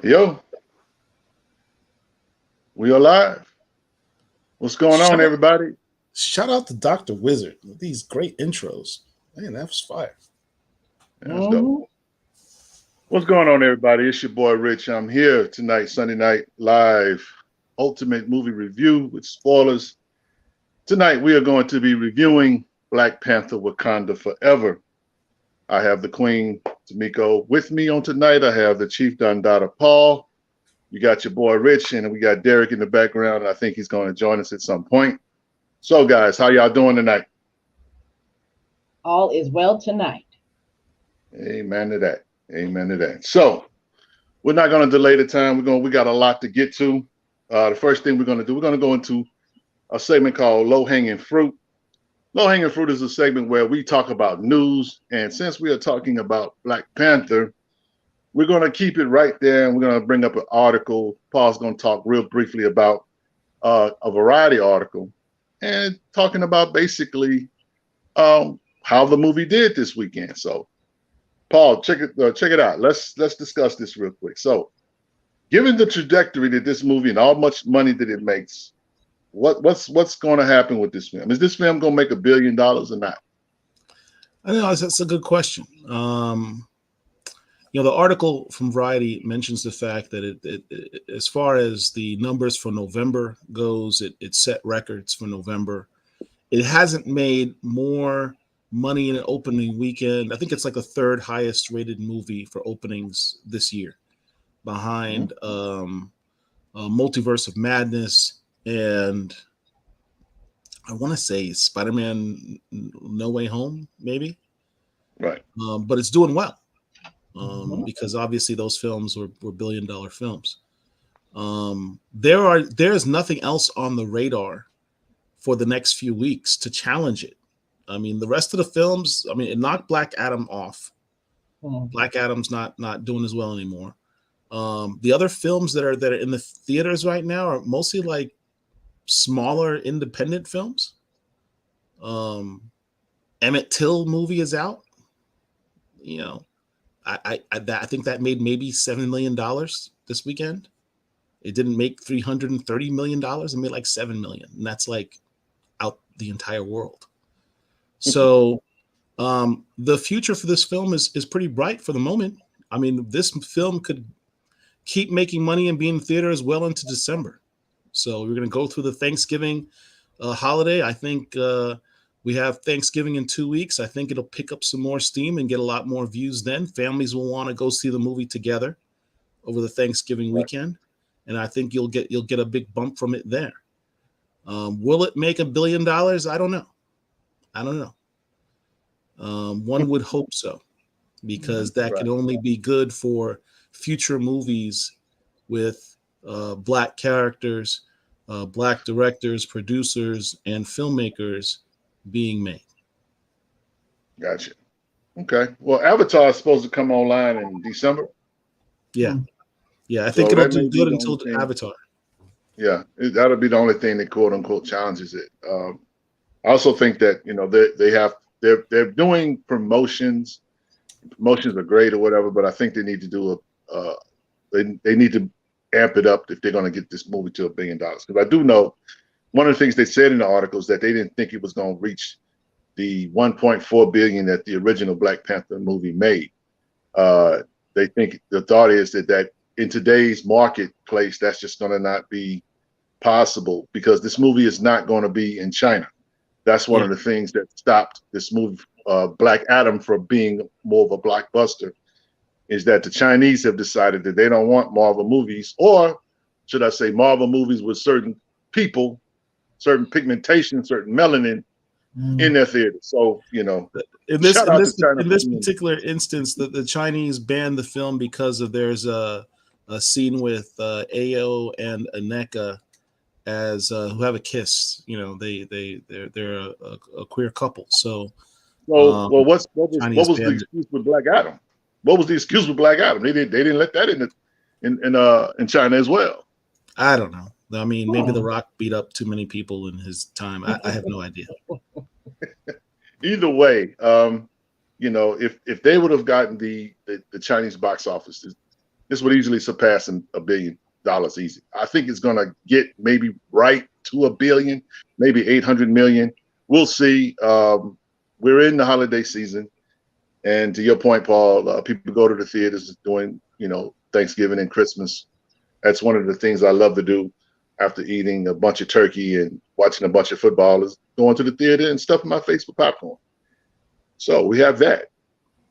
Yo, we alive? What's going on, everybody? Shout out to Dr. Wizard with these great intros. Man, that was fire. That's dope. What's going on, everybody? It's your boy Rich. I'm here tonight, Sunday night, live ultimate movie review with spoilers. Tonight, we are going to be reviewing Black Panther: Wakanda Forever. I have the Queen, Tamiko, with me on tonight. I have the Chief Dundada, Paul. You got your boy Rich, and we got Derek in the background. And I think he's going to join us at some point. So, guys, how y'all doing tonight? All is well tonight. Amen to that. Amen to that. So, we're not going to delay the time. We got a lot to get to. The first thing we're going to do, we're going to go into a segment called Low Hanging Fruit. Low Hanging Fruit is a segment where we talk about news, and since we are talking about Black Panther, we're going to keep it right there, and we're going to bring up an article. Paul's going to talk real briefly about a Variety article and talking about basically how the movie did this weekend. So, Paul, check it out. Let's discuss this real quick. So, given the trajectory that this movie and how much money that it makes, what's going to happen with this film? Is this film going to make $1 billion or not? I know that's a good question. The article from Variety mentions the fact that it as far as the numbers for November goes, it set records for November. It hasn't made more money in an opening weekend. I think it's like the third highest rated movie for openings this year, behind Multiverse of Madness and I want to say Spider-Man No Way Home, maybe. Right. But it's doing well. Because obviously those films were $1 billion films. There's nothing else on the radar for the next few weeks to challenge it. I mean, the rest of the films, it knocked Black Adam off. Black Adam's not doing as well anymore. The other films that are in the theaters right now are mostly like smaller independent films. Emmett Till movie is out. I think that made maybe $7 million this weekend. It didn't make $330 million. It made like $7 million, and that's like out the entire world. So the future for this film is pretty bright for the moment. I mean, this film could keep making money and be in theaters well into December. So we're going to go through the Thanksgiving holiday. I think we have Thanksgiving in 2 weeks. I think it'll pick up some more steam and get a lot more views then. Families will want to go see the movie together over the Thanksgiving weekend. And I think you'll get a big bump from it there. Will it make $1 billion? I don't know. One would hope so, because that can only be good for future movies with Black characters, Black directors, producers, and filmmakers being made. Gotcha. Okay. Well, Avatar is supposed to come online in December, Yeah, yeah. I think so it'll that do may be good the only until thing. Avatar. Yeah, that'll be the only thing that quote unquote challenges it. I also think that they're doing promotions. Promotions are great or whatever, but I think they need to do they need to amp it up if they're going to get this movie to $1 billion. Because I do know one of the things they said in the article is that they didn't think it was going to reach the 1.4 billion that the original Black Panther movie made. Uh, they think the thought is that in today's marketplace, that's just going to not be possible because this movie is not going to be in China. That's one Yeah, of the things that stopped this movie, Black Adam, from being more of a blockbuster. Is that the Chinese have decided that they don't want Marvel movies, or should I say, Marvel movies with certain people, certain pigmentation, certain melanin in their theater. So in this shout in out to this China in for this doing that. particular instance, the Chinese banned the film because of there's a scene with Ao and Aneka as who have a kiss. You know, they're a queer couple. So So, well, what Chinese was the banned it. excuse with Black Adam? What was the excuse with Black Adam? They didn't let that in China as well. I don't know. I mean, maybe The Hmm. Rock beat up too many people in his time. I have no idea. Either way, if they would have gotten the Chinese box office, this would easily surpass $1 billion easy. I think it's going to get maybe right to $1 billion, maybe 800 million. We'll see. We're in the holiday season, and to your point, Paul, people go to the theaters during Thanksgiving and Christmas. That's one of the things I love to do after eating a bunch of turkey and watching a bunch of football is going to the theater and stuffing my face with popcorn. So we have that.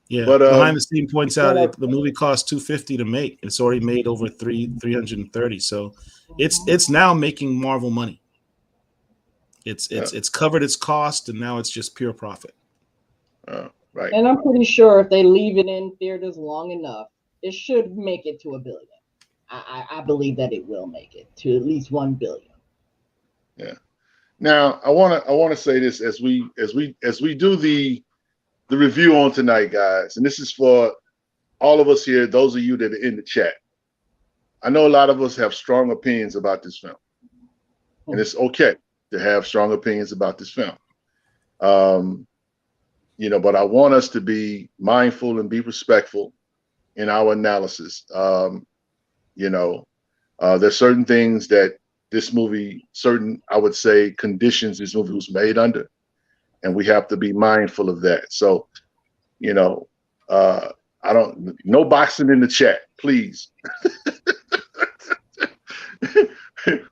Yeah, But behind the scene points out shout out, the movie cost 250 to make. It's already made over 330. So it's now making Marvel money. It's yeah, it's it's covered its cost and now it's just pure profit. right. And I'm pretty sure if they leave it in theaters long enough, it should make it to $1 billion. I believe that it will make it to at least 1 billion. Yeah. Now I wanna say this as we do the review on tonight, guys, and this is for all of us here, those of you that are in the chat. I know a lot of us have strong opinions about this film, and it's okay to have strong opinions about this film. Um, but I want us to be mindful and be respectful in our analysis. There's certain things that this movie, certain, I would say, conditions this movie was made under, and we have to be mindful of that. So, you know, I don't, no boxing in the chat, please.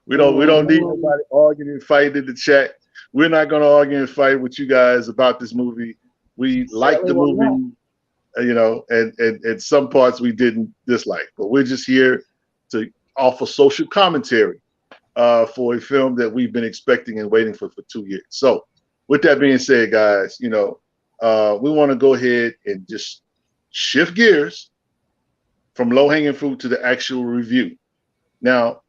we don't need nobody arguing and fighting in the chat. We're not going to argue and fight with you guys about this movie. We like Certainly the will not. movie, and some parts we didn't dislike, but we're just here to offer social commentary for a film that we've been expecting and waiting for 2 years. So, with that being said, guys, we want to go ahead and just shift gears from low hanging fruit to the actual review. Now,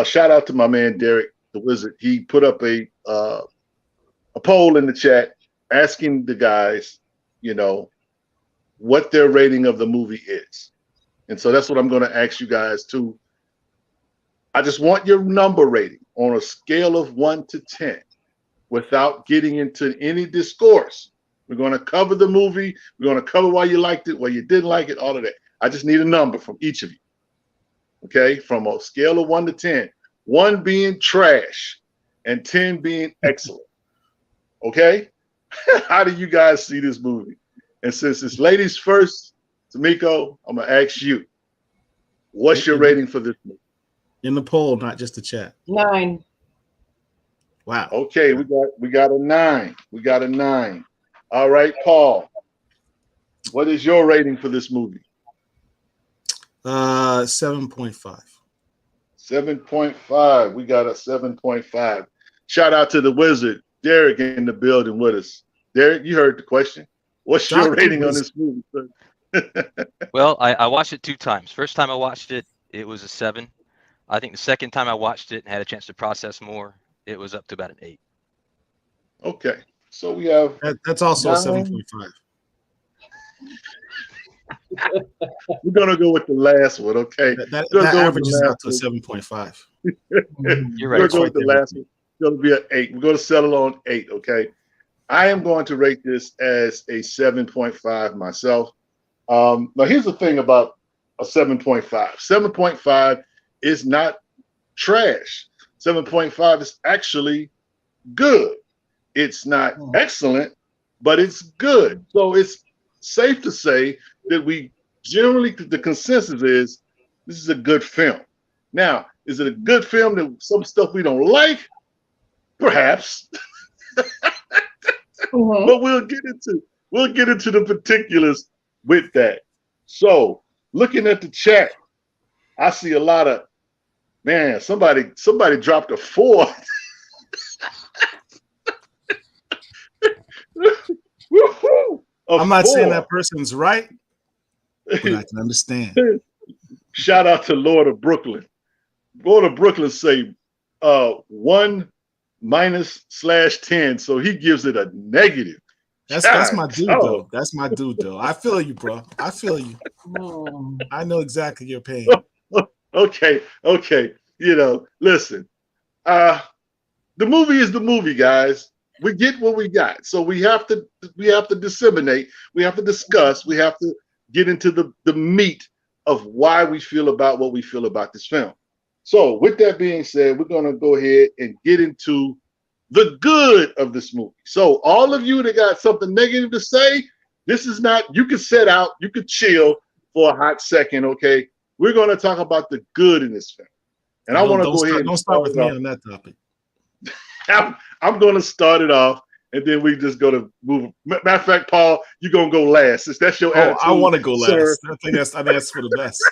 shout out to my man Derek the Wizard. He put up a poll in the chat asking the guys, what their rating of the movie is. And so that's what I'm going to ask you guys too. I just want your number rating on a scale of 1 to 10 without getting into any discourse. We're going to cover the movie. We're going to cover why you liked it, why you didn't like it, all of that. I just need a number from each of you. Okay? From a scale of 1 to 10. 1 being trash and 10 being excellent. Okay? How do you guys see this movie? And since it's ladies first, Tamiko, I'm going to ask you, what's your rating for this movie? In the poll, not just the chat. 9. Wow. Okay, we got a 9. We got a 9. All right, Paul. What is your rating for this movie? 7.5. 7.5. We got a 7.5. Shout out to the Wizard, Derek, in the building with us. Derek, you heard the question. What's your rating on this movie, sir? Well, I watched it 2 times. First time I watched it, it was a 7. I think the second time I watched it and had a chance to process more, it was up to about an 8. Okay, so we have That's also 9. a 7.5. We're gonna go with the last one, okay? That We're gonna go with the averages out last to a one. 7.5. You're We're right. gonna go with the Right there with last one. It's gonna be an 8. We're gonna settle on 8, okay? I am going to rate this as a 7.5 myself. Now here's the thing about a 7.5. 7.5 is not trash. 7.5 is actually good. It's not excellent, but it's good. So it's safe to say that we generally, the consensus is this is a good film. Now, is it a good film that some stuff we don't like? Perhaps, but we'll get into the particulars with that. So, looking at the chat, I see a lot of man. Somebody dropped a 4. Woo-hoo! I'm not saying 4. that person's right, but I can understand. Shout out to Lord of Brooklyn. Lord of Brooklyn say 1 -/10, so he gives it a negative. That's my dude Oh. though. That's my dude though. I feel you, bro. I feel you. I know exactly your pain. Okay. You know, listen. The movie is the movie, guys. We get what we got, so we have to disseminate. We have to discuss. We have to get into the meat of why we feel about what we feel about this film. So, with that being said, we're going to go ahead and get into the good of this movie. So, all of you that got something negative to say, this is not, you can sit out, you can chill for a hot second, okay? We're going to talk about the good in this film. And I want to go ahead and don't start with me on that topic. I'm going to start it off, and then we just go to move. Matter of fact, Paul, you're going to go last. Since that's your attitude, I want to go sir. last. I think that's for the best.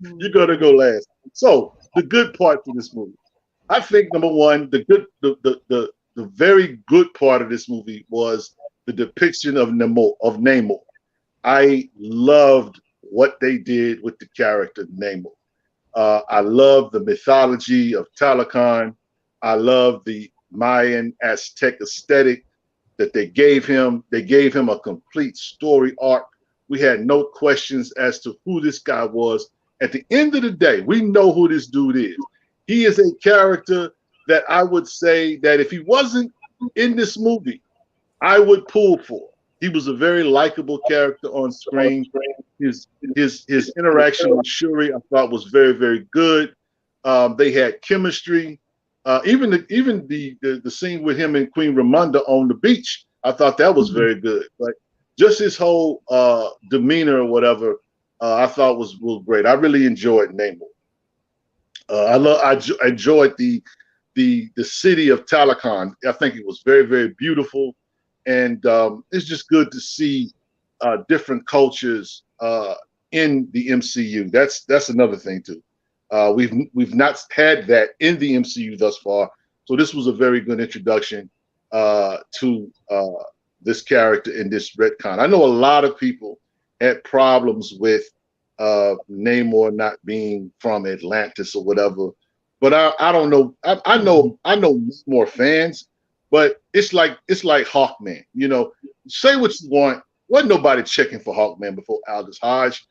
You're going to go last. So the good parts of this movie, I think number one, the very good part of this movie was the depiction of Namor. I loved what they did with the character Namor. I love the mythology of Talokan. I love the Mayan Aztec aesthetic that they gave him. They gave him a complete story arc. We had no questions as to who this guy was. At the end of the day, we know who this dude is. He is a character that I would say that if he wasn't in this movie, I would pull for. He was a very likable character on screen. His interaction with Shuri, I thought, was very, very good. They had chemistry. Even the scene with him and Queen Ramonda on the beach, I thought that was very good. But just his whole demeanor or whatever, I thought was great. I really enjoyed Namor. I enjoyed the city of Talokan. I think it was very, very beautiful, and it's just good to see different cultures in the MCU. That's another thing too. We've not had that in the MCU thus far, so this was a very good introduction to this character in this retcon. I know a lot of people had problems with Namor not being from Atlantis or whatever, but I don't know. I know more fans, but it's like Hawkman. You know, say what you want. Wasn't nobody checking for Hawkman before Aldous Hodge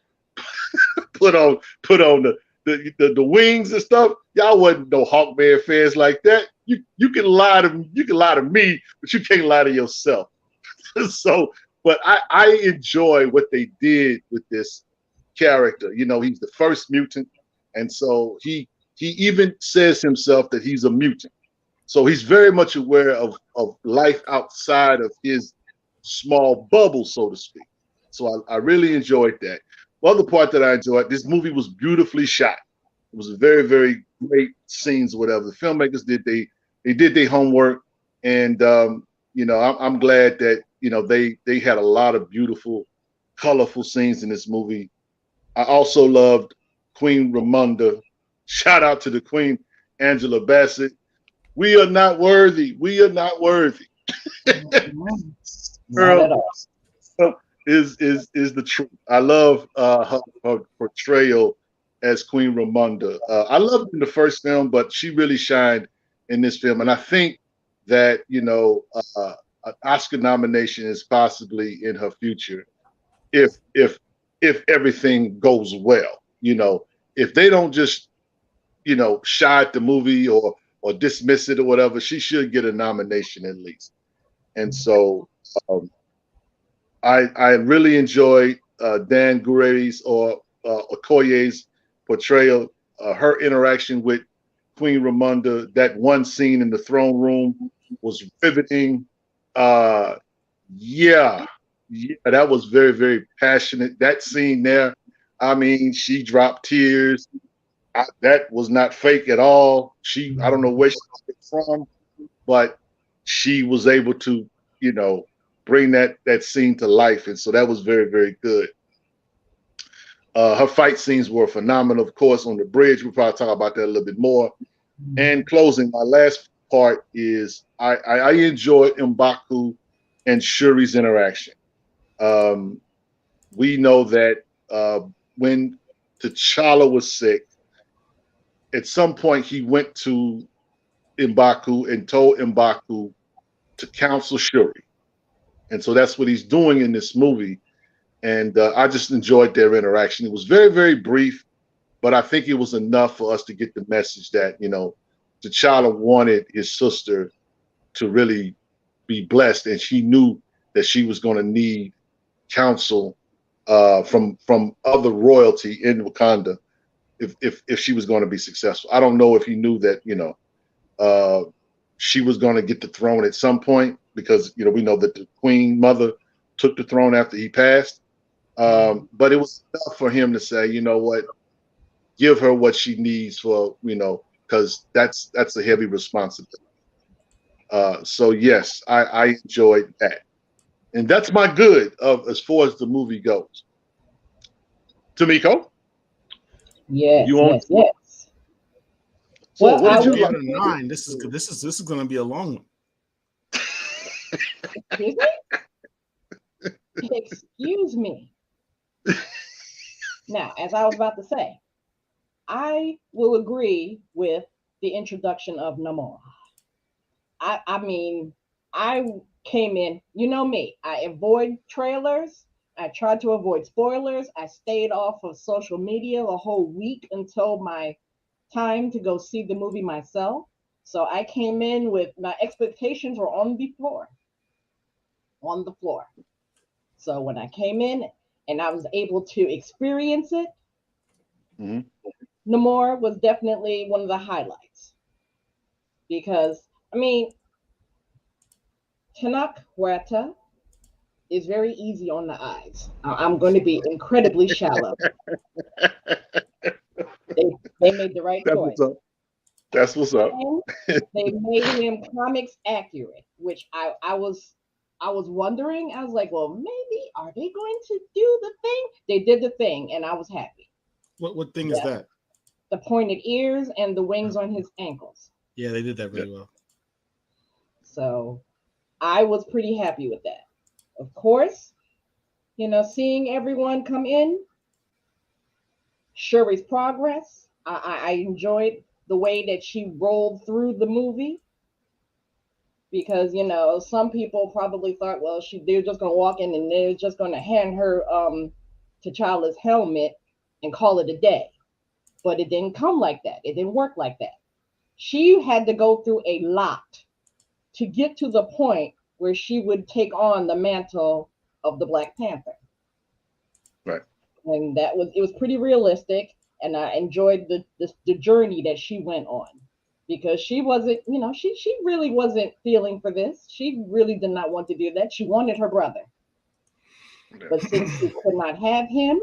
put on the wings and stuff. Y'all wasn't no Hawkman fans like that. You can lie to me, but you can't lie to yourself. So, but I enjoy what they did with this character. You know, he's the first mutant, and so he even says himself that he's a mutant. So he's very much aware of life outside of his small bubble, so to speak. So I really enjoyed that. The other part that I enjoyed, this movie was beautifully shot. It was very, very great scenes, whatever. The filmmakers did their homework, and you know, I'm glad that, you know, they had a lot of beautiful, colorful scenes in this movie. I also loved Queen Ramonda. Shout out to the Queen, Angela Bassett. We are not worthy. We are not worthy. Girl is the truth. I love her portrayal as Queen Ramonda. I loved in the first film, but she really shined in this film. And I think that, you know, an Oscar nomination is possibly in her future. if everything goes well. If they don't just shy at the movie or dismiss it or whatever, she should get a nomination at least. And so um, I really enjoyed Dan Guray's or Okoye's portrayal, her interaction with Queen Ramonda. That one scene in the throne room was riveting. Yeah, that was very, very passionate. That scene there, I mean, she dropped tears. That was not fake at all. I don't know where she got it from, but she was able to, bring that scene to life, and so that was very, very good. Her fight scenes were phenomenal. Of course, on the bridge, we'll probably talk about that a little bit more. And closing, my last part is I enjoy M'Baku and Shuri's interaction. We know that when T'Challa was sick, at some point he went to M'Baku and told M'Baku to counsel Shuri. And so that's what he's doing in this movie. And I just enjoyed their interaction. It was very, very brief, but I think it was enough for us to get the message that, T'Challa wanted his sister to really be blessed, and she knew that she was going to need counsel from other royalty in Wakanda if she was going to be successful. I don't know if he knew that, she was going to get the throne at some point, because we know that the Queen Mother took the throne after he passed. But it was enough for him to say, you know what, give her what she needs for, because that's a heavy responsibility. So yes, I enjoyed that, and that's my good of as far as the movie goes. Tamiko, Yes, you on? yes. So Well, what I did you would Out like? of 9. This is going to be a long one. Excuse me? Excuse me. Now, as I was about to say, I will agree with the introduction of Namor. I mean, I came in, you know me, I avoid trailers. I tried to avoid spoilers. I stayed off of social media a whole week until my time to go see the movie myself. So I came in with my expectations were on the floor. On the floor. So when I came in and I was able to experience it, Mm-hmm. Namor was definitely one of the highlights. Because, I mean, Tanak Huerta is very easy on the eyes. I'm going to be incredibly shallow. They made the right That's choice. what's up. That's what's up. And they made him comics accurate, which I was wondering. I was like, well, maybe are they going to do the thing? They did the thing, and I was happy. What thing is that? The pointed ears and the wings on his ankles. Yeah, they did that really well. So I was pretty happy with that. Of course, seeing everyone come in, Shuri's progress. I enjoyed the way that she rolled through the movie, because some people probably thought, well, they're just gonna walk in and they're just gonna hand her T'Challa's helmet and call it a day. But it didn't come like that. It didn't work like that. She had to go through a lot to get to the point where she would take on the mantle of the Black Panther. Right. And it was pretty realistic, and I enjoyed the journey that she went on, because she wasn't, she really wasn't feeling for this. She really did not want to do that. She wanted her brother. But since she could not have him,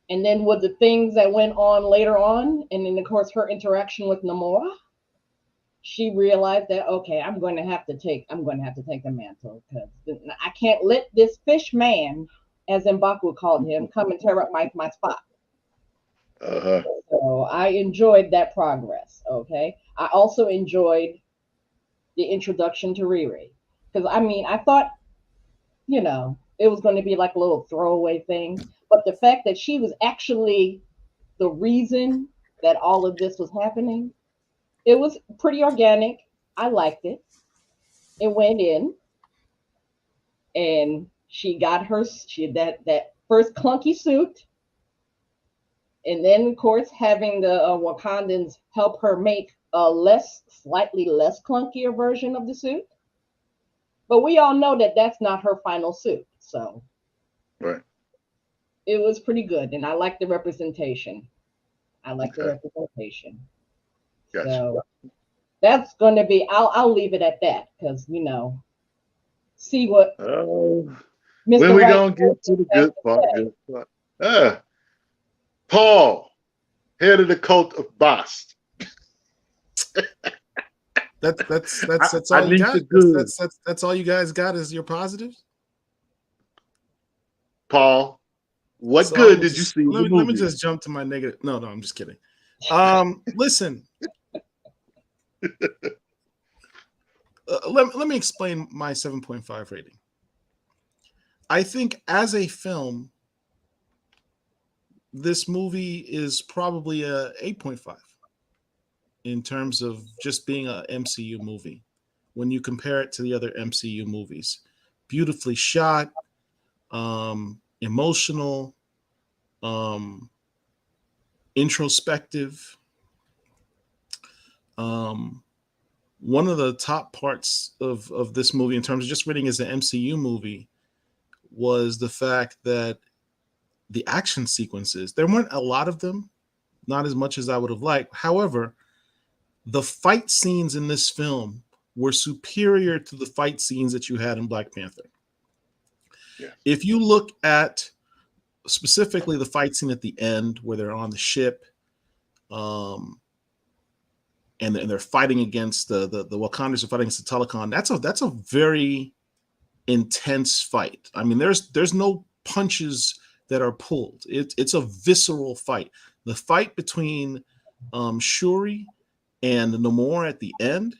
and then with the things that went on later on, and then of course her interaction with Namor, she realized that, okay, I'm going to have to take the mantle, because I can't let this fish man, as M'Baku called him, come and tear up my spot. Uh-huh. So I enjoyed that progress. Okay, I also enjoyed the introduction to Riri, because I thought, it was going to be like a little throwaway thing, but the fact that she was actually the reason that all of this was happening, it was pretty organic. I liked it. It went in, and She got that first clunky suit, and then of course having the Wakandans help her make a slightly less clunkier version of the suit. But we all know that that's not her final suit, so Right. it was pretty good, and I like the representation. Okay. Gotcha. So that's going to be. I'll leave it at that because see what When Mr. we Right gonna get to the has good to part? say. Good part. Paul, head of the cult of Bast. That's I all you need got. the good. That's all you guys got is your positives. Paul, what So I'm good gonna did you just see in the let me movie? just jump to my negative. No, I'm just kidding. Listen, let me explain my 7.5 rating. I think as a film, this movie is probably a 8.5 in terms of just being a MCU movie. When you compare it to the other MCU movies, beautifully shot, emotional, introspective. One of the top parts of this movie, in terms of just rating as an MCU movie, was the fact that the action sequences, there weren't a lot of them, not as much as I would have liked. However, the fight scenes in this film were superior to the fight scenes that you had in Black Panther. Yeah. If you look at specifically the fight scene at the end where they're on the ship, and they're fighting against the Wakandans are fighting against the Telecon. That's a very intense fight. I mean, there's no punches that are pulled. It's a visceral fight. The fight between Shuri and Namor at the end,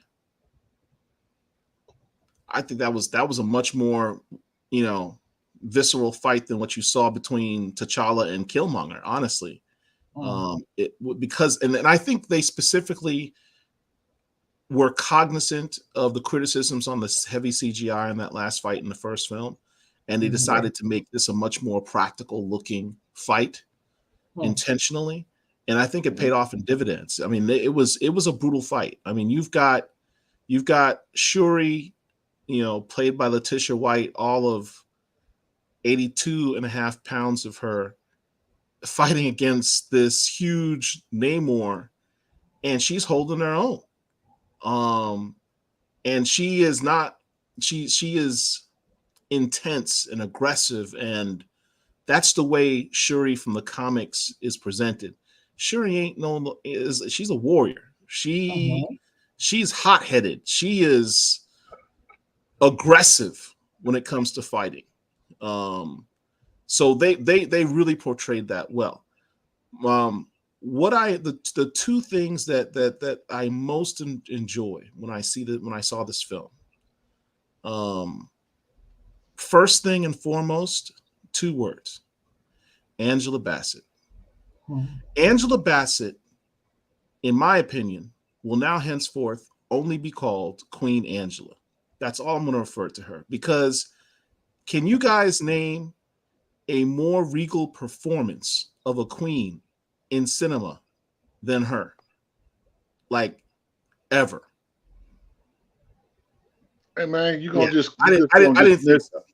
I think that was a much more visceral fight than what you saw between T'Challa and Killmonger. Honestly, because I think they specifically were cognizant of the criticisms on the heavy CGI in that last fight in the first film, and they decided to make this a much more practical looking fight intentionally. And I think it paid off in dividends. I mean, it was a brutal fight. I mean, you've got Shuri, played by Letitia White, all of 82.5 pounds of her, fighting against this huge Namor, and she's holding her own. And she is not, she is intense and aggressive, and that's the way Shuri from the comics is presented. Shuri ain't she's a warrior. She's hot-headed. She is aggressive when it comes to fighting. So they really portrayed that well. The two things that I most enjoy when I saw this film. First thing and foremost, 2 words: Angela Bassett. Angela Bassett, in my opinion, will now henceforth only be called Queen Angela. That's all I'm going to refer to her, because can you guys name a more regal performance of a queen in cinema than her? Like, ever. Hey man, you gonna just I didn't think so.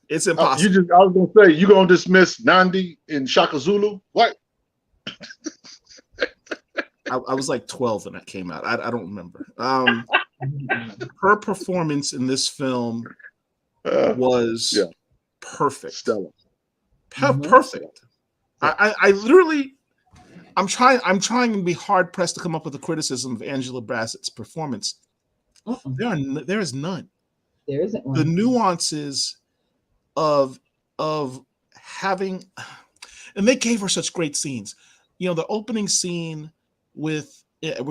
It's impossible. I was gonna say, you gonna dismiss Nandi in Shaka Zulu? What? I was like 12 when that came out. I don't remember. Her performance in this film was perfect. Stellar. Perfect. I literally, I'm trying to be hard pressed to come up with a criticism of Angela Bassett's performance. There is none. There isn't one. The nuances of having, and they gave her such great scenes. The opening scene where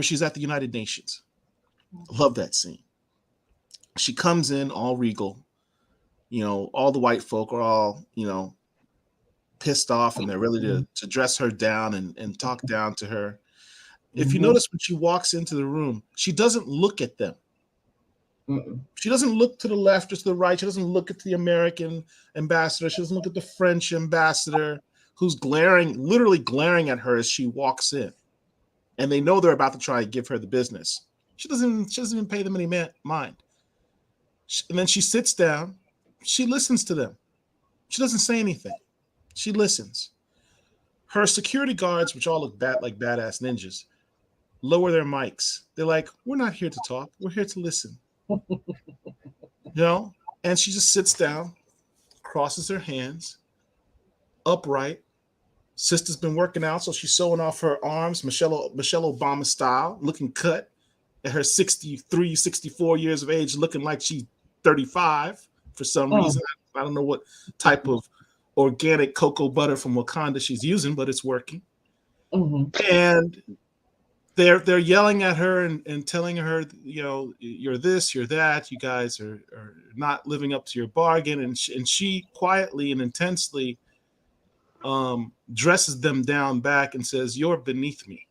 she's at the United Nations. Love that scene. She comes in all regal. All the white folk are all, pissed off, and they're ready to dress her down and talk down to her. If you notice, when she walks into the room, she doesn't look at them. Mm-mm. She doesn't look to the left or to the right. She doesn't look at the American ambassador. She doesn't look at the French ambassador who's literally glaring at her as she walks in. And they know they're about to try and give her the business. She doesn't even pay them any mind. And then she sits down. She listens to them. She doesn't say anything. She listens. Her security guards, which all look like badass ninjas, lower their mics. They're like, we're not here to talk. We're here to listen. And she just sits down, crosses her hands, upright. Sister's been working out, so she's showing off her arms, Michelle Obama style, looking cut at her 63, 64 years of age, looking like she's 35 for some reason. I don't know what type of organic cocoa butter from Wakanda she's using, but it's working. Mm-hmm. And they're yelling at her and telling her, you're this, you're that, you guys are not living up to your bargain. And she quietly and intensely dresses them down back and says, you're beneath me.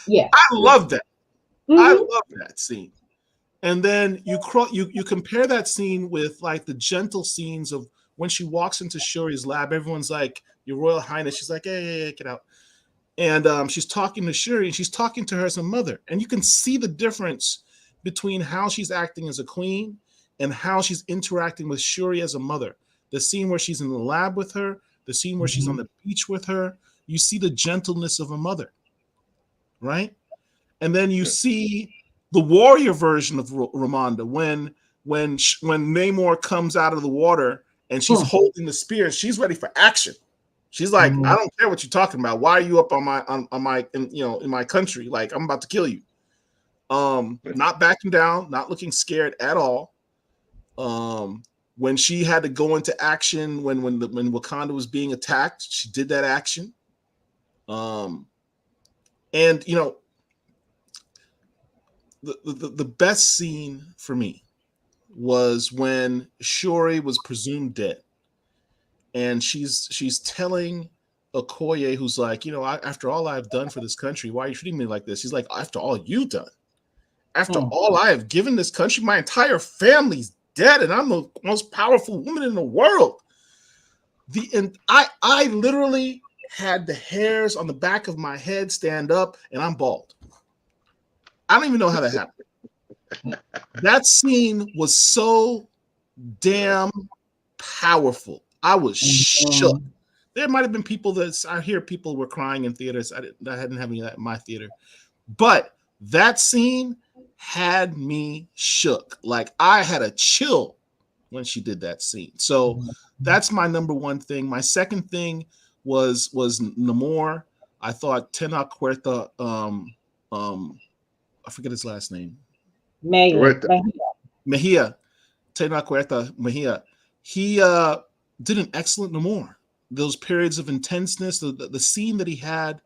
Yeah. I love that. Mm-hmm. I love that scene. And then you compare that scene with like the gentle scenes of when she walks into Shuri's lab. Everyone's like, your Royal Highness. She's like, hey, get out. And she's talking to Shuri, and she's talking to her as a mother. And you can see the difference between how she's acting as a queen and how she's interacting with Shuri as a mother. The scene where she's in the lab with her, the scene where she's on the beach with her, you see the gentleness of a mother, right? And then you see the warrior version of Ramonda when Namor comes out of the water and she's holding the spear and she's ready for action. She's like, I don't care what you're talking about. Why are you up on my in my country? Like, I'm about to kill you. Not backing down, not looking scared at all. When she had to go into action when Wakanda was being attacked, she did that action. And the best scene for me was when Shuri was presumed dead. And she's telling Okoye, who's like, after all I've done for this country, why are you treating me like this? He's like, after all you've done, after all I have given this country, my entire family's dead, and I'm the most powerful woman in the world. I literally had the hairs on the back of my head stand up, and I'm bald. I don't even know how that happened. That scene was so damn powerful. I was shook. There might have been people I hear people were crying in theaters. I didn't have any of that in my theater. But that scene had me shook. Like I had a chill when she did that scene. So that's my number one thing. My second thing was Namor. I thought Tenoch Huerta, I forget his last name. Mejia. Tenoch Huerta Mejia. He did an excellent Namor. Those periods of intenseness, the scene that he had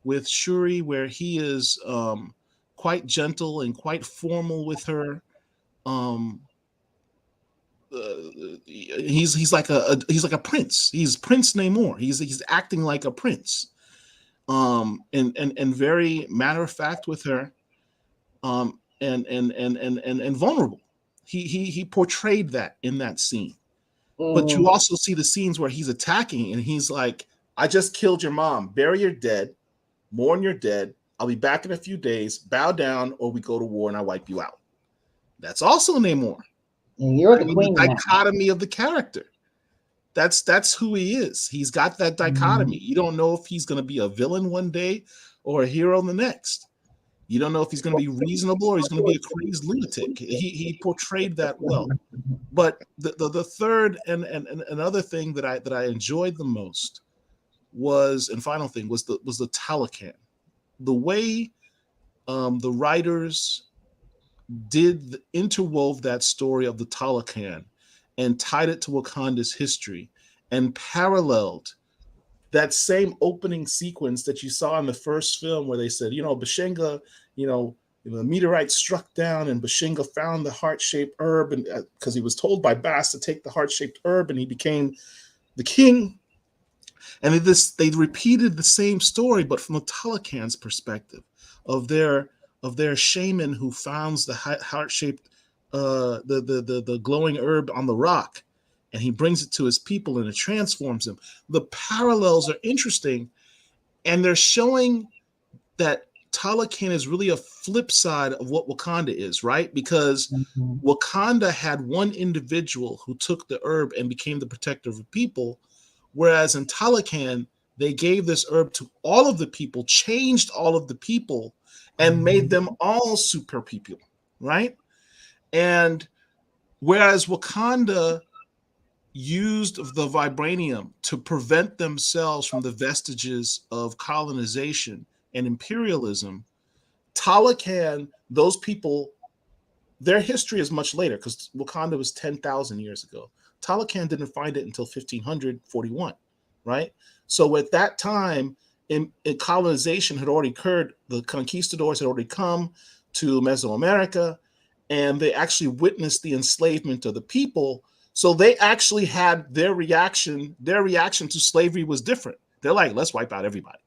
with Shuri, where he is quite gentle and quite formal with her. He's like a prince. He's Prince Namor. He's acting like a prince, and very matter of fact with her, and vulnerable. He portrayed that in that scene. But you also see the scenes where he's attacking and he's like, I just killed your mom. Bury your dead. Mourn your dead. I'll be back in a few days. Bow down or we go to war and I wipe you out. That's also Namor. And you're the queen. The dichotomy of the character. That's who he is. He's got that dichotomy. You don't know if he's going to be a villain one day or a hero the next. You don't know if he's going to be reasonable or he's going to be a crazed lunatic. He portrayed that well. But the third and another thing that I enjoyed the most was, and final thing was the Talocan. The way the writers interwove that story of the Talocan and tied it to Wakanda's history and paralleled that same opening sequence that you saw in the first film where they said, Bashenga, the meteorite struck down and Bashenga found the heart-shaped herb, and because he was told by Bast to take the heart-shaped herb and he became the king. And they repeated the same story, but from the Talocan's perspective of their of their shaman who founds the heart-shaped, the glowing herb on the rock, and he brings it to his people and it transforms them. The parallels are interesting, and they're showing that Talokan is really a flip side of what Wakanda is, right? Because Wakanda had one individual who took the herb and became the protector of the people, whereas in Talokan, they gave this herb to all of the people, changed all of the people, and made them all super people, right? And whereas Wakanda used the vibranium to prevent themselves from the vestiges of colonization and imperialism, Talokan, those people, their history is much later because Wakanda was 10,000 years ago. Talokan didn't find it until 1541, right? So at that time, in colonization had already occurred. The conquistadors had already come to Mesoamerica, and they actually witnessed the enslavement of the people. So they actually had their reaction to slavery was different. They're like, let's wipe out everybody.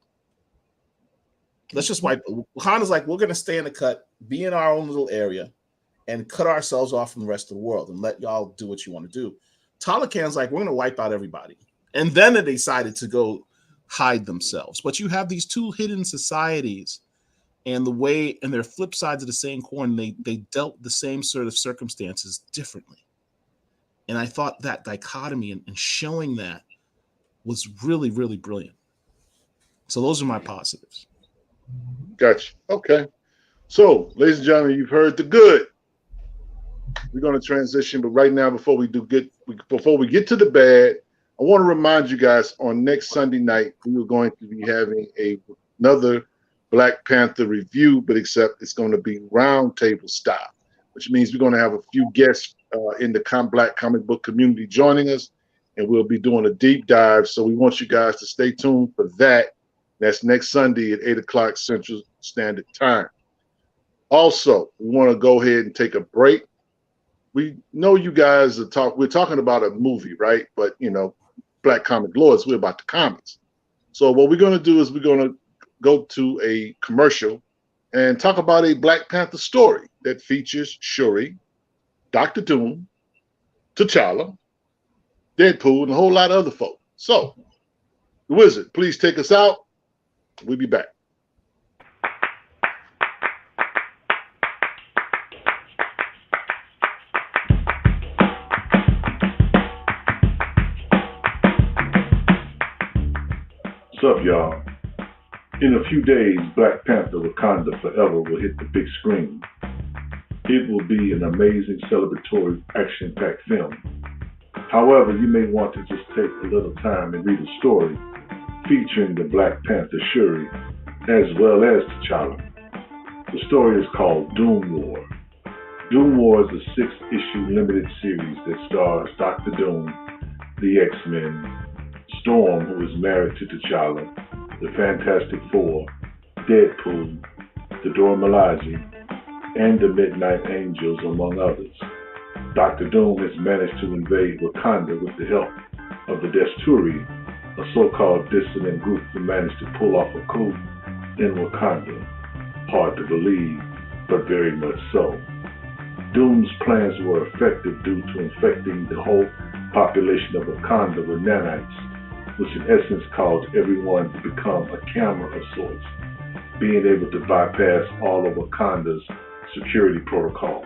Let's just wipe. Wakanda's like, we're going to stay in the cut, be in our own little area, and cut ourselves off from the rest of the world and let y'all do what you want to do. Talokan's like, we're going to wipe out everybody. And then they decided to go hide themselves. But you have these two hidden societies, and the way, and they're flip sides of the same coin. They dealt the same sort of circumstances differently. And I thought that dichotomy and showing that was really, really brilliant. So those are my positives. Gotcha. Okay. So, ladies and gentlemen, you've heard the good. We're going to transition, but right now, before we get to the bad, I want to remind you guys on next Sunday night we are going to be having another Black Panther review, but except it's going to be roundtable style, which means we're going to have a few guests in the Black comic book community joining us, and we'll be doing a deep dive. So we want you guys to stay tuned for that. That's next Sunday at 8 o'clock Central Standard Time. Also, we want to go ahead and take a break. We know you guys we're talking about a movie, right? But, Black Comic Lords, we're about the comics. So what we're going to do is we're going to go to a commercial and talk about a Black Panther story that features Shuri, Dr. Doom, T'Challa, Deadpool, and a whole lot of other folk. So, the Wizard, please take us out. We'll be back. What's up, y'all? In a few days, Black Panther Wakanda Forever will hit the big screen. It will be an amazing celebratory action-packed film. However, you may want to just take a little time and read a story featuring the Black Panther Shuri as well as T'Challa. The story is called Doom War. Doom War is a 6-issue limited series that stars Dr. Doom, the X-Men, Storm, who is married to T'Challa, the Fantastic Four, Deadpool, the Dora Milaje, and the Midnight Angels, among others. Dr. Doom has managed to invade Wakanda with the help of the Desturi, a so-called dissident group who managed to pull off a coup in Wakanda. Hard to believe, but very much so. Doom's plans were effective due to infecting the whole population of Wakanda with nanites, which in essence caused everyone to become a camera of sorts, being able to bypass all of Wakanda's security protocols.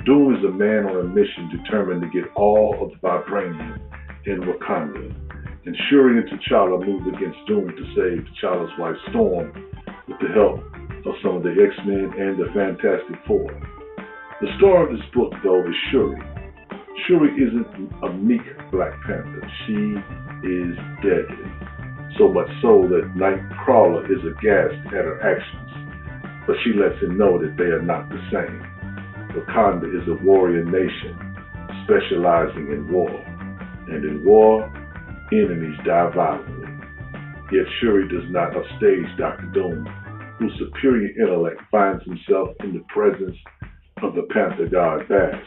Doom is a man on a mission determined to get all of the vibranium in Wakanda, and Shuri and T'Challa move against Doom to save T'Challa's wife Storm with the help of some of the X-Men and the Fantastic Four. The star of this book, though, is Shuri. Shuri isn't a meek Black Panther. She is deadly. So much so that Nightcrawler is aghast at her actions, but she lets him know that they are not the same. Wakanda is a warrior nation specializing in war, and in war, enemies die violently. Yet Shuri does not upstage Dr. Doom, whose superior intellect finds himself in the presence of the Panther god Bast.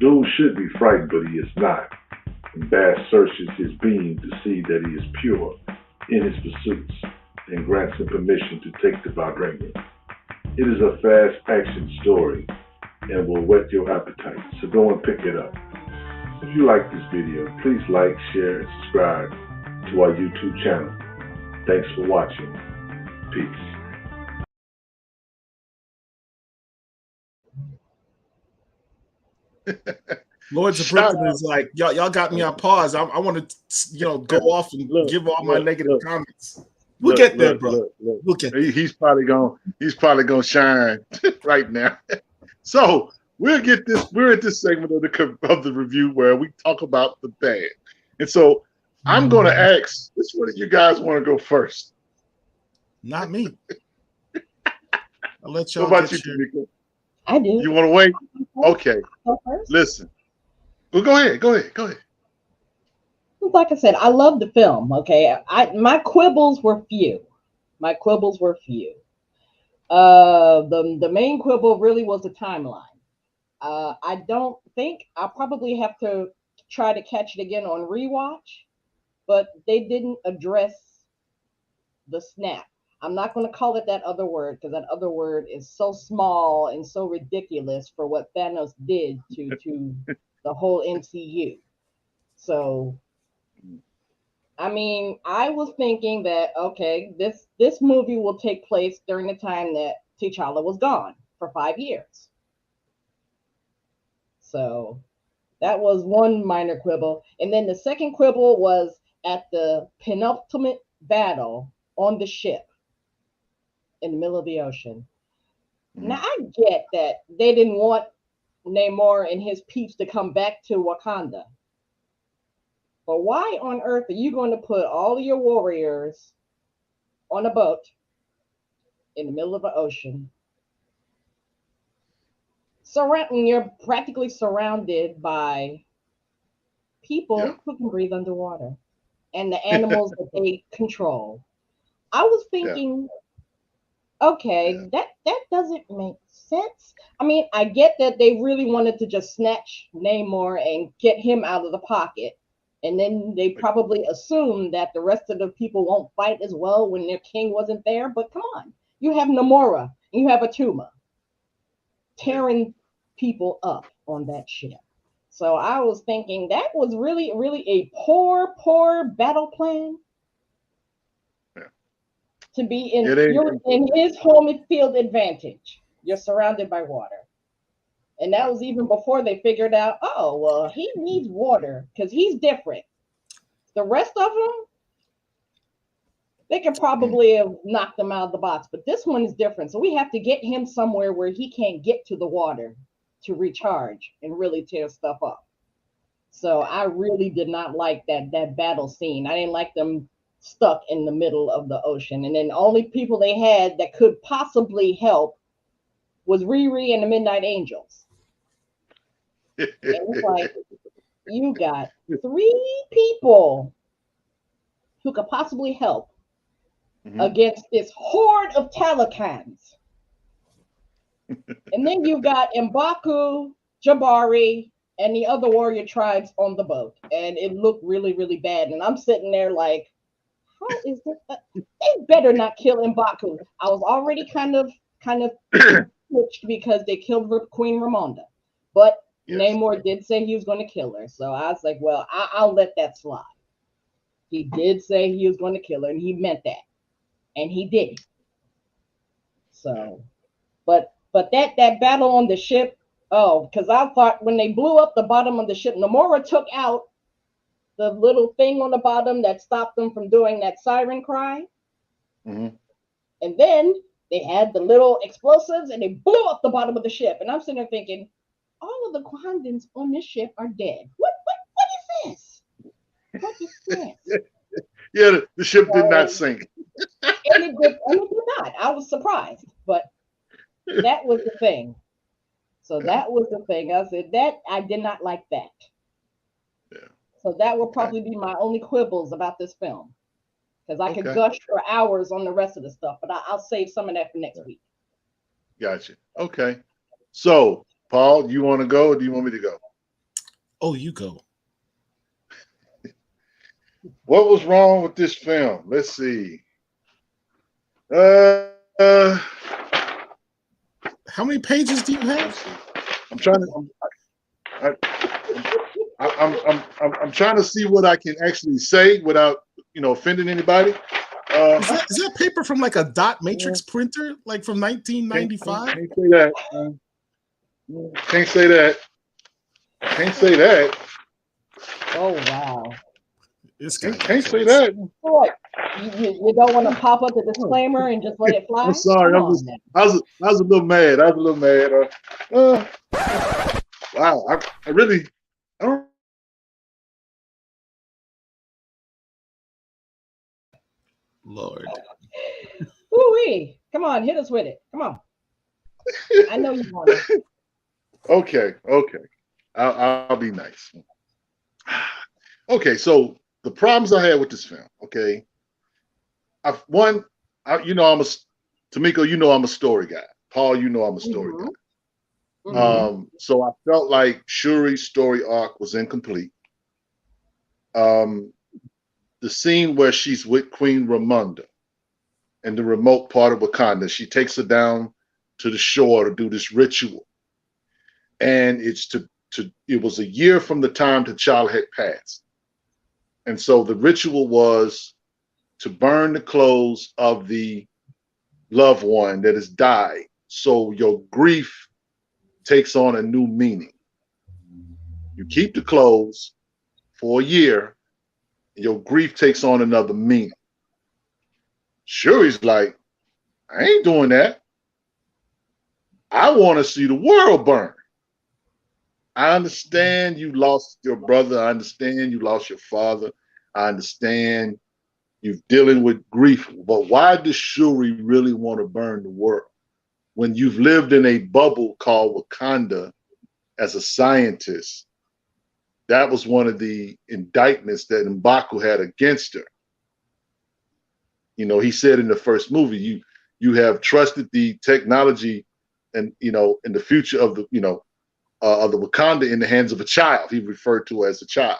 Doom should be frightened, but he is not, and Bast searches his being to see that he is pure in his pursuits and grants him permission to take the vibranium. It is a fast action story and will whet your appetite, so go and pick it up. If you like this video, please like, share, and subscribe to our YouTube channel. Thanks for watching. Peace. Lords of Brooklyn is like, y'all got me on pause. I want to, go off and give all my negative comments. We'll get there, bro. We'll get there. He's probably gonna shine right now. So we're at this segment of the review where we talk about the bad. And so I'm gonna ask, which one of you guys want to go first? Not me. I'll let y'all. What about you, Tamika? I do. You want to wait? Okay. Listen. Well, go ahead. Like I said, I love the film. Okay, my quibbles were few. The main quibble really was the timeline. I don't think I'll probably have to try to catch it again on rewatch, but they didn't address the snap. I'm not going to call it that other word because that other word is so small and so ridiculous for what Thanos did to the whole MCU. So, I mean, I was thinking that, okay, this movie will take place during the time that T'Challa was gone for 5 years. So that was one minor quibble. And then the second quibble was at the penultimate battle on the ship in the middle of the ocean. Now, I get that they didn't want Namor and his peeps to come back to Wakanda. But why on earth are you going to put all of your warriors on a boat in the middle of the ocean? You're practically surrounded by people who can breathe underwater and the animals that they control. I was thinking, okay, that doesn't make sense. I mean, I get that they really wanted to just snatch Namor and get him out of the pocket. And then they probably assumed that the rest of the people won't fight as well when their king wasn't there. But come on, you have Namora, and you have Atuma tearing people up on that ship. So I was thinking that was really, really a poor battle plan. To be you're in his home field advantage. You're surrounded by water. And that was even before they figured out, oh, well, he needs water because he's different. The rest of them, they could probably have knocked him out of the box. But this one is different. So we have to get him somewhere where he can't get to the water to recharge and really tear stuff up. So I really did not like that battle scene. I didn't like them stuck in the middle of the ocean. And then the only people they had that could possibly help was Riri and the Midnight Angels. And it's like, you got 3 people who could possibly help against this horde of Talakans. And then you've got M'Baku, Jabari, and the other warrior tribes on the boat. And it looked really, really bad. And I'm sitting there like, how is this? They better not kill M'Baku. I was already kind of switched because they killed Queen Ramonda. But Namor did say he was going to kill her. So I was like, well, I'll let that slide. He did say he was going to kill her, and he meant that. And he did. So, but that battle on the ship, because I thought when they blew up the bottom of the ship, Namora took out the little thing on the bottom that stopped them from doing that siren cry. And then they had the little explosives, and they blew up the bottom of the ship. And I'm sitting there thinking, all of the Wakandans on this ship are dead. What is this? What is this? Yeah, the ship did not sink. And it did not. I was surprised, but that was the thing. So that was the thing. I said that I did not like that. Yeah. So that will probably be my only quibbles about this film, because I could gush for hours on the rest of the stuff, but I'll save some of that for next week. Gotcha. Okay. So, Paul, you want to go, or do you want me to go? Oh, you go. What was wrong with this film? Let's see. How many pages do you have? I'm trying to. I'm trying to see what I can actually say without offending anybody. Is that paper from like a dot matrix printer, like from 1995? Can't say that. Can't say that. Can't say that. Oh wow. This guy Can't say that. What? You don't want to pop up the disclaimer and just let it fly? I'm sorry. I was a little mad. I was a little mad. Wow. I really. I don't. Lord. Woo-wee. Come on, hit us with it. Come on. I know you want it. Okay. I'll be nice. Okay, so the problems I had with this film. Okay, I'm Tamiko, I'm a story guy. Paul, I'm a story guy. So I felt like Shuri's story arc was incomplete. The scene where she's with Queen Ramonda in the remote part of Wakanda, she takes her down to the shore to do this ritual. And it was a year from the time T'Challa had passed. And so the ritual was to burn the clothes of the loved one that has died. So your grief takes on a new meaning. You keep the clothes for a year, and your grief takes on another meaning. Shuri's like, I ain't doing that. I want to see the world burn. I understand you lost your brother. I understand you lost your father. I understand you're dealing with grief. But why does Shuri really want to burn the world? When you've lived in a bubble called Wakanda as a scientist, that was one of the indictments that M'Baku had against her. He said in the first movie, you have trusted the technology and in the future of the Wakanda in the hands of a child. He referred to her as a child.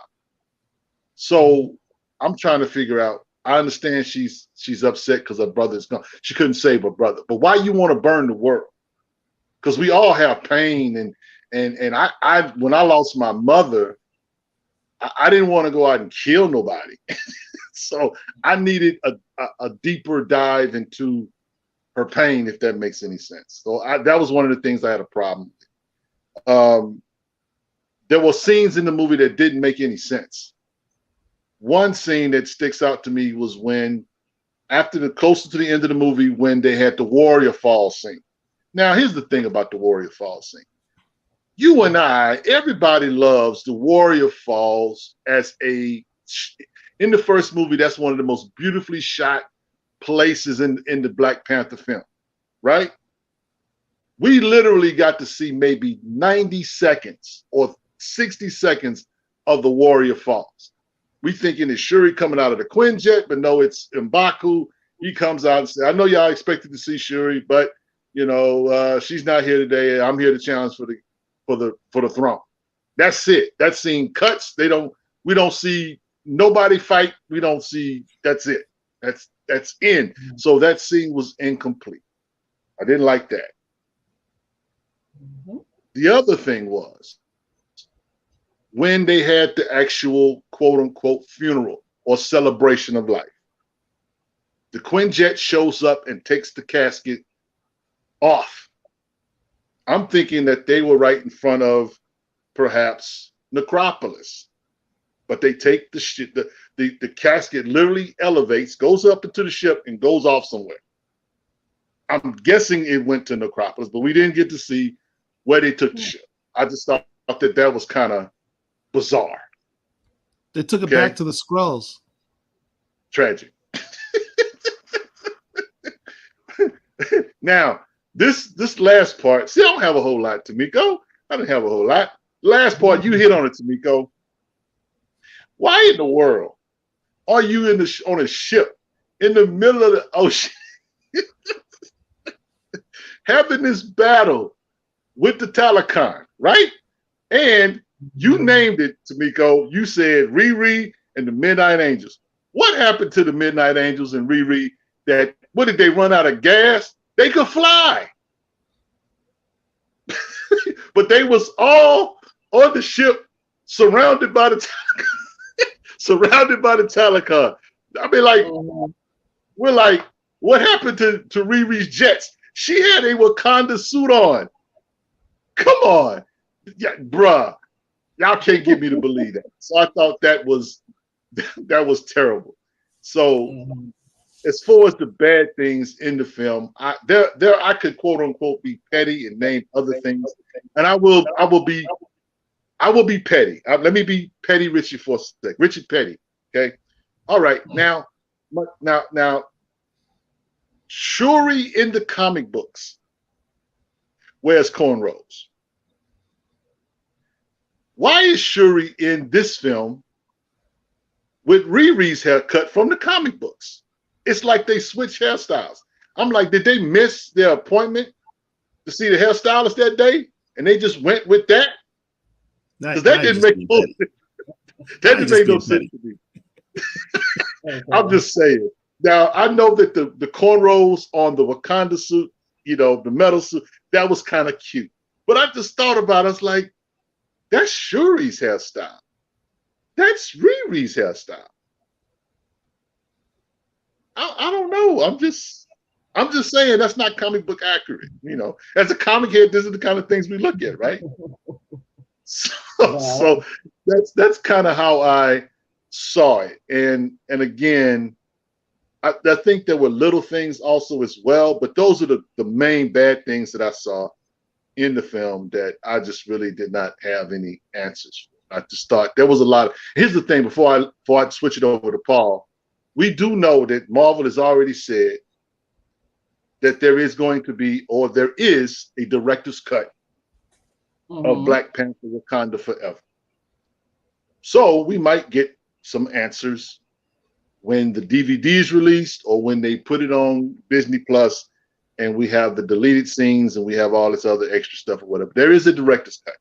So I'm trying to figure out. I understand she's upset because her brother is gone. She couldn't save her brother, but why you want to burn the world? Because we all have pain, and I when I lost my mother, I didn't want to go out and kill nobody. So I needed a deeper dive into her pain, if that makes any sense. So that was one of the things I had a problem with. There were scenes in the movie that didn't make any sense. One scene that sticks out to me was when, closer to the end of the movie, when they had the Warrior Fall scene. Now, here's the thing about the Warrior Fall scene. You and I, everybody loves the Warrior Falls in the first movie, that's one of the most beautifully shot places in the Black Panther film, right? We literally got to see maybe 90 seconds or 60 seconds of the Warrior Falls. We thinking it's Shuri coming out of the Quinjet, but no, it's M'Baku. He comes out and says, I know y'all expected to see Shuri, but she's not here today. I'm here to challenge for the throne. That's it. That scene cuts. We don't see nobody fight. We don't see, that's it. That's in. So that scene was incomplete. I didn't like that. The other thing was when they had the actual quote unquote funeral or celebration of life. The Quinjet shows up and takes the casket off. I'm thinking that they were right in front of perhaps Necropolis, but they take the casket literally elevates, goes up into the ship and goes off somewhere. I'm guessing it went to Necropolis, but we didn't get to see where they took the ship. I just thought that was kind of bizarre. They took it back to the Skrulls. Tragic. Now, this last part, see, I don't have a whole lot, Tamiko. I didn't have a whole lot. Last part, you hit on it, Tamiko. Why in the world are you on a ship in the middle of the ocean having this battle with the Talokan, right? And you named it, Tamiko. You said Riri and the Midnight Angels. What happened to the Midnight Angels and Riri? What did they run out of gas? They could fly. but they was all on the ship, surrounded by the surrounded by the Taliban. I mean, like, we're like, what happened to Riri's jets? She had a Wakanda suit on. Come on, yeah, bruh. Y'all can't get me to believe that. So I thought that was terrible. So as far as the bad things in the film, I could quote unquote be petty and name other things, and I will be petty. Let me be petty, Richard, for a sec. Richard Petty. Okay. All right. Now, Shuri in the comic books wears cornrows. Why is Shuri in this film with Riri's haircut from the comic books? It's like they switch hairstyles. I'm like, did they miss their appointment to see the hairstylist that day, and they just went with that? Because that didn't make no sense. That didn't make no sense to me. I'm just saying. Now I know that the cornrows on the Wakanda suit, the metal suit, that was kind of cute. But I just thought about it. I was like, that's Shuri's hairstyle. That's Riri's hairstyle. I don't know. I'm just saying that's not comic book accurate. As a comic head, these are the kind of things we look at, right? So that's kind of how I saw it. And again, I think there were little things also as well, but those are the main bad things that I saw in the film that I just really did not have any answers for. I just thought there was a lot. Here's the thing: before I switch it over to Paul, we do know that Marvel has already said that there is going to be, or there is, a director's cut of Black Panther: Wakanda Forever. So we might get some answers when the DVD is released or when they put it on Disney Plus and we have the deleted scenes and we have all this other extra stuff or whatever. There is a director's cut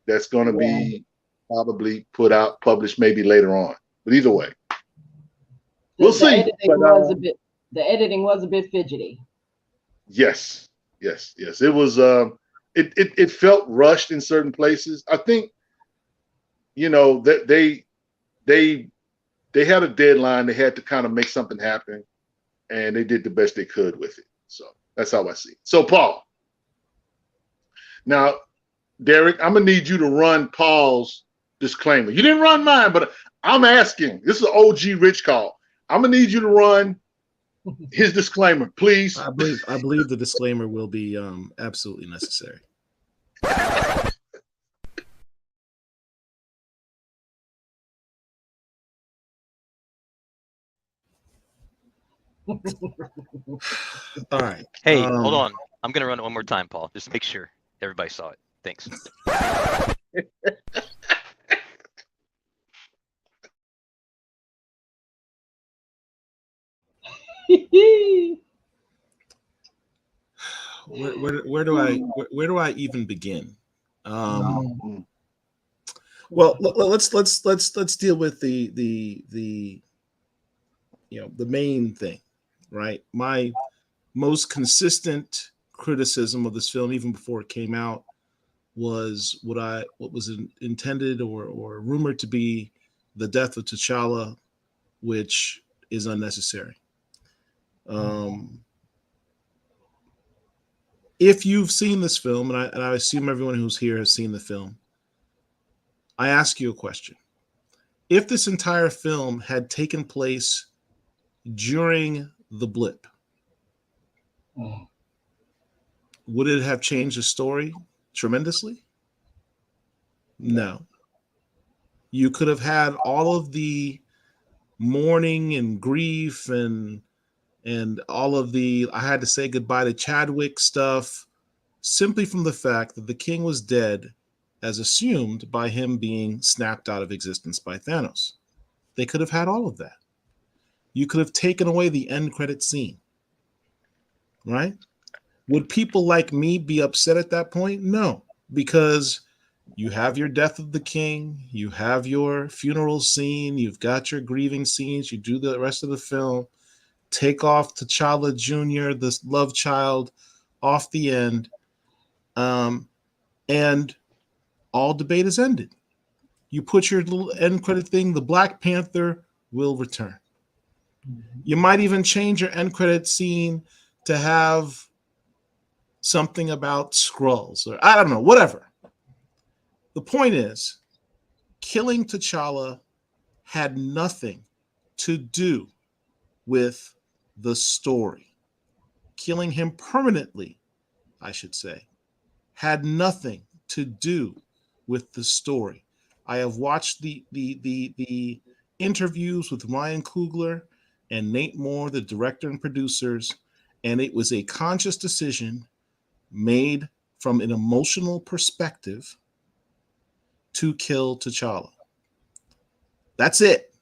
that's going to be probably published maybe later on. But either way, we'll see. The editing was a bit fidgety. Yes. It was. It felt rushed in certain places. I think, that they had a deadline. They had to kind of make something happen, and they did the best they could with it. So that's how I see it. So Paul, now Derek, I'm gonna need you to run Paul's disclaimer. You didn't run mine, but I'm asking. This is an OG Rich call. I'm gonna need you to run his disclaimer, please. I believe the disclaimer will be absolutely necessary. All right. Hey, hold on. I'm gonna run it one more time, Paul, just to make sure everybody saw it. Thanks. Where do I even begin? Well, let's deal with the main thing, right? My most consistent criticism of this film, even before it came out, was what was intended or rumored to be the death of T'Challa, which is unnecessary. If you've seen this film, and I assume everyone who's here has seen the film, I ask you a question. If this entire film had taken place during the blip, would it have changed the story tremendously? No. You could have had all of the mourning and grief and all of the I had to say goodbye to Chadwick stuff simply from the fact that the king was dead, as assumed by him being snapped out of existence by Thanos. They could have had all of that. You could have taken away the end credit scene, right? Would people like me be upset at that point? No, because you have your death of the king, you have your funeral scene, you've got your grieving scenes, you do the rest of the film, take off T'Challa Jr., this love child, off the end. And and all debate is ended. You put your little end credit thing, the Black Panther will return. You might even change your end credit scene to have something about Skrulls, or I don't know, whatever. The point is, killing T'Challa had nothing to do with the story. Killing him permanently, I should say, had nothing to do with the story. I have watched the interviews with Ryan Coogler and Nate Moore, the director and producers, and it was a conscious decision made from an emotional perspective to kill T'Challa. That's it.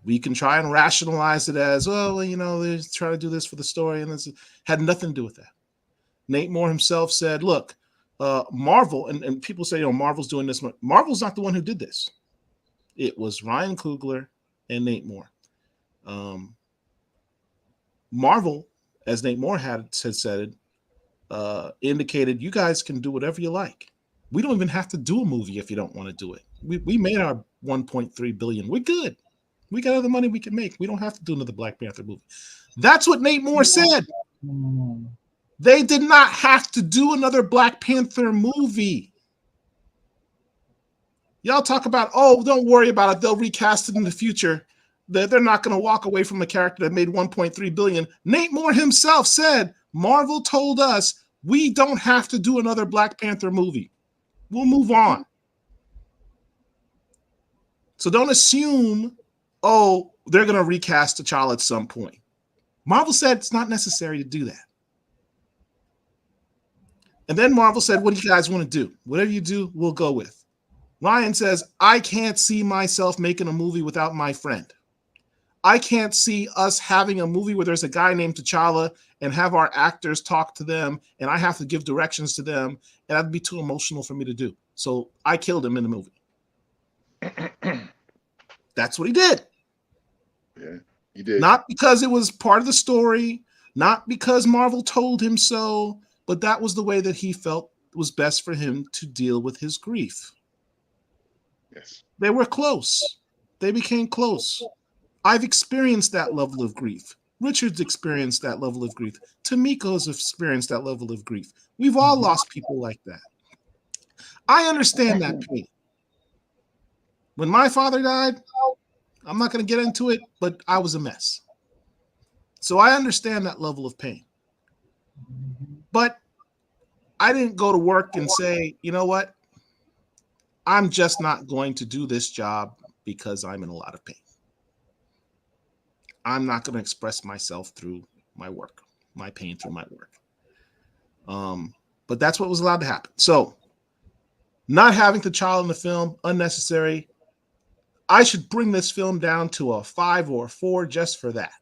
We can try and rationalize it as, oh, well, you know, they're trying to do this for the story, and this had nothing to do with that. Nate Moore himself said, look, Marvel, and people say, you know, Marvel's doing this. Marvel's not the one who did this. It was Ryan Coogler and Nate Moore. Marvel, as Nate Moore had said, indicated you guys can do whatever you like. We don't even have to do a movie if you don't want to do it. We made our 1.3 billion. We're good. We got other money we can make. We don't have to do another Black Panther movie. That's what Nate Moore said. They did not have to do another Black Panther movie. Y'all talk about, oh, don't worry about it. They'll recast it in the future. They're not going to walk away from a character that made 1.3 billion. Nate Moore himself said, Marvel told us we don't have to do another Black Panther movie. We'll move on. So don't assume, oh, they're going to recast T'Challa at some point. Marvel said it's not necessary to do that. And then Marvel said, what do you guys want to do? Whatever you do, we'll go with. Ryan says, I can't see myself making a movie without my friend. I can't see us having a movie where there's a guy named T'Challa and have our actors talk to them and I have to give directions to them, and that'd be too emotional for me to do. So I killed him in the movie. That's what he did. Yeah, he did. Not because it was part of the story, not because Marvel told him so, but that was the way that he felt was best for him to deal with his grief. Yes. They were close. They became close. I've experienced that level of grief. Richard's experienced that level of grief. Tamiko's experienced that level of grief. We've all lost people like that. I understand that pain. When my father died, I'm not going to get into it, but I was a mess. So I understand that level of pain. But I didn't go to work and say, you know what? I'm just not going to do this job because I'm in a lot of pain. I'm not going to express myself through my work, my pain through my work. But that's what was allowed to happen. So not having T'Challa in the film, unnecessary. I should bring this film down to a 5 or a 4 just for that.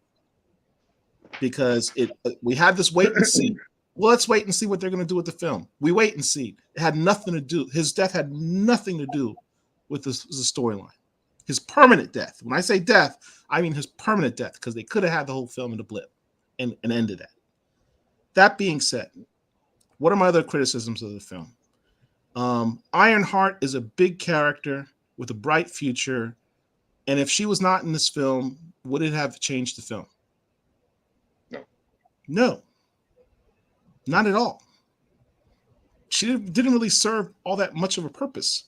Because we had this wait and see. Well, let's wait and see what they're going to do with the film. We wait and see. It had nothing to do. His death had nothing to do with the storyline. His permanent death. When I say death, I mean his permanent death, because they could have had the whole film in a blip and ended that. That being said, what are my other criticisms of the film? Ironheart is a big character with a bright future, and if she was not in this film, would it have changed the film? No. Not at all. She didn't really serve all that much of a purpose.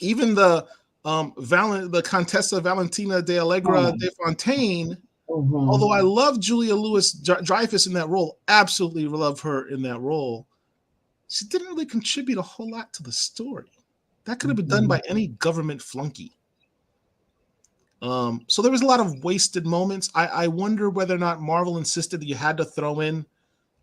Even the Contessa Valentina de Allegra de Fontaine, although I love Julia Louis-Dreyfus in that role, absolutely love her in that role, she didn't really contribute a whole lot to the story. That could have been done by any government flunky. So there was a lot of wasted moments. I wonder whether or not Marvel insisted that you had to throw in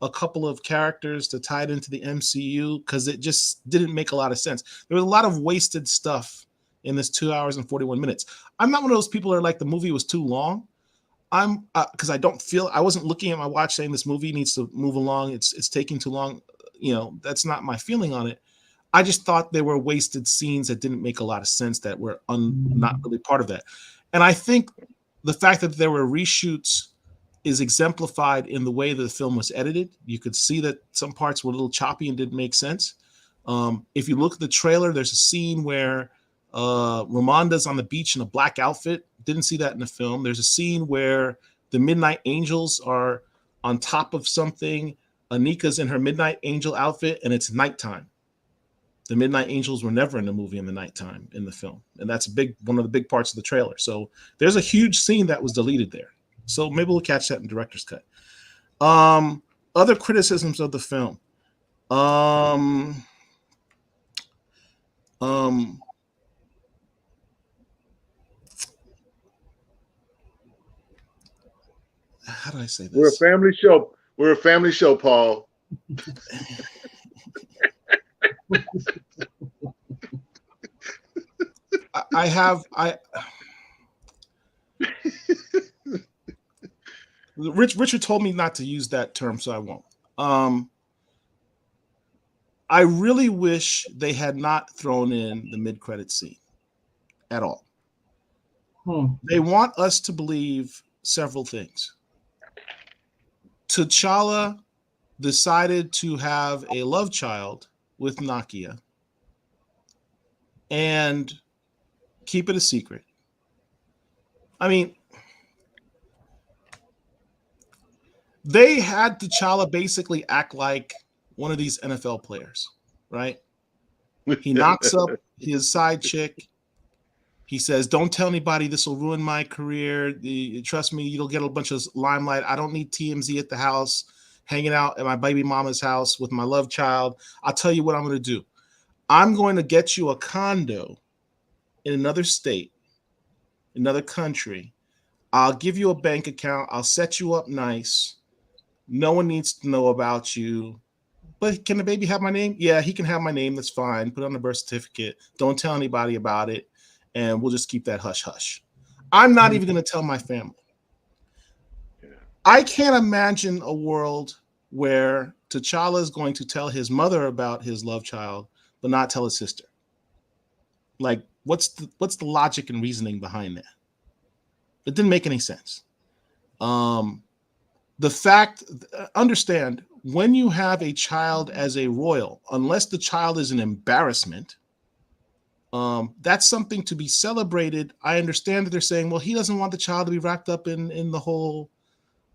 a couple of characters to tie it into the MCU, because it just didn't make a lot of sense. There was a lot of wasted stuff in this 2 hours and 41 minutes. I'm not one of those people that are like the movie was too long. I'm because I wasn't looking at my watch saying this movie needs to move along. It's taking too long. You know, that's not my feeling on it. I just thought there were wasted scenes that didn't make a lot of sense, that were not really part of that. And I think the fact that there were reshoots is exemplified in the way that the film was edited. You could see that some parts were a little choppy and didn't make sense. If you look at the trailer, there's a scene where Ramonda's on the beach in a black outfit. Didn't see that in the film. There's a scene where the Midnight Angels are on top of something. Anika's in her Midnight Angel outfit, and it's nighttime. The Midnight Angels were never in the movie in the nighttime in the film, and that's one of the big parts of the trailer. So there's a huge scene that was deleted there. So maybe we'll catch that in director's cut. Other criticisms of the film. How do I say this? We're a family show. We're a family show, Paul. Richard told me not to use that term, so I won't. I really wish they had not thrown in the mid-credit scene at all. They want us to believe several things. T'Challa decided to have a love child with Nakia and keep it a secret. I mean, they had T'Challa basically act like one of these NFL players, right? He knocks up his side chick. He says, "Don't tell anybody. This will ruin my career. Trust me, you'll get a bunch of limelight. I don't need TMZ at the house, hanging out at my baby mama's house with my love child. I'll tell you what I'm going to do. I'm going to get you a condo in another state, another country. I'll give you a bank account. I'll set you up nice. No one needs to know about you. But can the baby have my name? Yeah, he can have my name. That's fine. Put it on the birth certificate. Don't tell anybody about it. And we'll just keep that hush-hush. I'm not even going to tell my family." I can't imagine a world where T'Challa is going to tell his mother about his love child, but not tell his sister. Like, what's the logic and reasoning behind that? It didn't make any sense. Understand, when you have a child as a royal, unless the child is an embarrassment, that's something to be celebrated. I understand that they're saying, well, he doesn't want the child to be wrapped up in the whole,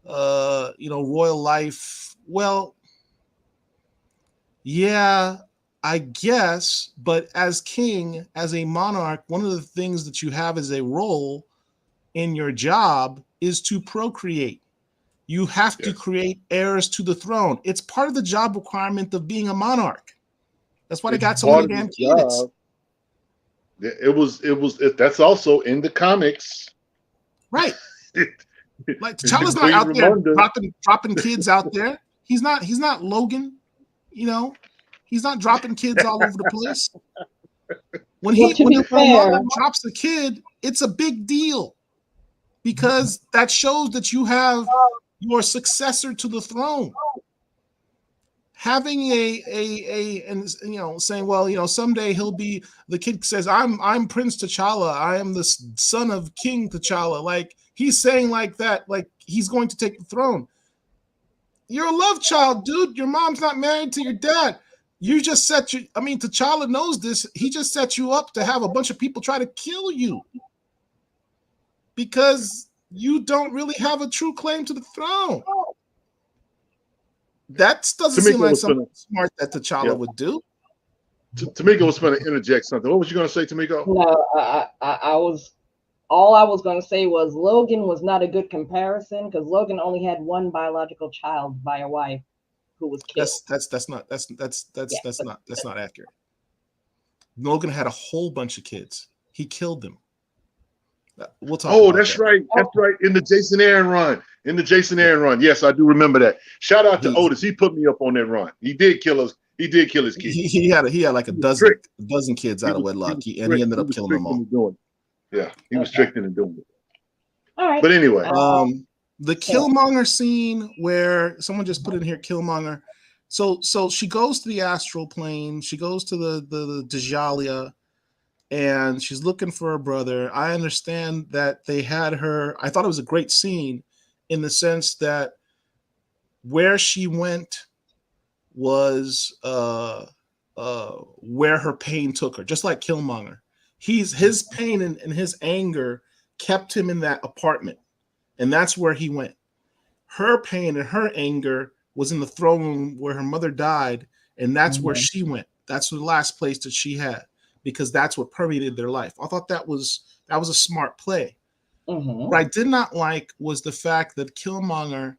royal life. Well, yeah, I guess. But as king, as a monarch, one of the things that you have as a role in your job is to procreate. You have to create heirs to the throne. It's part of the job requirement of being a monarch. That's why they got so many damn kids. That's also in the comics. Right. Like, T'Challa's not out there dropping kids out there. He's not Logan, he's not dropping kids all over the place. When your mother drops a kid, it's a big deal because that shows that you have your successor to the throne. Having saying, well, someday he'll be, the kid says, I'm Prince T'Challa. I am the son of King T'Challa. Like, he's saying like that, like he's going to take the throne. You're a love child, dude. Your mom's not married to your dad. You just T'Challa knows this. He just set you up to have a bunch of people try to kill you because you don't really have a true claim to the throne. That doesn't seem like something smart that T'Challa would do. Tamika was going to interject something. What was you going to say, Tamika? No, all I was going to say was Logan was not a good comparison because Logan only had one biological child by a wife who was killed. That's not accurate. Logan had a whole bunch of kids. He killed them. We'll talk. Oh, that's right. That's right. In the Jason Aaron run. Yes, I do remember that. Shout out to Otis. He put me up on that run. He did kill us. He did kill his kids. He had like a dozen kids out of wedlock. He ended up killing them all. Yeah, he was tricked into doing it. All right. But anyway, the Killmonger scene where someone just put in here Killmonger. So she goes to the astral plane. She goes to the Djalia. And she's looking for her brother. I understand that they had her. I thought it was a great scene in the sense that where she went was where her pain took her, just like Killmonger. His pain and his anger kept him in that apartment, and that's where he went. Her pain and her anger was in the throne room where her mother died, and that's where she went. That's the last place that she had, because that's what permeated their life. I thought that was a smart play. What I did not like was the fact that Killmonger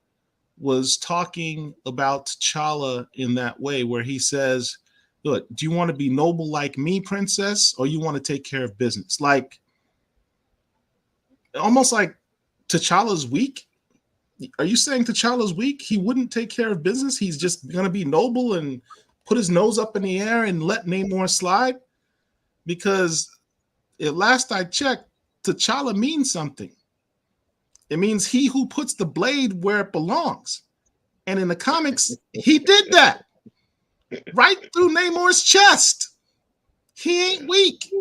was talking about T'Challa in that way, where he says, "Look, do you want to be noble like me, princess, or you want to take care of business?" Like, almost like T'Challa's weak. Are you saying T'Challa's weak? He wouldn't take care of business. He's just going to be noble and put his nose up in the air and let Namor slide? Because at last I checked, T'Challa means something. It means he who puts the blade where it belongs. And in the comics, he did that. Right through Namor's chest. He ain't weak.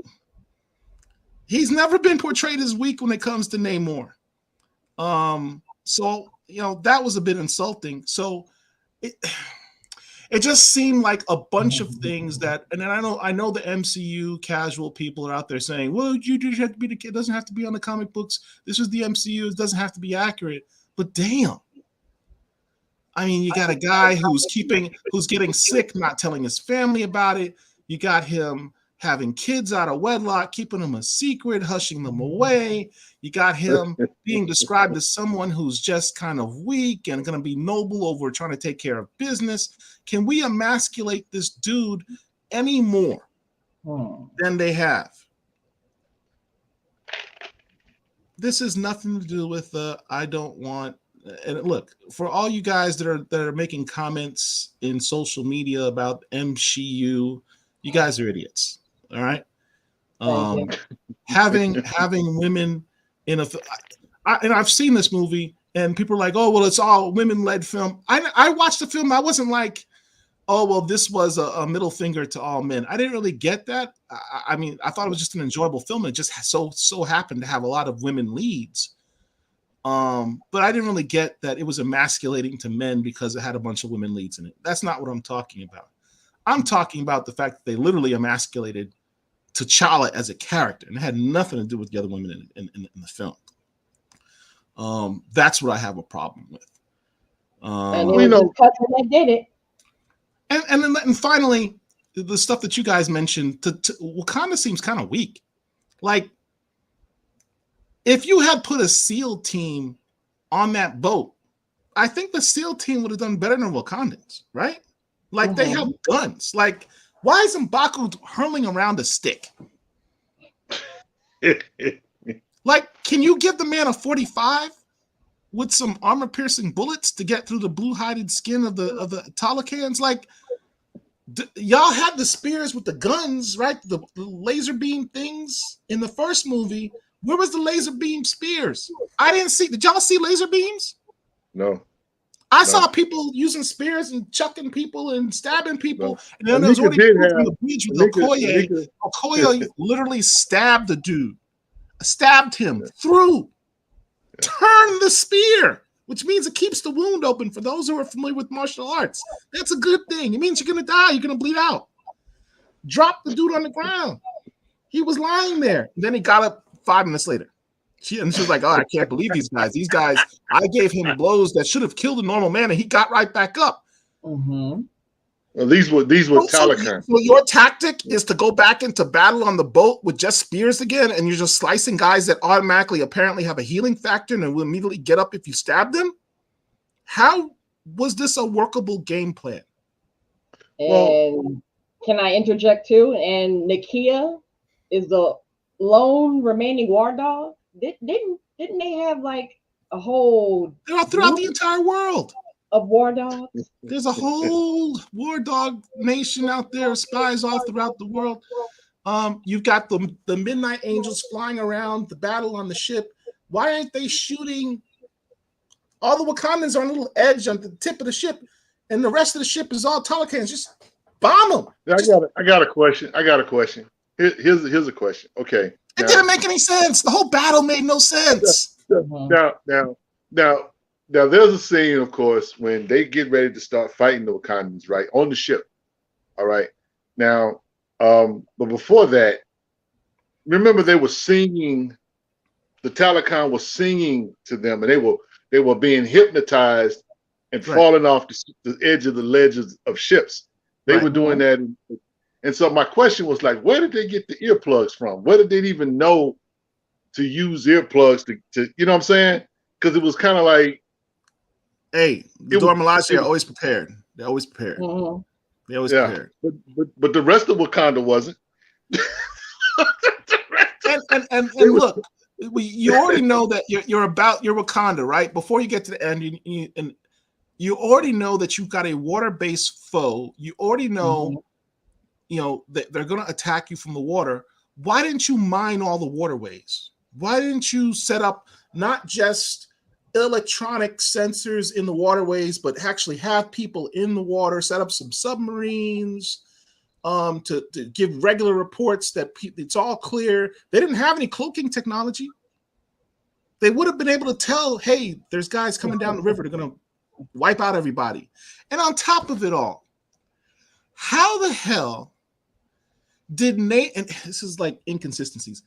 He's never been portrayed as weak when it comes to Namor. So, that was a bit insulting. So it just seemed like a bunch of things that, and then I know the MCU casual people are out there saying, well, you just have to be it doesn't have to be on the comic books. This is the MCU. It doesn't have to be accurate. But damn. I mean, you got a guy who's getting sick, not telling his family about it. You got him having kids out of wedlock, keeping them a secret, hushing them away. You got him being described as someone who's just kind of weak and going to be noble over trying to take care of business. Can we emasculate this dude any more than they have? This has nothing to do with I don't want. And look, for all you guys that are making comments in social media about MCU, you guys are idiots. All right. Having women in and I've seen this movie, and people are like, oh, well, it's all women-led film. I watched the film. I wasn't like, oh, well, this was a middle finger to all men. I didn't really get that. I mean, I thought it was just an enjoyable film. It just so happened to have a lot of women leads. But I didn't really get that it was emasculating to men because it had a bunch of women leads in it. That's not what I'm talking about. I'm talking about the fact that they literally emasculated T'Challa as a character, and it had nothing to do with the other women in the film. That's what I have a problem with. And we know that did it. And finally, the stuff that you guys mentioned, Wakanda seems kind of weak. Like, if you had put a SEAL team on that boat, I think the SEAL team would have done better than Wakandans, right? Like, they have guns. Like, why is M'Baku hurling around a stick? Like, can you give the man a 45 with some armor-piercing bullets to get through the blue-hided skin of the Talakans? Like, y'all had the spears with the guns, right? The laser beam things in the first movie. Where was the laser beam spears? I didn't see. Did y'all see laser beams? No. I saw people using spears and chucking people and stabbing people. And then there was already from the bridge with Okoye. Okoye literally stabbed the dude. Stabbed him through. Turn the spear, which means it keeps the wound open for those who are familiar with martial arts. That's a good thing. It means you're going to die. You're going to bleed out. Drop the dude on the ground. He was lying there. And then he got up 5 minutes later. She was like, oh, I can't believe these guys. These guys, I gave him blows that should have killed a normal man, and he got right back up. Well, these were Talakans. So your tactic is to go back into battle on the boat with just spears again, and you're just slicing guys that automatically apparently have a healing factor and will immediately get up if you stab them? How was this a workable game plan? And can I interject too? And Nakia is the lone remaining war dog. Didn't they have like a whole throughout the entire world of war dogs? There's a whole war dog nation out there, spies all throughout the world. You've got the Midnight Angels flying around, the battle on the ship. Why aren't they shooting? All the Wakandans are on a little edge on the tip of the ship, and the rest of the ship is all Talakans. Just bomb them. I got a question. Here's a question. Okay. It didn't make any sense. The whole battle made no sense. Now, there's a scene, of course, when they get ready to start fighting the Wakandans, right, on the ship. All right. Now, but before that, remember they were singing. The Taliban was singing to them, and they were being hypnotized and Right. falling off the edge of the ledges of ships. They Right. were doing that, and so my question was like, where did they get the earplugs from? Where did they even know to use earplugs to you know what I'm saying? Because it was kind of like, hey, the Dora Milaje are always prepared. They're always prepared. Mhm. They always yeah, prepared. but the rest of Wakanda wasn't. And look, you already know that you're Wakanda, right? Before you get to the end, you already know that you've got a water-based foe. You already know, that they're going to attack you from the water. Why didn't you mine all the waterways? Why didn't you set up not just electronic sensors in the waterways, but actually have people in the water, set up some submarines, to give regular reports that it's all clear? They didn't have any cloaking technology. They would have been able to tell, hey, there's guys coming down the river. They're going to wipe out everybody. And on top of it all, how the hell did Nate, and this is like inconsistencies.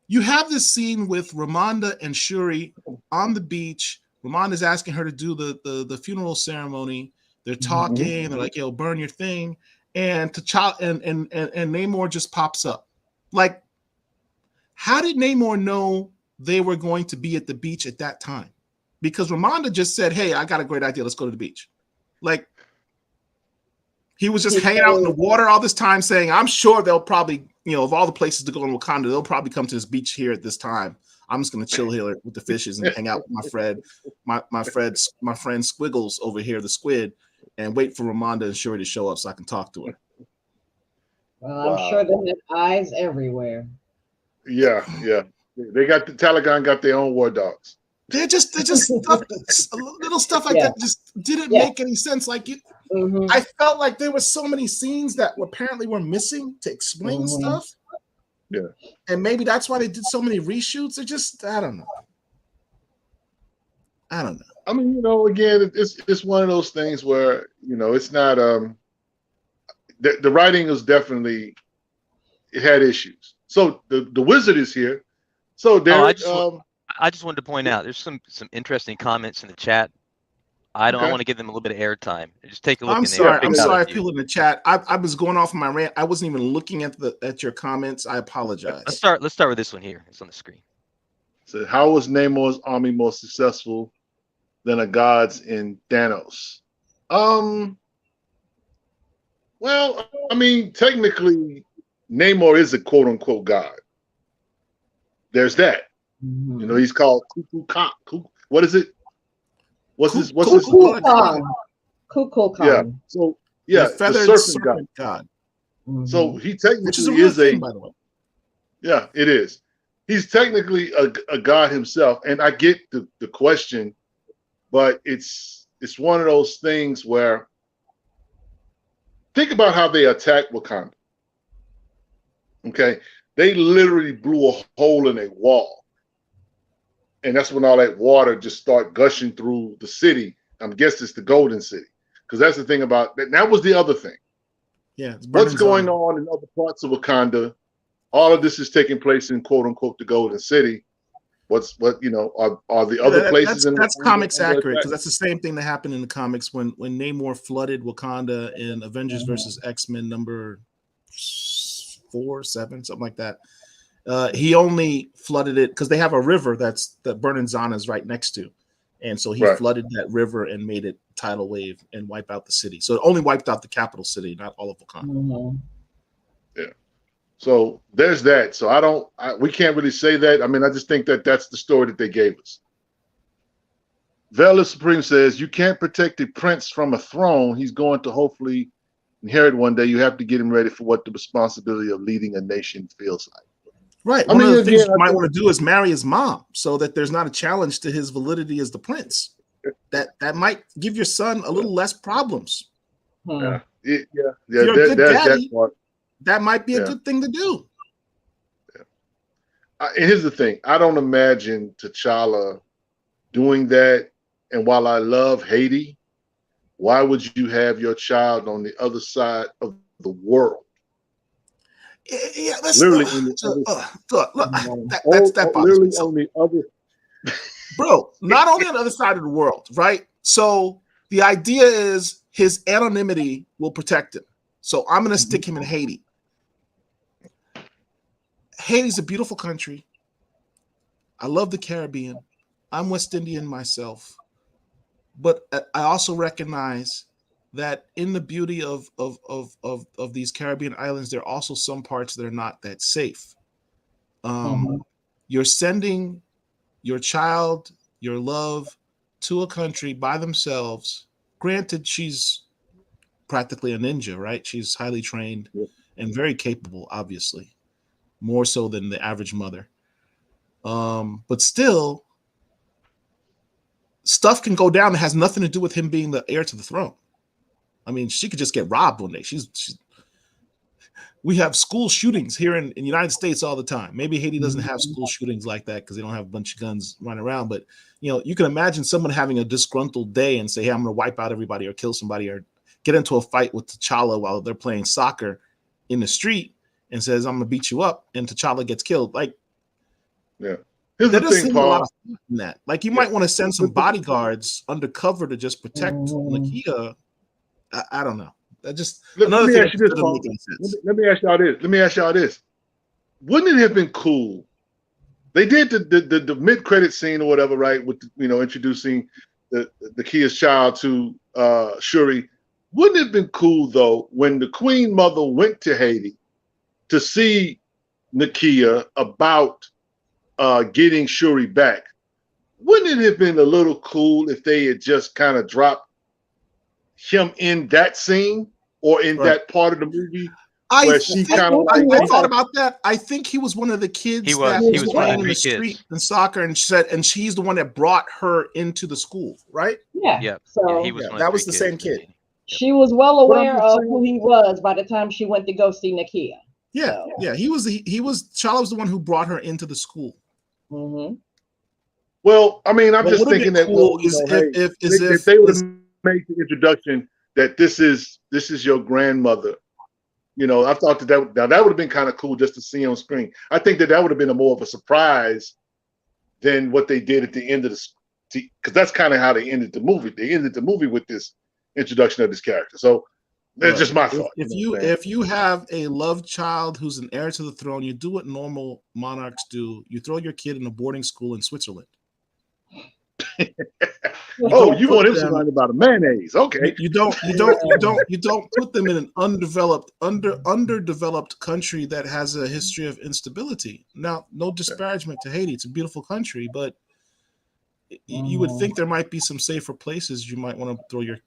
You have this scene with Ramonda and Shuri on the beach. Ramonda's asking her to do the funeral ceremony. They're talking. They're like, yo, burn your thing. And T'Challa and Namor just pops up. Like, how did Namor know they were going to be at the beach at that time? Because Ramonda just said, hey, I got a great idea. Let's go to the beach. Like, he was just hanging out in the water all this time saying, I'm sure they'll probably, of all the places to go in Wakanda, they'll probably come to this beach here at this time. I'm just going to chill here with the fishes and hang out with my friend Squiggles over here, the squid, and wait for Ramonda and Shuri to show up so I can talk to her. Well, I'm sure they have eyes everywhere. Yeah. They got the Taliban got their own war dogs. They're just stuff, little stuff like that just didn't make any sense. Like I felt like there were so many scenes that apparently were missing to explain stuff. Yeah, and maybe that's why they did so many reshoots. They're just, I don't know. I mean, again, it's one of those things where it's not. The writing is definitely, it had issues. So the wizard is here. So there. I just wanted to point out there's some interesting comments in the chat. I want to give them a little bit of airtime. Just take a look. I'm sorry people in the chat. I was going off on my rant. I wasn't even looking at your comments. I apologize. Let's start with this one here. It's on the screen. So how was Namor's army more successful than a god's in Thanos? Well, I mean, technically, Namor is a quote unquote god. There's that. He's called Kukulkan. What is it? What's his? Kukulkan. Yeah. So the serpent god. So he technically is thing, by the way. Yeah, it is. He's technically a god himself, and I get the question, but it's one of those things where think about how they attacked Wakanda. Okay, they literally blew a hole in a wall. And that's when all that water just started gushing through the city. I guess it's the Golden City. Because that's the thing about that. That was the other thing. Yeah. What's going on in other parts of Wakanda? All of this is taking place in quote unquote the Golden City. Are the other places that's comics accurate, because that's the same thing that happened in the comics when Namor flooded Wakanda in Avengers versus X-Men number 4, 7, something like that. He only flooded it because they have a river that Bernanzana is right next to. And so he flooded that river and made it tidal wave and wipe out the city. So it only wiped out the capital city, not all of Wakanda. Yeah. So there's that. So we can't really say that. I mean, I just think that that's the story that they gave us. Vela Supreme says, you can't protect a prince from a throne. He's going to hopefully inherit one day. You have to get him ready for what the responsibility of leading a nation feels like. Right. One of the things you might want to do is marry his mom so that there's not a challenge to his validity as the prince. That might give your son a little less problems. Yeah. If you're a good daddy, that might be a good thing to do. And here's the thing. I don't imagine T'Challa doing that. And while I love Haiti, why would you have your child on the other side of the world? Yeah, that's Literally on the that bothers literally me. So, on the other. bro, not only on the other side of the world, right? So the idea is his anonymity will protect him. So I'm going to stick him in Haiti. Haiti's a beautiful country. I love the Caribbean. I'm West Indian myself. But I also recognize that in the beauty of these Caribbean islands, there are also some parts that are not that safe. You're sending your child, your love, to a country by themselves. Granted, she's practically a ninja, right? She's highly trained and very capable, obviously, more so than the average mother. But still, stuff can go down that has nothing to do with him being the heir to the throne. I mean, she could just get robbed one day. We have school shootings here in the United States all the time. Maybe Haiti doesn't have school shootings like that because they don't have a bunch of guns running around. But, you can imagine someone having a disgruntled day and say, hey, I'm going to wipe out everybody or kill somebody or get into a fight with T'Challa while they're playing soccer in the street and says, I'm going to beat you up. And T'Challa gets killed. Like, yeah. Here's the thing, Paul. A lot of in that. Like, you might want to send some bodyguards undercover to just protect Nakia. I don't know. Let me ask y'all this. Wouldn't it have been cool? They did the mid-credit scene or whatever, right? With introducing the Kia's child to Shuri. Wouldn't it have been cool though when the Queen Mother went to Haiti to see Nakia about getting Shuri back? Wouldn't it have been a little cool if they had just kind of dropped him in that scene or in that part of the movie where she kind of I thought about that. I think he was one of the kids he was playing in the street in soccer, and she's the one that brought her into the school, right? Yeah. So he was that was the same kid. She was well aware of who he was by the time she went to go see Nakia. Yeah, so. Yeah. He was T'Challa was the one who brought her into the school. Well, I mean, I'm just thinking that cool if they would have made the introduction that this is your grandmother. I thought that would have been kind of cool just to see on screen. I think that would have been more of a surprise than what they did at the end of because that's kind of how they ended the movie. They ended the movie with this introduction of this character. So that's just my thought. If you have a love child who's an heir to the throne, you do what normal monarchs do. You throw your kid in a boarding school in Switzerland. You want him to learn about a mayonnaise? Okay. You don't put them in an underdeveloped country that has a history of instability. Now, no disparagement to Haiti; it's a beautiful country, but you would think there might be some safer places you might want to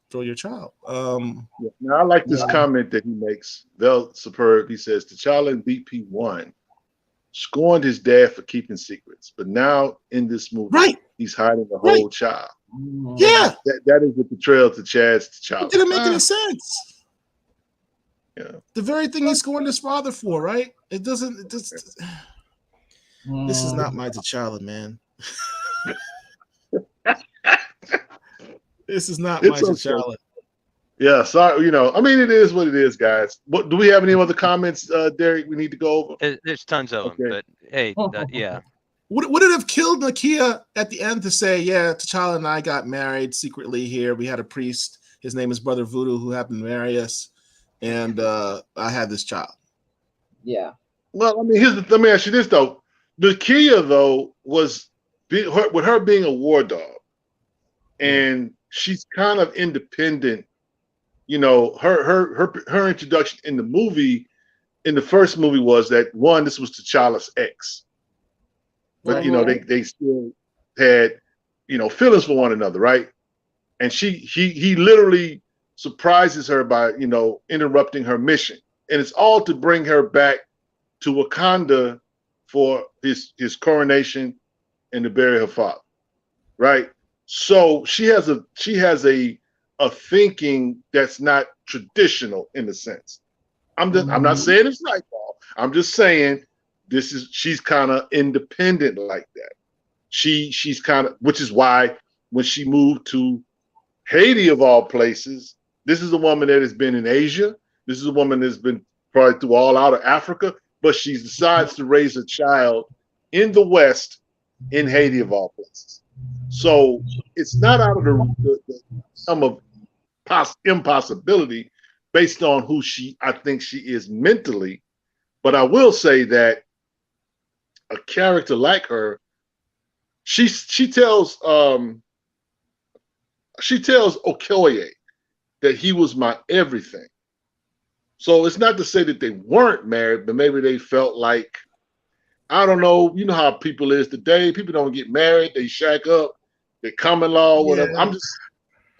throw your child. Now, I like this comment that he makes. Vel Superb. He says T'Challa in BP1 scorned his dad for keeping secrets, but now in this movie, he's hiding the whole child. Yeah, that is the portrayal to Chad's T'Challa. It didn't make any sense. Yeah, the very thing he scorned his father for, right? It doesn't. This is not my T'Challa, man. This is not my T'Challa. Yeah, sorry. I mean, it is what it is, guys. Do we have any other comments, Derek? We need to go over. There's tons of them, but hey, yeah. Would it have killed Nakia at the end to say, yeah, T'Challa and I got married secretly here. We had a priest. His name is Brother Voodoo, who happened to marry us, and I had this child. Yeah. Well, I mean, let me ask you this though. Nakia though was with her being a war dog, and she's kind of independent. Her introduction in the movie, in the first movie, was that this was T'Challa's ex, but they still had feelings for one another, right? And he literally surprises her by interrupting her mission, and it's all to bring her back to Wakanda for his coronation and to bury her father, right? So she has a thinking that's not traditional in a sense. I'm not saying it's right, Paul. I'm just saying she's kind of independent like that. She's kind of, which is why when she moved to Haiti of all places, this is a woman that has been in Asia. This is a woman that's been probably through all out of Africa. but she decides to raise a child in the West, in Haiti of all places. So it's not out of the realm of impossibility based on who I think she is mentally. But I will say that a character like her, she tells Okoye that he was my everything. So it's not to say that they weren't married, but maybe they felt like, I don't know, you know how people is today. People don't get married, they shack up, they common law, whatever. Yeah.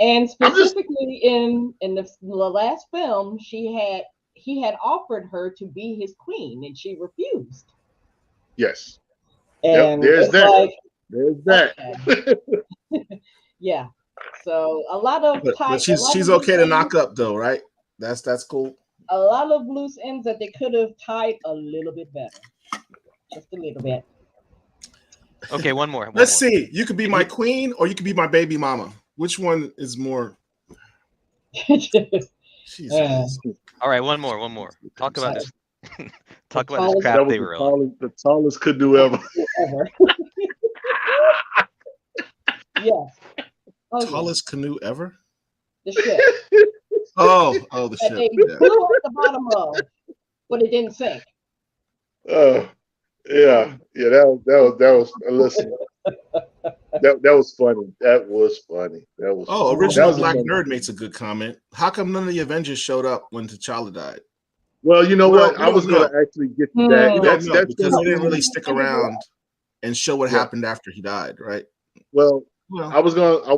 And specifically in the last film, he had offered her to be his queen, and she refused. Yes. And yep, there's that. Like, there's that. Okay. Yeah. So a lot of but she's okay to knock up though, right? That's cool. A lot of loose ends that they could have tied a little bit better, just a little bit. Okay, one more. Let's see. You could be my queen, or you could be my baby mama. Which one is more? Jesus. All right, one more. Talk about this. Talk about this crap they were on. The tallest canoe ever. Yes. Oh, tallest canoe ever? The ship. Oh, the ship. They flew at the bottom of, but it didn't sink. Yeah. That was. Listen, that was funny. That was funny. Original Black Nerd makes a good comment. How come none of the Avengers showed up when T'Challa died? Well, you know what? I was going to actually get to that. That's because they didn't really stick around and show what happened after he died, right? Well, that was going to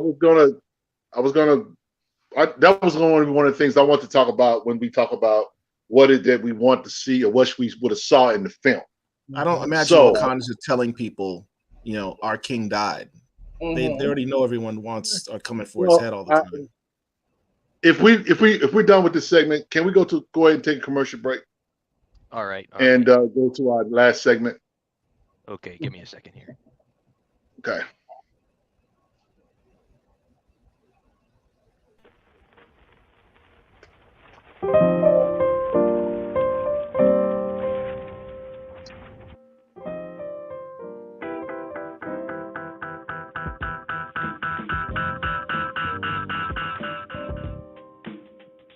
be one of the things I want to talk about when we talk about what it that we want to see or what we would have saw in the film. I don't imagine Wakandans are telling people, our king died. They already know everyone are coming for his head all the time. If we're done with this segment, can we go ahead and take a commercial break? All right. And go to our last segment. Okay, give me a second here. Okay.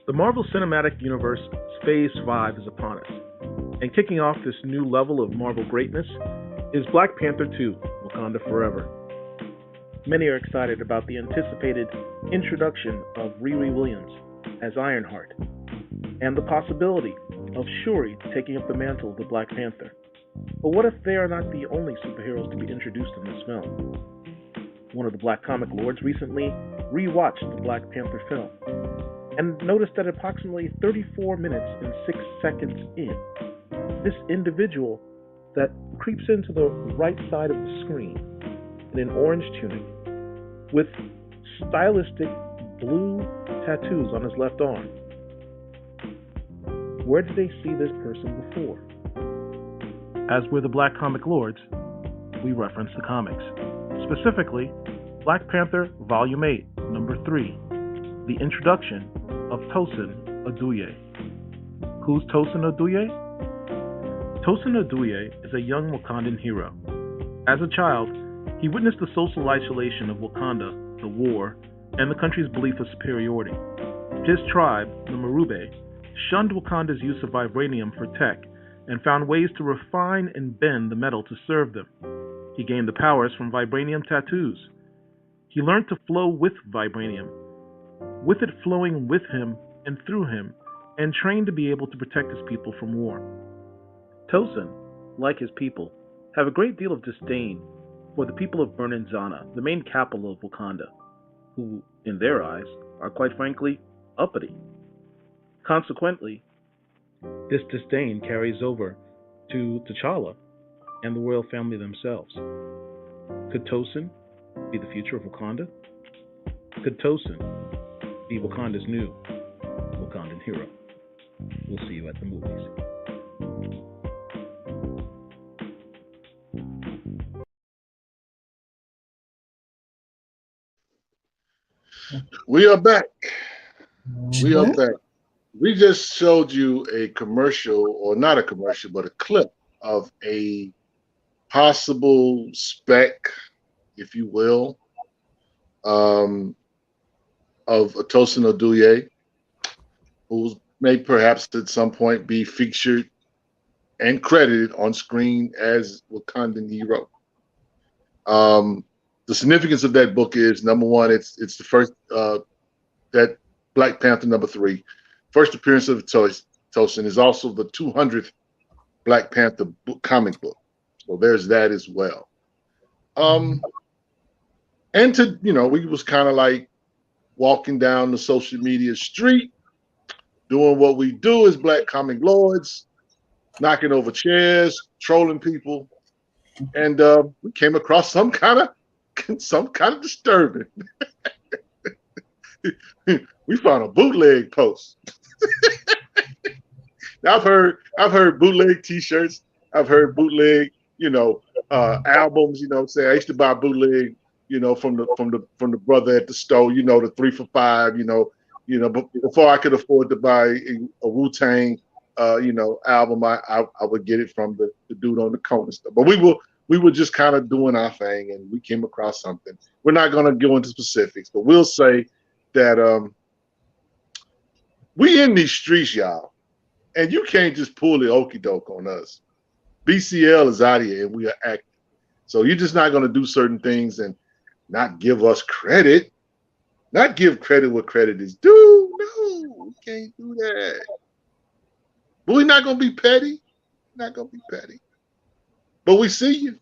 The Marvel Cinematic Universe Phase 5 is upon us, and kicking off this new level of Marvel greatness is Black Panther 2, Wakanda Forever. Many are excited about the anticipated introduction of Riri Williams as Ironheart, and the possibility of Shuri taking up the mantle of the Black Panther. But what if they are not the only superheroes to be introduced in this film? One of the Black Comic Lords recently re-watched the Black Panther film, and noticed that approximately 34 minutes and 6 seconds in, this individual that creeps into the right side of the screen in an orange tunic with stylistic blue tattoos on his left arm. Where did they see this person before? As we're the Black Comic Lords, we reference the comics. Specifically, Black Panther Volume 8, Number 3, the introduction of Tosin Oduye. Who's Tosin Oduye? Tosin Oduye is a young Wakandan hero. As a child, he witnessed the social isolation of Wakanda, the war, and the country's belief of superiority. His tribe, the Marube, shunned Wakanda's use of vibranium for tech and found ways to refine and bend the metal to serve them. He gained the powers from vibranium tattoos. He learned to flow with vibranium, with it flowing with him and through him, and trained to be able to protect his people from war. Tosin, like his people, have a great deal of disdain for the people of Bernanzana, the main capital of Wakanda, who, in their eyes, are quite frankly uppity. Consequently, this disdain carries over to T'Challa and the royal family themselves. Could Tosin be the future of Wakanda? Could Tosin be Wakanda's new Wakandan hero? We'll see you at the movies. We are back. We are back. we just showed you a commercial, or not a commercial, but a clip of a possible spec, if you will, of Tosin Oduye, who may perhaps at some point be featured and credited on screen as Wakandan hero. The significance of that book is, number one, it's the first that Black Panther #3, first appearance of Tosin, is also the 200th Black Panther comic book. So there's that as well. And to, we was kind of like walking down the social media street, doing what we do as Black comic lords, knocking over chairs, trolling people, and we came across some kind of disturbing. We found a bootleg post. Now, I've heard bootleg T-shirts. I've heard bootleg, albums. You know what I'm saying? I used to buy bootleg, from the brother at the store. The 3 for $5. But before I could afford to buy a Wu-Tang, album, I would get it from the dude on the corner stuff. But we were just kind of doing our thing, and we came across something. We're not going to go into specifics, but we'll say that we in these streets, y'all, and you can't just pull the okie doke on us. BCL is out here, and we are acting. So you're just not going to do certain things and not give us credit, not give credit what credit is due. No, we can't do that. But we're not going to be petty. Not going to be petty. But we see you.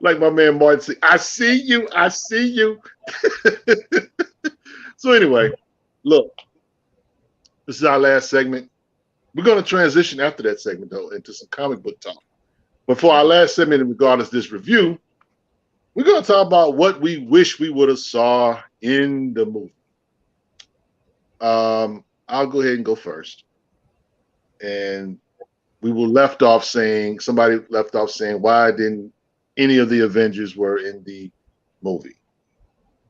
Like my man Martin said, I see you. I see you. So anyway, look, this is our last segment. We're going to transition after that segment, though, into some comic book talk. But for our last segment, in regards to this review, we're going to talk about what we wish we would have saw in the movie. I'll go ahead and go first. And somebody left off saying, why didn't any of the Avengers were in the movie?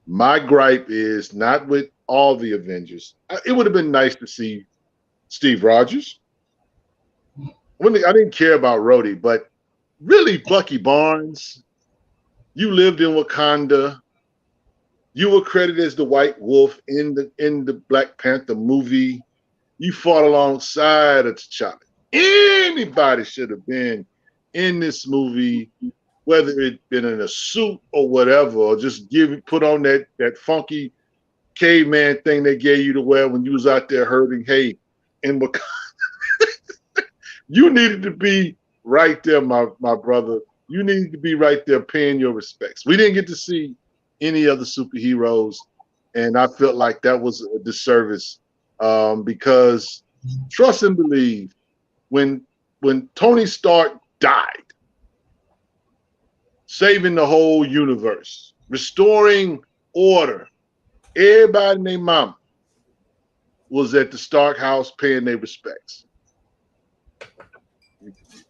My gripe is not with all the Avengers. It would have been nice to see Steve Rogers. I didn't care about Rhodey, but really, Bucky Barnes, you lived in Wakanda. You were credited as the White Wolf in the Black Panther movie. You fought alongside of T'Challa. Anybody should have been in this movie, whether it been in a suit or whatever, or just put on that funky caveman thing they gave you to wear when you was out there herding hay in Wakanda. You needed to be right there, my brother. You needed to be right there paying your respects. We didn't get to see any other superheroes, and I felt like that was a disservice, because trust and believe, when Tony Stark died, saving the whole universe, restoring order, everybody and their mama was at the Stark house paying their respects.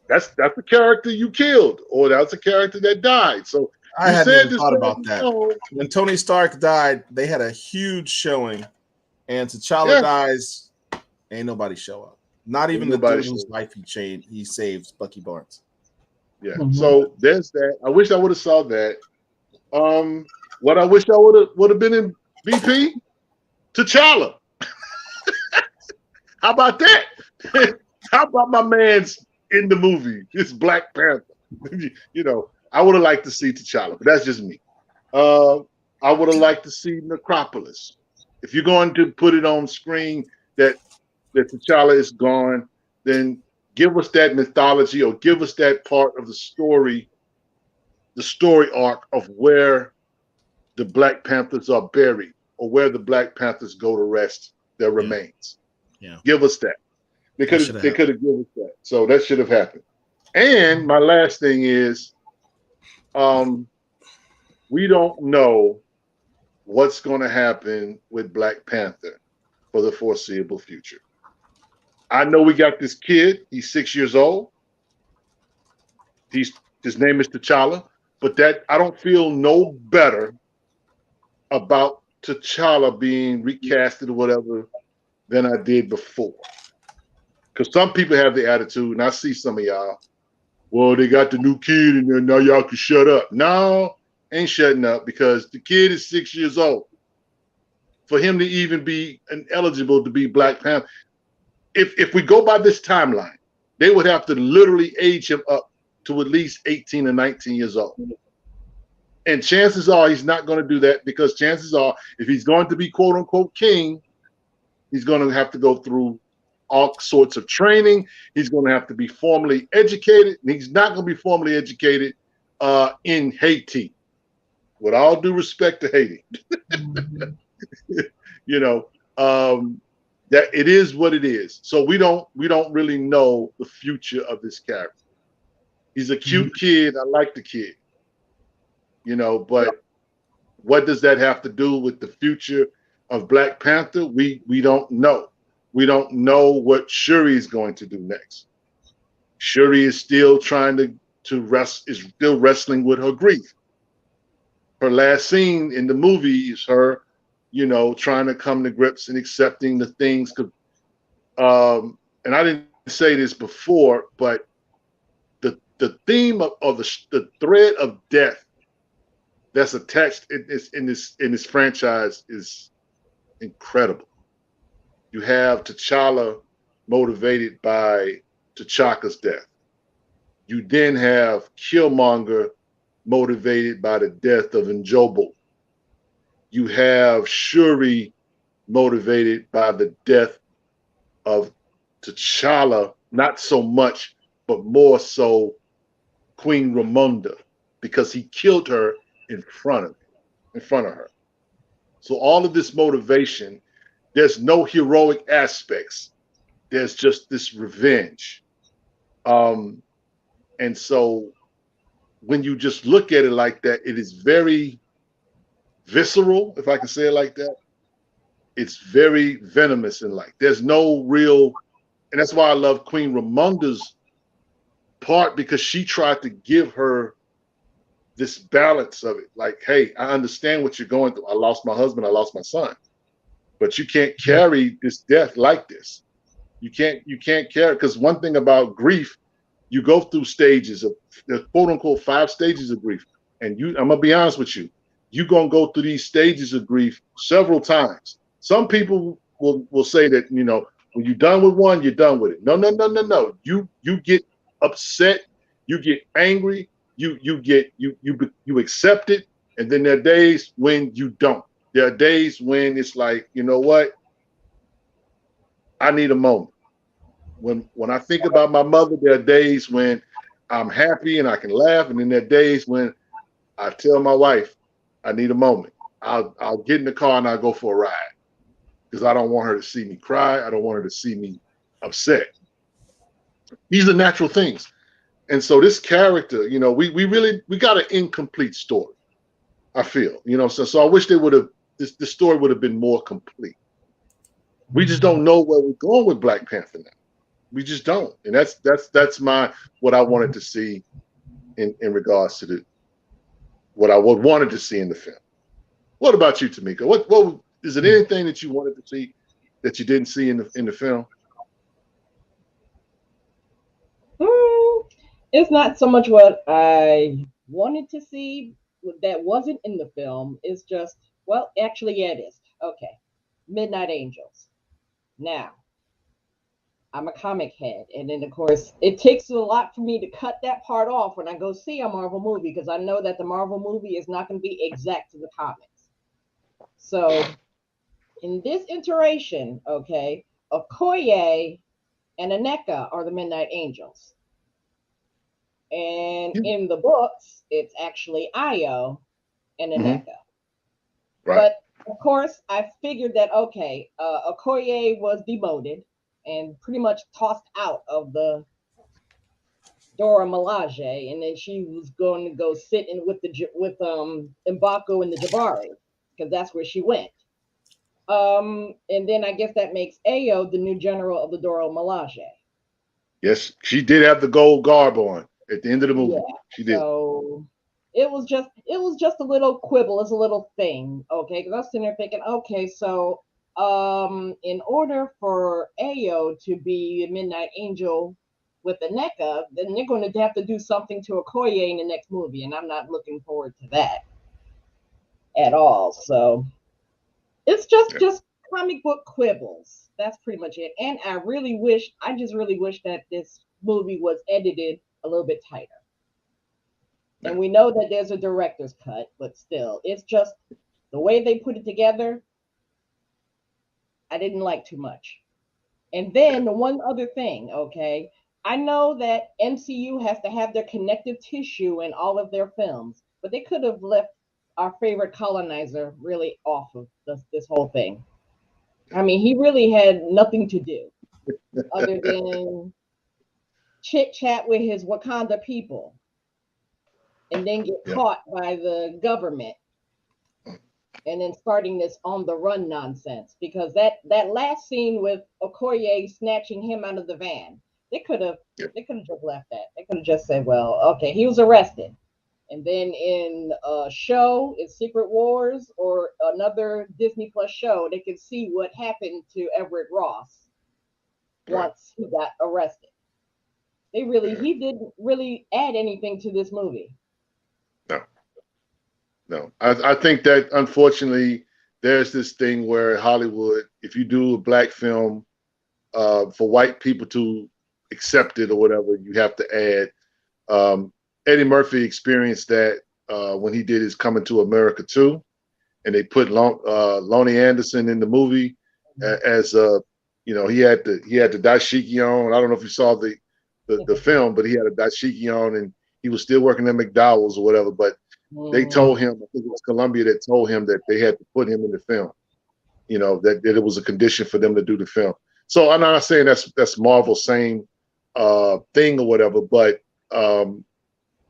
That's the character you killed, or that's a character that died. So I hadn't even thought about that. When Tony Stark died, they had a huge showing, and T'Challa dies, ain't nobody show up. Not even the dude whose life he saves, Bucky Barnes. Yeah. So there's that. I wish I would have saw that. What I wish I would have been in BP? T'Challa. How about that? How about my man's in the movie? It's Black Panther. I would have liked to see T'Challa, but that's just me. I would have liked to see Necropolis. If you're going to put it on screen that T'Challa is gone, then give us that mythology, or give us that part of the story arc of where the Black Panthers are buried, or where the Black Panthers go to rest their remains. Yeah. Give us that. They could have given us that. So that should have happened. And my last thing is, we don't know what's going to happen with Black Panther for the foreseeable future. I know we got this kid. He's 6 years old. His name is T'Challa. But I don't feel no better about T'Challa being recasted or whatever than I did before. Because some people have the attitude, and I see some of y'all, well, they got the new kid in there, now y'all can shut up. No, ain't shutting up, because the kid is 6 years old. For him to even be eligible to be Black Panther, if we go by this timeline, they would have to literally age him up to at least 18 or 19 years old. And chances are he's not going to do that, because chances are, if he's going to be quote unquote king, he's going to have to go through all sorts of training. He's going to have to be formally educated, and he's not going to be formally educated in Haiti. With all due respect to Haiti, you know, that it is what it is. So we don't really know the future of this character. He's a cute kid. I like the kid, you know, but what does that have to do with the future of Black Panther? We don't know. We don't know what Shuri is going to do next. Shuri is still trying is still wrestling with her grief. Her last scene in the movie is her, you know, trying to come to grips and accepting the things. And I didn't say this before, but the theme of the thread of death that's attached in this franchise is incredible. You have T'Challa motivated by T'Chaka's death. You then have Killmonger motivated by the death of Njobo. You have Shuri motivated by the death of T'Challa, not so much, but more so Queen Ramonda, because he killed her in front of her. So all of this motivation, there's no heroic aspects. There's just this revenge. And so when you just look at it like that, it is very visceral, if I can say it like that. It's very venomous and there's no real, and that's why I love Queen Ramonda's part, because she tried to give her this balance of it. Like, hey, I understand what you're going through. I lost my husband, I lost my son, but you can't carry this death like this. You can't carry, because one thing about grief, you go through stages of the quote unquote 5 stages of grief. And I'm gonna be honest with you, you're gonna go through these stages of grief several times. Some people will say that, you know, when you're done with one, you're done with it. No. You get upset, you get angry, you accept it, and then there are days when you don't. There are days when it's like, you know what? I need a moment. When I think about my mother, there are days when I'm happy and I can laugh, and then there are days when I tell my wife, I need a moment. I'll get in the car and I'll go for a ride, because I don't want her to see me cry. I don't want her to see me upset. These are natural things. And so this character, you know, we got an incomplete story, I feel, you know, so I wish this story would have been more complete. We just don't know where we're going with Black Panther now. We just don't. And that's what I wanted to see in regards to what I wanted to see in the film. What about you, Tamika? What is it, anything that you wanted to see that you didn't see in the film? It's not so much what I wanted to see that wasn't in the film. It's just, well, actually, yeah, it is. Okay. Midnight Angels. Now, I'm a comic head, and then of course it takes a lot for me to cut that part off when I go see a Marvel movie, because I know that the Marvel movie is not going to be exact to the comics. So in this iteration, okay, Okoye and Aneka are the Midnight Angels, and in the books it's actually Io and Aneka. Right. But of course I figured that, okay, Okoye was demoted and pretty much tossed out of the Dora Milaje, and then she was going to go sit in with M'Baku and the Jabari, because that's where she went. And then I guess that makes Ayo the new general of the Dora Milaje. Yes, she did have the gold garb on at the end of the movie. Yeah, she did. So it was just a little quibble, it's a little thing, okay? Because I was sitting there thinking, okay, so in order for Ayo to be a Midnight Angel with the NECA, then they're going to have to do something to Okoye in the next movie, and I'm not looking forward to that at all. So it's just comic book quibbles. That's pretty much it. And I just really wish that this movie was edited a little bit tighter. And we know that there's a director's cut, but still, it's just the way they put it together. I didn't like too much. And then the one other thing, okay, I know that MCU has to have their connective tissue in all of their films, but they could have left our favorite colonizer really off of this whole thing. I mean, he really had nothing to do other than chit chat with his Wakanda people and then get caught by the government and then starting this on the run nonsense, because that last scene with Okoye snatching him out of the van, they could have just left that. They could have just said, well, okay, he was arrested. And then in a show, in Secret Wars or another Disney Plus show, they could see what happened to Everett Ross once he got arrested. He didn't really add anything to this movie. No. I think that unfortunately there's this thing where Hollywood, if you do a black film for white people to accept it or whatever, you have to add. Eddie Murphy experienced that when he did his Coming to America 2, and they put Lonnie Anderson in the movie as he had the dashiki on. I don't know if you saw the film, but he had a dashiki on, and he was still working at McDowell's or whatever. But they told him, I think it was Columbia that told him that they had to put him in the film. That it was a condition for them to do the film. So I'm not saying that's Marvel's same thing or whatever, but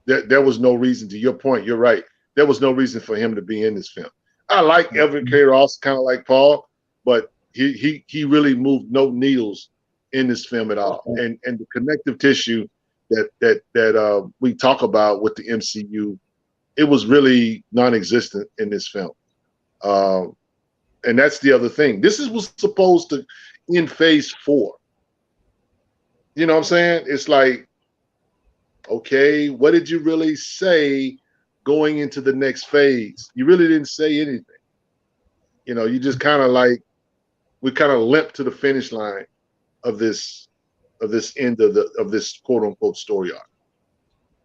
there was no reason. To your point, you're right. There was no reason for him to be in this film. I like Everett K. Ross, kind of like Paul, but he really moved no needles in this film at all. And the connective tissue that we talk about with the MCU, it was really non-existent in this film. And that's the other thing. This was supposed to end phase 4. You know what I'm saying? It's like, okay, what did you really say going into the next phase? You really didn't say anything. You just kind of we kind of limped to the finish line of this end of this quote unquote story arc.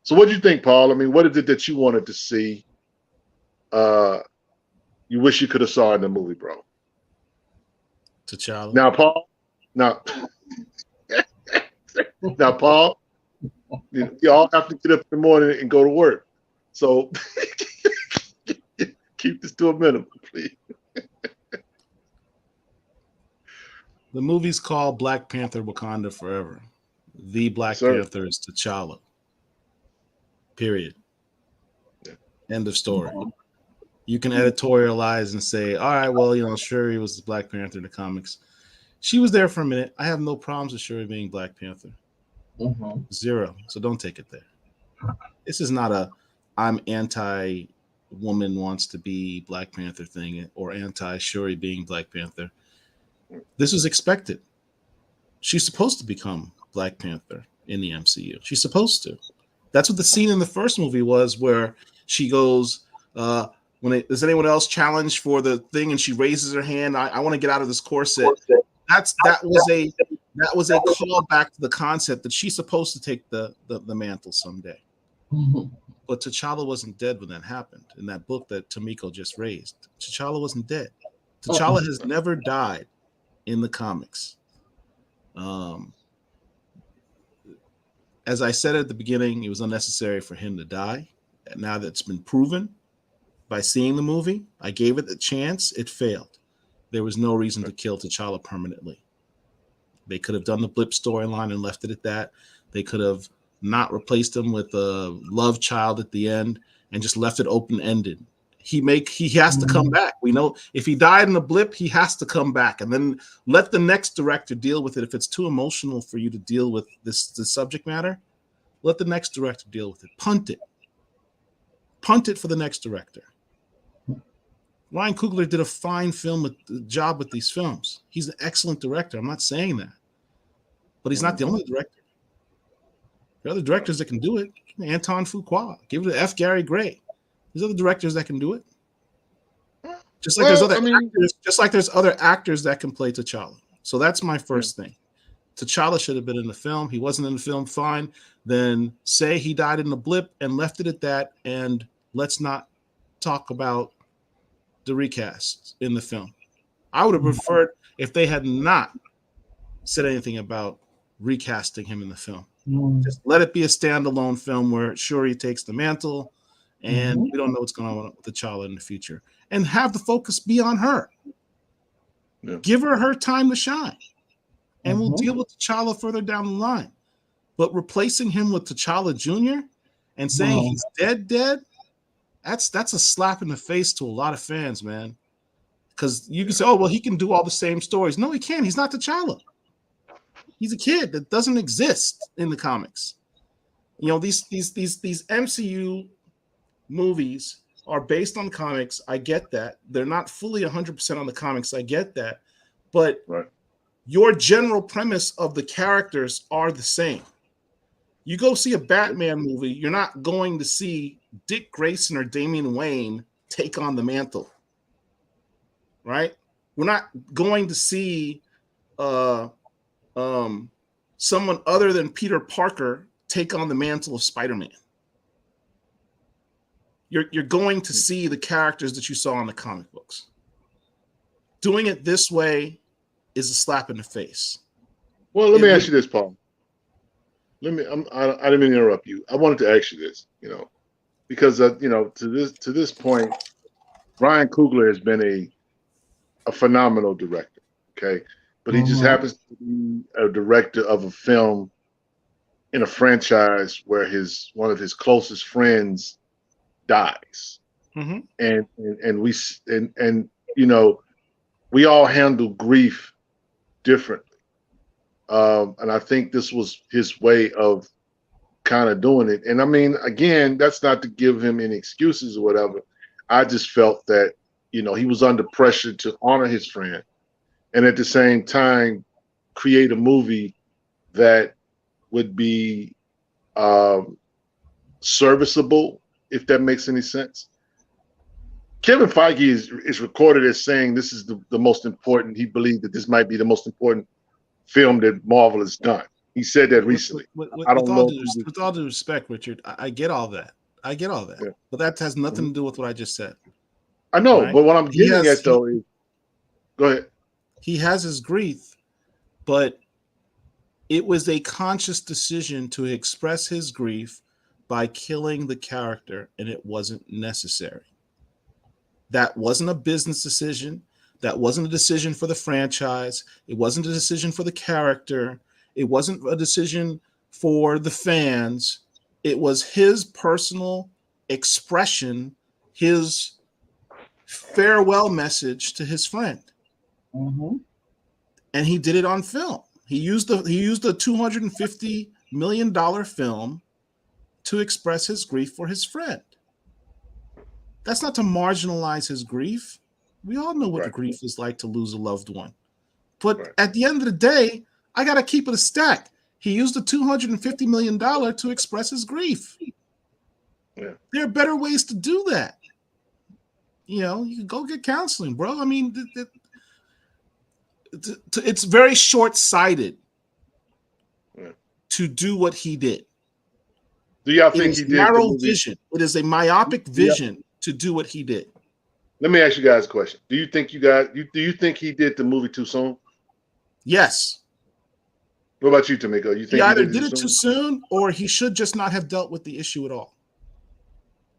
So what do you think, Paul? I mean, what is it that you wanted to see? You wish you could have saw in the movie, bro. T'Challa. Now, Paul. Now, Paul. Y'all have to get up in the morning and go to work. So keep this to a minimum, please. The movie's called Black Panther: Wakanda Forever. The Black Panther is T'Challa. Period. End of story. You can editorialize and say, all right, well, Shuri was the Black Panther in the comics. She was there for a minute. I have no problems with Shuri being Black Panther. Zero. So don't take it there. This is not a I'm anti-woman wants to be Black Panther thing or anti-Shuri being Black Panther. This was expected. She's supposed to become Black Panther in the MCU. She's supposed to. That's what the scene in the first movie was, where she goes, does anyone else challenge for the thing? And she raises her hand. I want to get out of this corset. That was a callback to the concept that she's supposed to take the mantle someday. But T'Challa wasn't dead when that happened. In that book that Tomiko just raised, T'Challa wasn't dead. T'Challa has never died in the comics. As I said at the beginning, it was unnecessary for him to die. And now that's been proven by seeing the movie, I gave it a chance. It failed. There was no reason to kill T'Challa permanently. They could have done the blip storyline and left it at that. They could have not replaced him with a love child at the end and just left it open-ended. He has to come back. We know if he died in a blip, he has to come back, and then let the next director deal with it. If it's too emotional for you to deal with this subject matter, let the next director deal with it. Punt it. punt it for the next director. Ryan Coogler did a fine job with these films. He's an excellent director. I'm not saying that, but he's not the only director. There are other directors that can do it. Anton Fuqua. Give it to F. Gary Gray. There's other directors that can do it. Just like actors, just like there's other actors that can play T'Challa. So that's my first thing. T'Challa should have been in the film. He wasn't in the film, fine. Then say he died in a blip and left it at that, and let's not talk about the recast in the film. I would have preferred if they had not said anything about recasting him in the film. Just let it be a standalone film where Shuri takes the mantle, and we don't know what's going on with T'Challa in the future. And have the focus be on her. Yeah. Give her time to shine. And we'll deal with T'Challa further down the line. But replacing him with T'Challa Jr. and saying he's dead, that's a slap in the face to a lot of fans, man. Because you can say, oh, well, he can do all the same stories. No, he can't. He's not T'Challa. He's a kid that doesn't exist in the comics. You know, these MCU movies are based on comics. I get that. They're not fully 100% on the comics. I get that. But your general premise of the characters are the same. You go see a Batman movie, you're not going to see Dick Grayson or Damian Wayne take on the mantle. Right? We're not going to see someone other than Peter Parker take on the mantle of Spider-Man. You're going to see the characters that you saw in the comic books. Doing it this way is a slap in the face. Well, let me ask you this, Paul. I didn't mean to interrupt you. I wanted to ask you this, because to this point, Ryan Coogler has been a phenomenal director. Okay, but he just happens to be a director of a film in a franchise where one of his closest friends dies, and we all handle grief differently, and I think this was his way of kind of doing it. And I mean, again, that's not to give him any excuses or whatever. I just felt that he was under pressure to honor his friend, and at the same time create a movie that would be serviceable, if that makes any sense. Kevin Feige is recorded as saying this is the most important. He believed that this might be the most important film that Marvel has done. He said that recently. I don't know. With all due respect, Richard, I get all that. Yeah. But that has nothing to do with what I just said. I know, right? But what I'm getting at, though, is go ahead. He has his grief, but it was a conscious decision to express his grief by killing the character, and it wasn't necessary. That wasn't a business decision. That wasn't a decision for the franchise. It wasn't a decision for the character. It wasn't a decision for the fans. It was his personal expression, his farewell message to his friend. And he did it on film. He used a $250 million film to express his grief for his friend. That's not to marginalize his grief. We all know what the grief is like to lose a loved one. But at the end of the day, I got to keep it a stack. He used the $250 million to express his grief. Yeah. There are better ways to do that. You can go get counseling, bro. I mean, it's very short-sighted to do what he did. Do y'all think he did narrow vision? It is a myopic vision to do what he did. Let me ask you guys a question. Do you think do you think he did the movie too soon? Yes. What about you, Tamiko? You think he either did it too soon, or he should just not have dealt with the issue at all?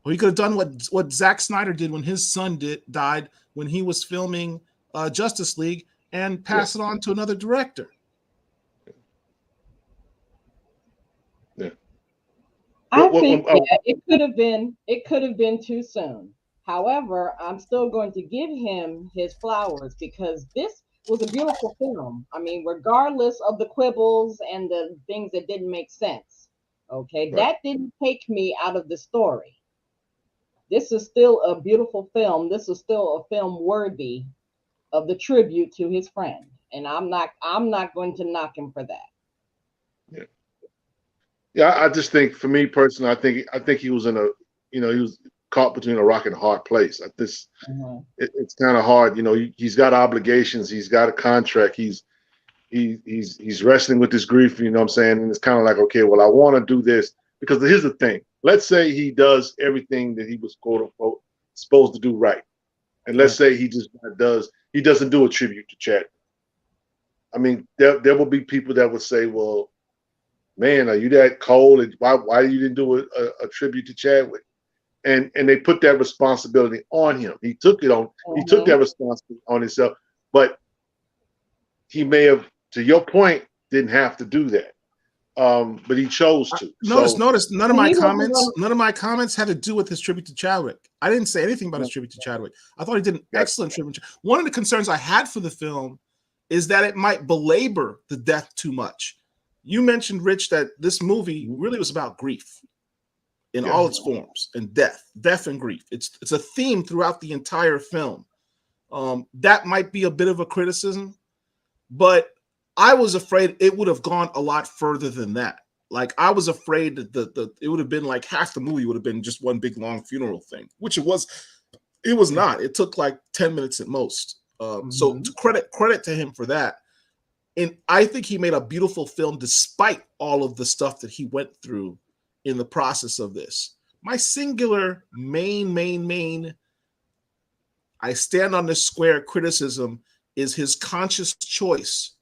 Or he could have done what Zack Snyder did when his son died when he was filming Justice League, and pass it on to another director. Yeah. I think it could have been too soon. However, I'm still going to give him his flowers because this was a beautiful film. I mean, regardless of the quibbles and the things that didn't make sense. Okay, that didn't take me out of the story. this is still a beautiful film. This is still a film worthy of the tribute to his friend, and I'm not going to knock him for that. Yeah, yeah. I just think, for me personally, I think he was in a, he was caught between a rock and a hard place. It's kind of hard. He's got obligations. He's got a contract. He's wrestling with this grief. You know what I'm saying? And it's kind of like, okay, well, I want to do this because here's the thing. Let's say he does everything that he was quote unquote supposed to do right, and let's say he doesn't do a tribute to Chadwick. I mean, there will be people that would say, well, man, are you that cold? And why you didn't do a tribute to Chadwick? And they put that responsibility on him. He took it on. He took that responsibility on himself. But he may have, to your point, didn't have to do that. But he chose to. Notice none of my comments had to do with his tribute to Chadwick. I didn't say anything about his tribute to Chadwick. I thought he did an excellent tribute. One of the concerns I had for the film is that it might belabor the death too much. You mentioned, Rich, that this movie really was about grief in all its forms, and death and grief. It's a theme throughout the entire film. That might be a bit of a criticism, but I was afraid it would have gone a lot further than that. Like, I was afraid that it would have been like half the movie would have been just one big long funeral thing, which it was. It was not. It took like 10 minutes at most. So credit to him for that. And I think he made a beautiful film despite all of the stuff that he went through in the process of this. My singular main I stand on this square criticism is his conscious choice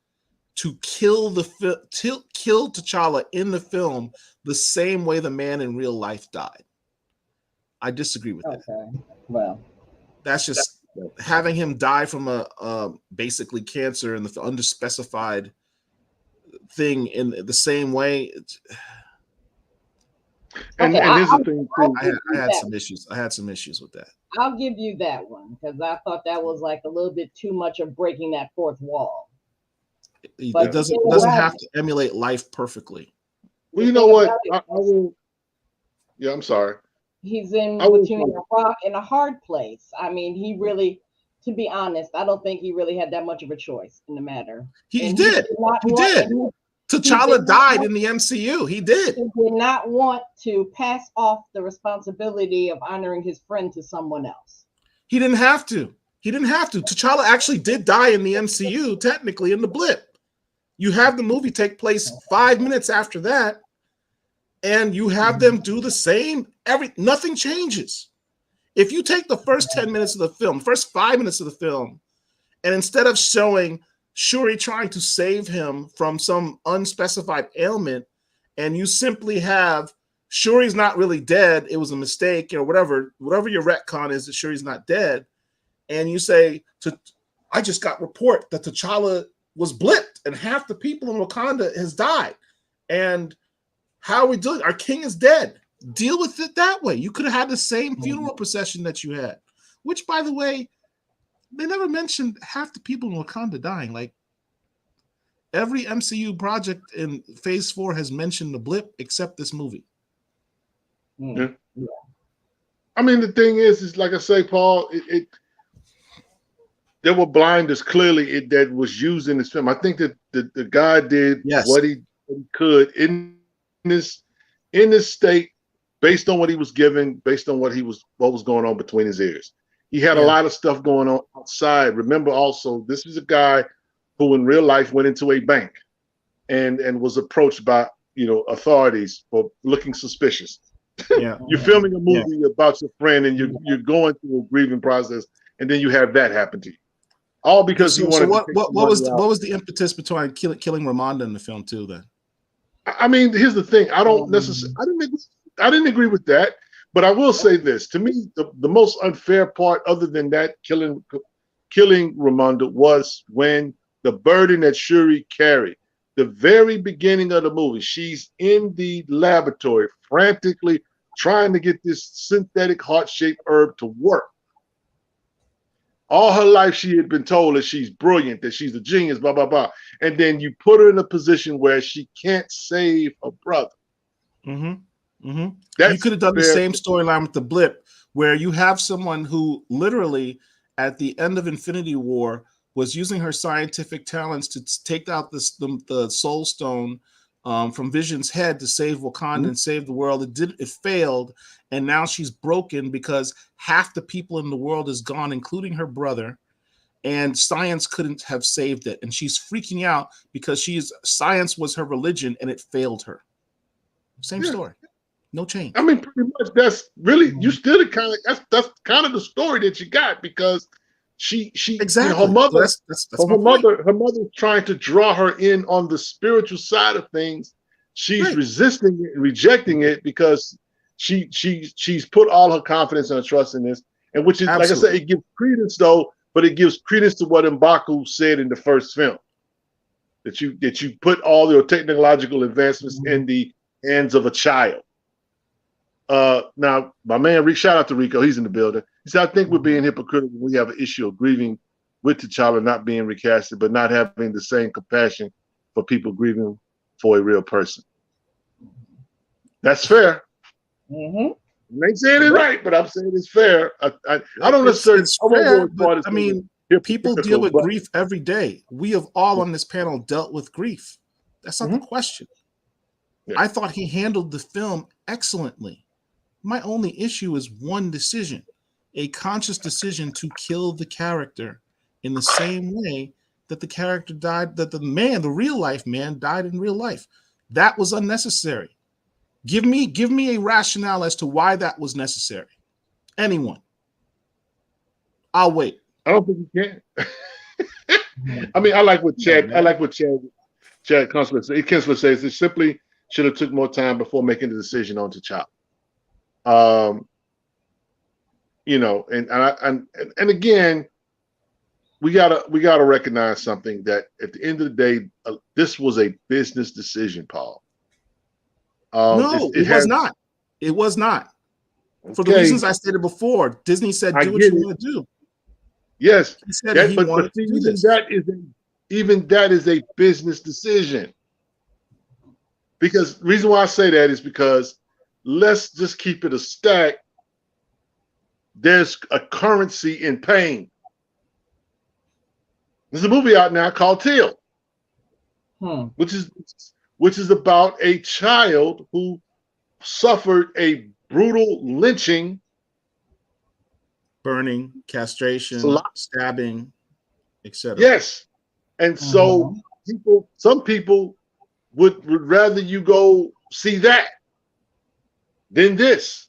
to kill T'Challa in the film the same way the man in real life died. I disagree with that. Well, that's just having him die from a basically cancer in the underspecified thing in the same way. And here's the thing too. I had some issues. I had some issues with that. I'll give you that one because I thought that was like a little bit too much of breaking that fourth wall. It doesn't have to emulate life perfectly. Well, you know what? I will. Yeah, I'm sorry. He's in between a rock and a hard place. I mean, he really, to be honest, I don't think he really had that much of a choice in the matter. He did. T'Challa died in the MCU. He did. He did not want to pass off the responsibility of honoring his friend to someone else. He didn't have to. T'Challa actually did die in the MCU, technically, in the blip. You have the movie take place 5 minutes after that, and you have them do the same. Nothing changes. If you take the first 10 minutes of the film, first 5 minutes of the film, and instead of showing Shuri trying to save him from some unspecified ailment, and you simply have Shuri's not really dead, it was a mistake, whatever your retcon is that Shuri's not dead, and you say, I just got report that T'Challa was blipped and half the people in Wakanda has died. And how are we doing? Our king is dead. Deal with it that way. You could have had the same funeral procession that you had, which, by the way, they never mentioned half the people in Wakanda dying. Like, every MCU project in Phase 4 has mentioned the blip except this movie. Yeah. I mean, the thing is like I say, Paul, there were blinders clearly that was used in this film. I think that the guy did what he could in this state, based on what he was given, based on what was going on between his ears. He had a lot of stuff going on outside. Remember, also, this is a guy who, in real life, went into a bank and was approached by authorities for looking suspicious. Yeah, you're filming a movie about your friend, and you're going through a grieving process, and then you have that happen to you. All because he wanted. So what was the impetus behind killing Ramonda in the film too? Then, I mean, here's the thing. I don't necessarily. I didn't agree with that, but I will say this: to me, the most unfair part, other than that killing Ramonda, was when the burden that Shuri carried. The very beginning of the movie, she's in the laboratory frantically trying to get this synthetic heart-shaped herb to work. All her life, she had been told that she's brilliant, that she's a genius, blah, blah, blah. And then you put her in a position where she can't save her brother. Mm-hmm. You That's could have done the fair. same storyline with the blip, where you have someone who literally at the end of Infinity War was using her scientific talents to take out the Soul Stone from Vision's head to save Wakanda and save the world. It failed, and now she's broken because half the people in the world is gone, including her brother, and science couldn't have saved it. And she's freaking out because science was her religion and it failed her. Same story. No change. I mean, pretty much that's really you still kind of that's kind of the story that you got, because she exactly. her mother That's her mother's trying to draw her in on the spiritual side of things. She's resisting it and rejecting it because she's put all her confidence and trust in this, and which is like I said, it gives credence though, but it gives credence to what M'Baku said in the first film, that you put all your technological advancements in the hands of a child. Now, my man, shout out to Rico. He's in the building. He said, I think we're being hypocritical when we have an issue of grieving with T'Challa not being recasted, but not having the same compassion for people grieving for a real person. That's fair. I ain't saying it right, but I'm saying it's fair. I don't necessarily. Fair, but, I mean, people deal with grief every day. We have all on this panel dealt with grief. That's not the question. I thought he handled the film excellently. My only issue is one decision, a conscious decision to kill the character in the same way that the character died, that the real life man died in real life. That was unnecessary. Give me a rationale as to why that was necessary. Anyone. I'll wait. I don't think you can. I mean, I like what Chad Kensler says. It simply should have took more time before making the decision on T'Challa. And again, we gotta recognize something, that at the end of the day, this was a business decision, Paul. No, it was not. It was not. For the reasons I stated before, Disney said, "Do what you want to do." Yes, he said he wanted to do this. Even that is a business decision. Because the reason why I say that is because, let's just keep it a stack. There's a currency in pain. There's a movie out now called Till, which is about a child who suffered a brutal lynching, burning, castration, stabbing, etc. Yes, and so some people would rather you go see that than this.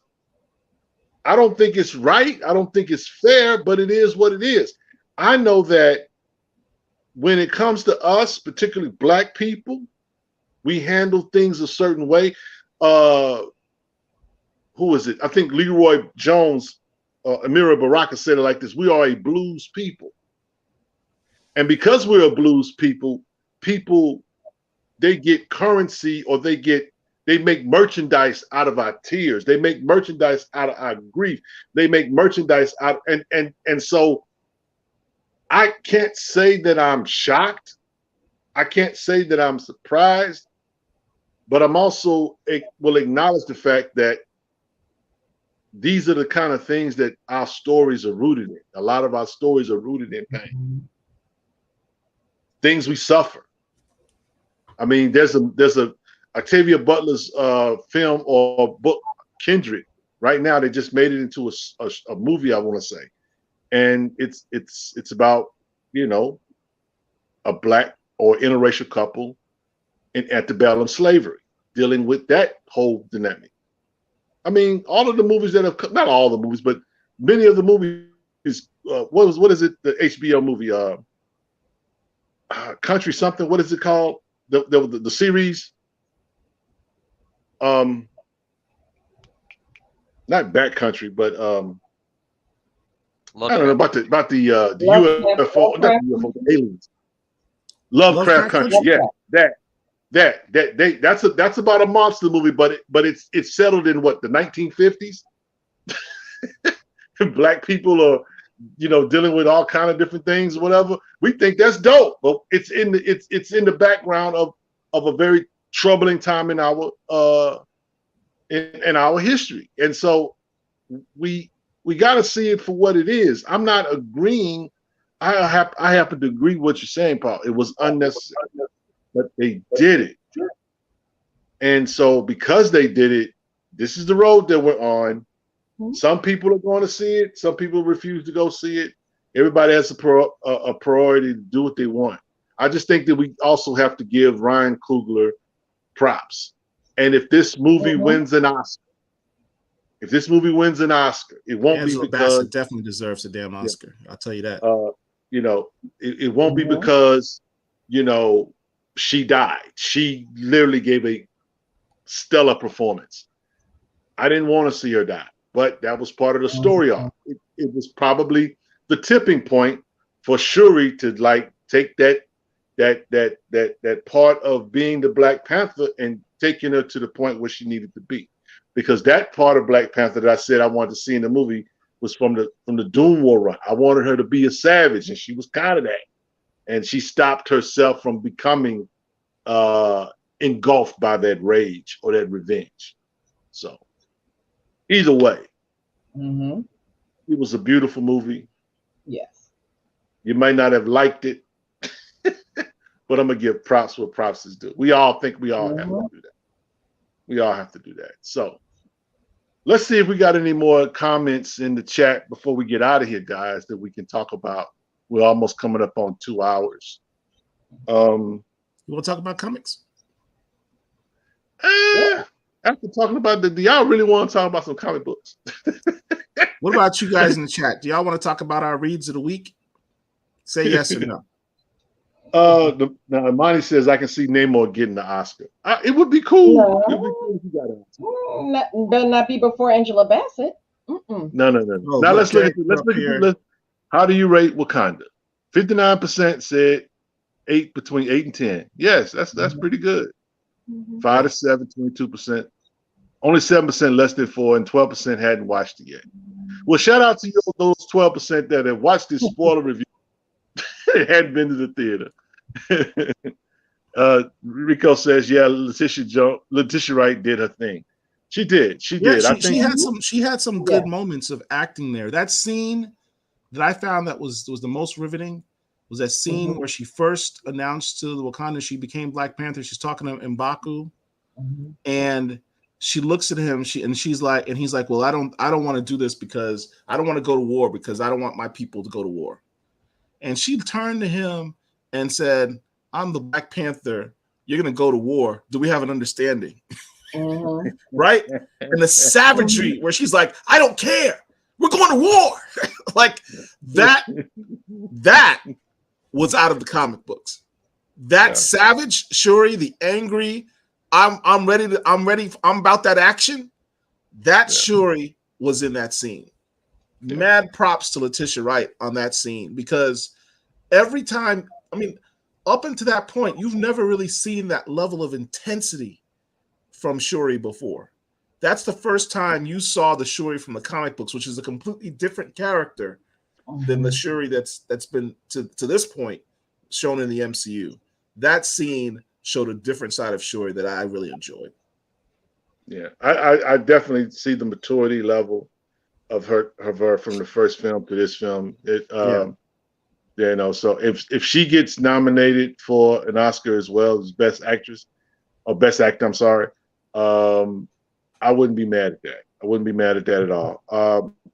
I don't think it's right. I don't think it's fair, but it is what it is. I know that when it comes to us, particularly Black people, we handle things a certain way. Who is it? I think Leroy Jones, Amira Baraka said it like this: we are a blues people. And because we're a blues people, they get currency, or they make merchandise out of our tears. They make merchandise out of our grief. They make merchandise out, and so I can't say that I'm shocked. I can't say that I'm surprised, but I'm also will acknowledge the fact that these are the kind of things that our stories are rooted in. A lot of our stories are rooted in pain. Things we suffer. I mean, there's a Octavia Butler's film or book, Kindred. Right now, they just made it into a movie, I want to say, and it's about, a Black or interracial couple in antebellum slavery, dealing with that whole dynamic. I mean, all of the movies that have come, not all the movies, but many of the movies. What is it? The HBO movie, Country something. What is it called? The series. Not Backcountry, but I don't know about the UFO, not the UFO, the aliens. Lovecraft Country. Yeah, that's about a monster movie, but it's settled in what, the 1950s. Black people are, dealing with all kind of different things, whatever. We think that's dope, but it's in the background of a very troubling time in our in our history. And so we got to see it for what it is. I'm not agreeing. I happen to agree with what you're saying, Paul. It was unnecessary, but they did it. And so because they did it, this is the road that we're on. Some people are going to see it. Some people refuse to go see it. Everybody has a priority to do what they want. I just think that we also have to give Ryan Coogler props. And if this movie wins an Oscar, it won't Angela be because Bassett definitely deserves a damn Oscar. I'll tell you that. It won't be because she died. She literally gave a stellar performance. I didn't want to see her die, but that was part of the story arc. It was probably the tipping point for Shuri to like take that part of being the Black Panther and taking her to the point where she needed to be, because that part of Black Panther that I said I wanted to see in the movie was from the Doom War run. I wanted her to be a savage, and she was kind of that, and she stopped herself from becoming engulfed by that rage or that revenge. So either way, it was a beautiful movie. Yes. You might not have liked it, but I'm gonna give props where props is due. We all think we all have to do that. We all have to do that. So let's see if we got any more comments in the chat before we get out of here, guys, that we can talk about. We're almost coming up on 2 hours. You want to talk about comics? After talking about do y'all really want to talk about some comic books? What about you guys in the chat? Do y'all want to talk about our reads of the week? Say yes or no. Now Imani says I can see Namor getting the Oscar. It would be cool. No. It would be cool if you got an Oscar. Better not be before Angela Bassett. No. Oh, Now let's look at the list. How do you rate Wakanda? 59% said between 8 and 10. Yes, that's pretty good. 5 to 7, 22%. Only 7% less than 4, and 12% hadn't watched it yet. Well, shout out to you, those 12% that have watched this spoiler review and hadn't been to the theater. Rico says, "Yeah, Letitia Wright did her thing. She did. She did. I think she had some good moments of acting there. That scene that I found that was the most riveting was that scene where she first announced to the Wakanda she became Black Panther. She's talking to M'Baku, and she looks at him. He's like, "Well, I don't want to do this because I don't want to go to war because I don't want my people to go to war." And she turned to him and said, "I'm the Black Panther. You're going to go to war. Do we have an understanding?" Right? And the savagery where she's like, "I don't care. We're going to war." Like that was out of the comic books. That savage Shuri, the angry, I'm about that action. That Shuri was in that scene. Mad props to Letitia Wright on that scene, because every time, up until that point, you've never really seen that level of intensity from Shuri before. That's the first time you saw the Shuri from the comic books, which is a completely different character than the Shuri that's been to this point shown in the MCU. That scene showed a different side of Shuri that I really enjoyed. Yeah, I definitely see the maturity level of her from the first film to this film. So if she gets nominated for an Oscar as well as Best Actress or Best Actor, I'm sorry, I wouldn't be mad at that. I wouldn't be mad at that at all.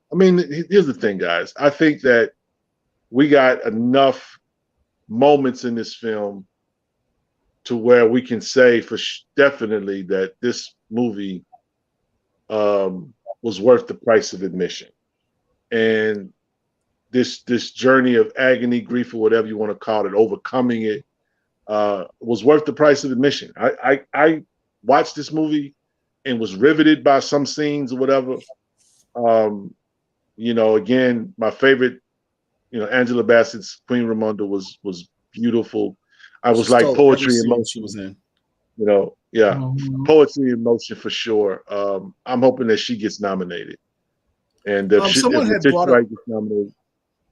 Here's the thing, guys. I think that we got enough moments in this film to where we can say for definitely that this movie was worth the price of admission. And this journey of agony, grief, or whatever you want to call it, overcoming it, was worth the price of admission. I watched this movie and was riveted by some scenes or whatever. Again, my favorite, Angela Bassett's Queen Ramonda was beautiful. I was like poetry in motion. She was in. Poetry in motion for sure. I'm hoping that she gets nominated. And if Wright gets nominated.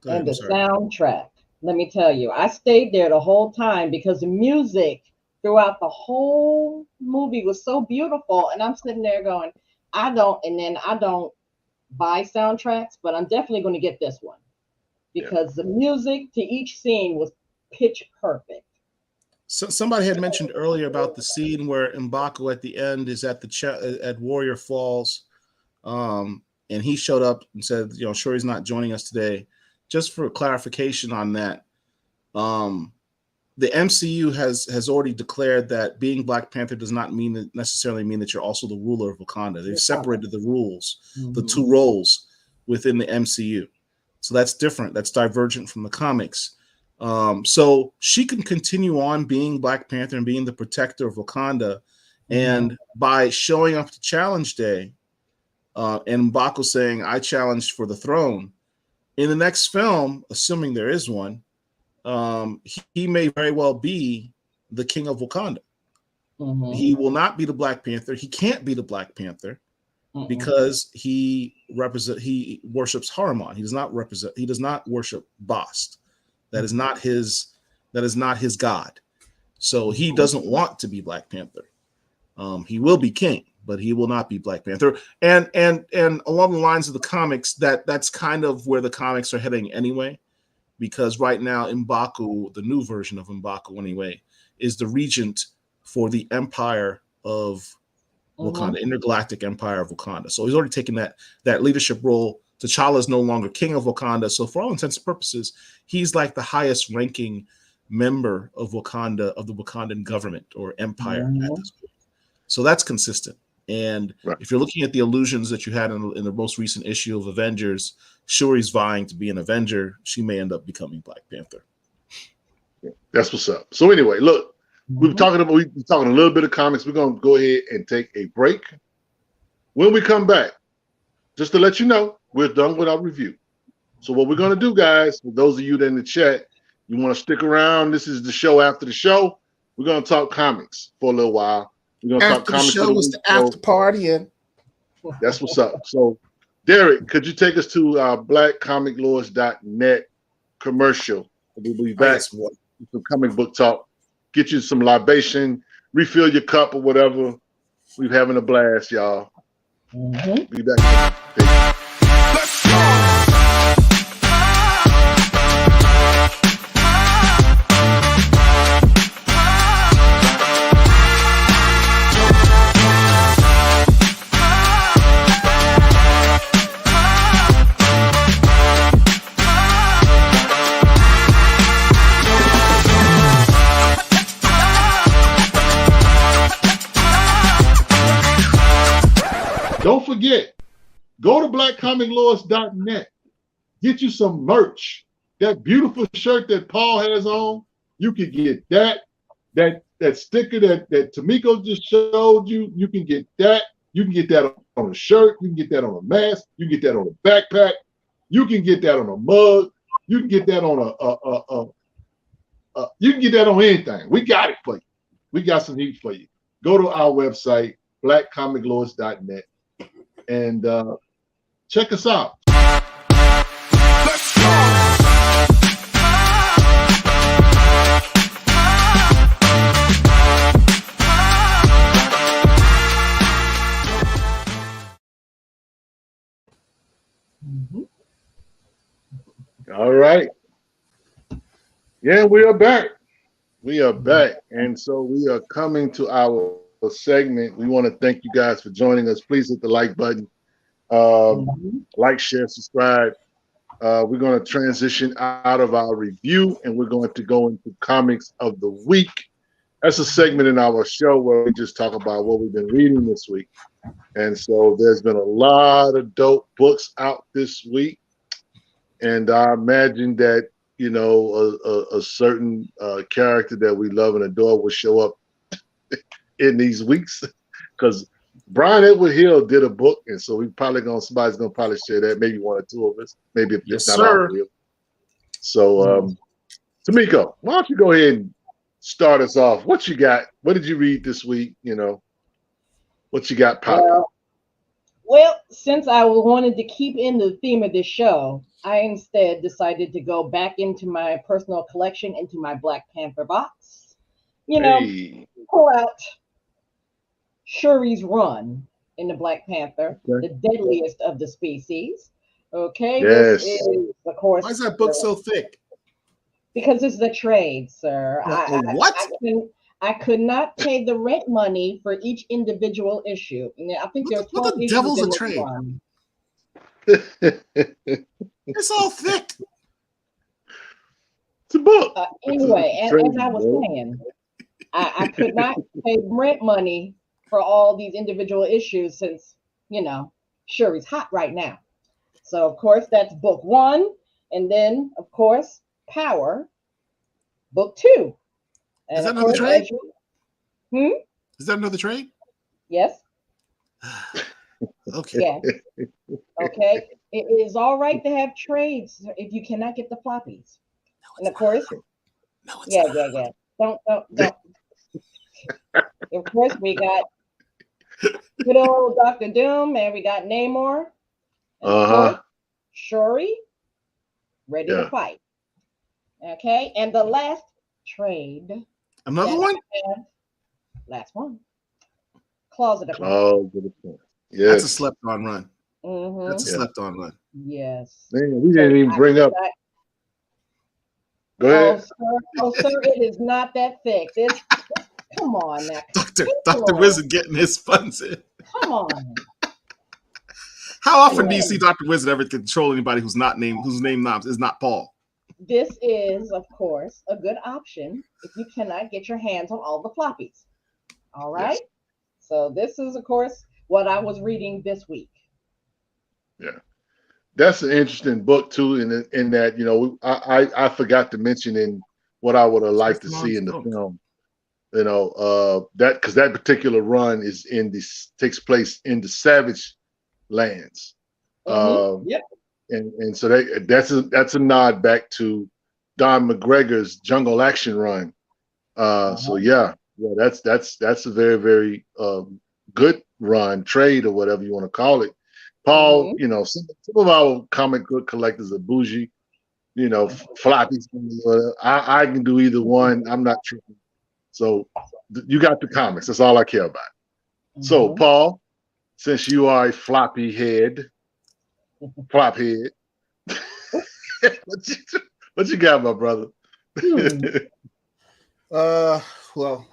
And the soundtrack, let me tell you, I stayed there the whole time because the music throughout the whole movie was so beautiful. And I'm sitting there going, I don't buy soundtracks, but I'm definitely going to get this one because the music to each scene was pitch perfect. So somebody had mentioned earlier about the scene where M'Baku at the end is at at Warrior Falls, and he showed up and said, sure, he's not joining us today. Just for clarification on that, the MCU has already declared that being Black Panther does not necessarily mean that you're also the ruler of Wakanda. They've separated the rules, the two roles within the MCU. So that's different. That's divergent from the comics. So she can continue on being Black Panther and being the protector of Wakanda. And by showing up to Challenge Day, and M'Baku saying, I challenged for the throne, in the next film, assuming there is one, he may very well be the king of Wakanda. He will not be the Black Panther. He can't be the Black Panther because he worships Haruman. He does not worship Bast. That is not his god. So he doesn't want to be Black Panther. He will be king, but he will not be Black Panther. And along the lines of the comics, that's kind of where the comics are heading anyway, because right now M'Baku, the new version of M'Baku anyway, is the regent for the Empire of Wakanda, Intergalactic Empire of Wakanda. So he's already taken that leadership role. T'Challa is no longer king of Wakanda. So for all intents and purposes, he's like the highest ranking member of Wakanda, of the Wakandan government or empire at this point. So that's consistent. And if you're looking at the illusions that you had in the most recent issue of Avengers, Shuri's vying to be an Avenger. She may end up becoming Black Panther. That's what's up. So anyway, look, we're talking a little bit of comics. We're going to go ahead and take a break. When we come back, just to let you know, we're done with our review. So what we're going to do, guys, for those of you that in the chat, you want to stick around. This is the show after the show. We're going to talk comics for a little while. We're going to talk comics. The show was the after partying. That's what's up. So, Derek, could you take us to blackcomiclords.net commercial? We'll be back with some comic book talk. Get you some libation, refill your cup or whatever. We're having a blast, y'all. Be back. Let's go. Don't forget, go to blackcomiclords.net. Get you some merch. That beautiful shirt that Paul has on, you can get that. That sticker that Tamiko just showed you, you can get that. You can get that on a shirt. You can get that on a mask. You can get that on a backpack. You can get that on a mug. You can get that on you can get that on anything. We got it for you. We got some heat for you. Go to our website, blackcomiclords.net. And check us out. Let's go. All right. Yeah, we are back. We are back. And so we are coming to our segment. We want to thank you guys for joining us. Please hit the like button, like, share, subscribe. We're going to transition out of our review and we're going to go into comics of the week. That's a segment in our show where we just talk about what we've been reading this week. And so there's been a lot of dope books out this week, and I imagine that a certain character that we love and adore will show up in these weeks, because Brian Edward Hill did a book, and so somebody's gonna probably share that. Maybe one or two of us, maybe if it's not all real. So, Tamiko, why don't you go ahead and start us off? What you got? What did you read this week? What you got popping? Well, since I wanted to keep in the theme of this show, I instead decided to go back into my personal collection, into my Black Panther box. Pull out Shuri's Run, in the Black Panther, Okay. the deadliest of the species. Okay, Yes. this is, of course, Why is that book so thick? because it's the trade, sir. What? I could not pay the rent money for each individual issue. And I think there are What 12 the issues devil's in a this trade? one. It's all thick. It's a book. Anyway, It's and a as I was trade, saying, I could not pay rent money for all these individual issues since, Shuri's hot right now. So, of course, that's book one. And then, of course, Power, book two. And Is that of another course, trade? Is that another trade? Yes. Okay. Yeah. Okay. It is all right to have trades if you cannot get the floppies. And of course, No, it's yeah. Don't. Of course, we got good old Dr. Doom, and we got Namor, and of course, Shuri, ready to fight. Okay, and the last trade. Another one? Last one. Closet of Yes. That's a slept on run. Mm-hmm. That's a slept on run. Yes. Man, we didn't even bring up. Go ahead. Oh, sir, it is not that thick. Come on now. Dr. Wizard getting his funds in. Come on. How often do you see Dr. Wizard ever control anybody whose name is not Paul? This is, of course, a good option if you cannot get your hands on all the floppies. All right. Yes. So this is, of course, what I was reading this week. Yeah, that's an interesting book too. In that, I forgot to mention in what I would have liked to see in the film. That because that particular run takes place in the Savage Lands. Yep. And so that's a nod back to Don McGregor's Jungle Action run. So that's a very, very good run, trade, or whatever you want to call it. Paul, some of our comic book collectors are bougie, floppy. I can do either one. I'm not tripping. So you got the comics. That's all I care about. So Paul, since you are a flop head, what you got, my brother? Well,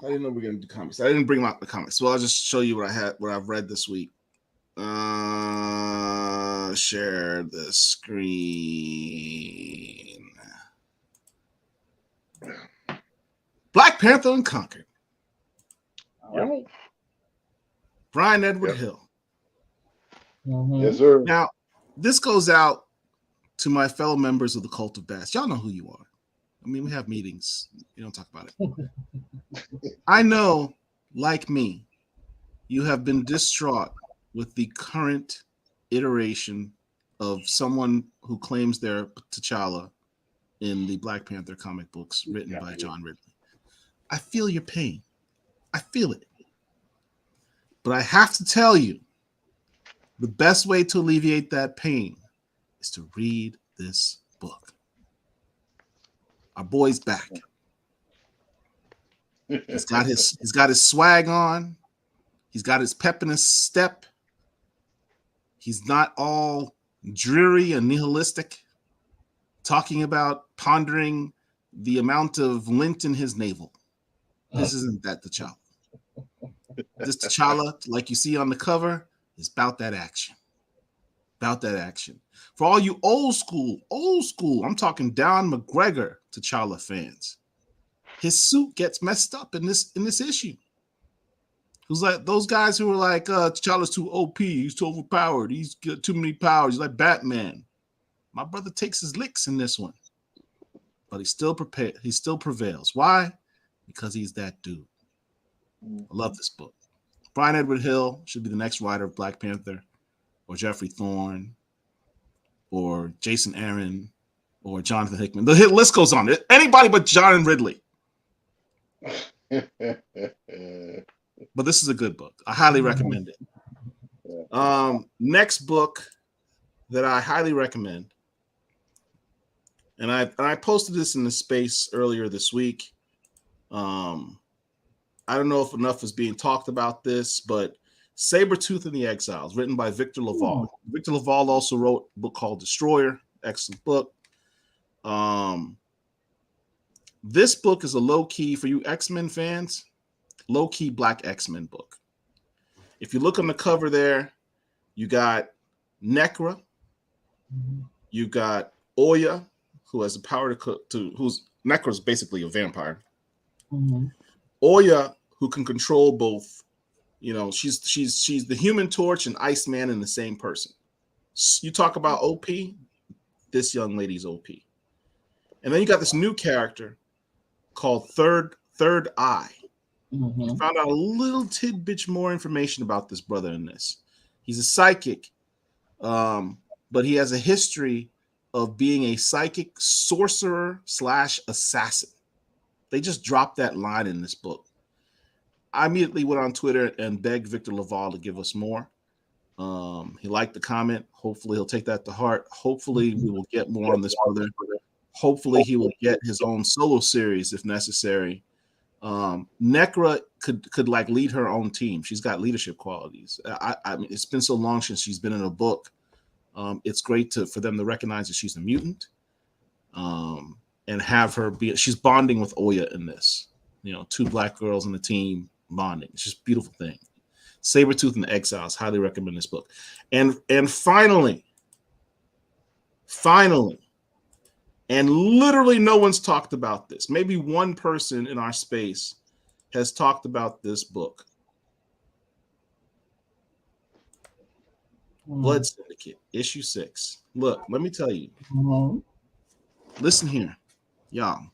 I didn't know we were gonna do comics. I didn't bring out the comics. Well, I'll just show you what I've read this week. Share the screen. Black Panther Unconquered. All right. Brian Edward Hill. Yes, sir. Now, this goes out to my fellow members of the Cult of Bass. Y'all know who you are. I mean, we have meetings. You don't talk about it. I know, like me, you have been distraught with the current iteration of someone who claims they're T'Challa in the Black Panther comic books written by John Ridley. I feel your pain. I feel it. But I have to tell you, the best way to alleviate that pain is to read this book. Our boy's back. He's got his swag on. He's got his pep in his step. He's not all dreary and nihilistic, talking about pondering the amount of lint in his navel. This isn't that T'Challa. This T'Challa, like you see on the cover, is about that action. About that action. For all you old school, I'm talking Don McGregor T'Challa fans. His suit gets messed up in this issue. Who's like those guys who are like, T'Challa's too OP, he's too overpowered, he's got too many powers, he's like Batman. My brother takes his licks in this one, but he still prevails. Why? Because he's that dude. I love this book. Brian Edward Hill should be the next writer of Black Panther, or Jeffrey Thorne, or Jason Aaron, or Jonathan Hickman. The list goes on. Anybody but John and Ridley. But this is a good book. I highly recommend it. Next book that I highly recommend, and I posted this in the space earlier this week. I don't know if enough is being talked about this, but Sabretooth and the Exiles, written by Victor Laval. Victor Laval also wrote a book called Destroyer. Excellent book. This book is a low-key, for you X-Men fans, low-key Black X-Men book. If you look on the cover there, you got Necra, you got Oya, who has the power who's Necra's basically a vampire. Oya, who can control both. She's the Human Torch and Iceman in the same person. You talk about OP, this young lady's OP. And then you got this new character called Third Eye. We found out a little tidbit more information about this brother in this. He's a psychic, but he has a history of being a psychic sorcerer / assassin. They just dropped that line in this book. I immediately went on Twitter and begged Victor Laval to give us more. He liked the comment. Hopefully he'll take that to heart. Hopefully we will get more on this brother. Hopefully he will get his own solo series if necessary. Necra could like lead her own team. She's got leadership qualities. I mean, it's been so long since she's been in a book. It's great for them to recognize that she's a mutant, and have her be. She's bonding with Oya in this. Two Black girls in the team bonding. It's just a beautiful thing. Sabretooth and the Exiles. Highly recommend this book. And finally, and literally no one's talked about this. Maybe one person in our space has talked about this book. Blood Syndicate, issue 6. Look, let me tell you. Listen here, y'all.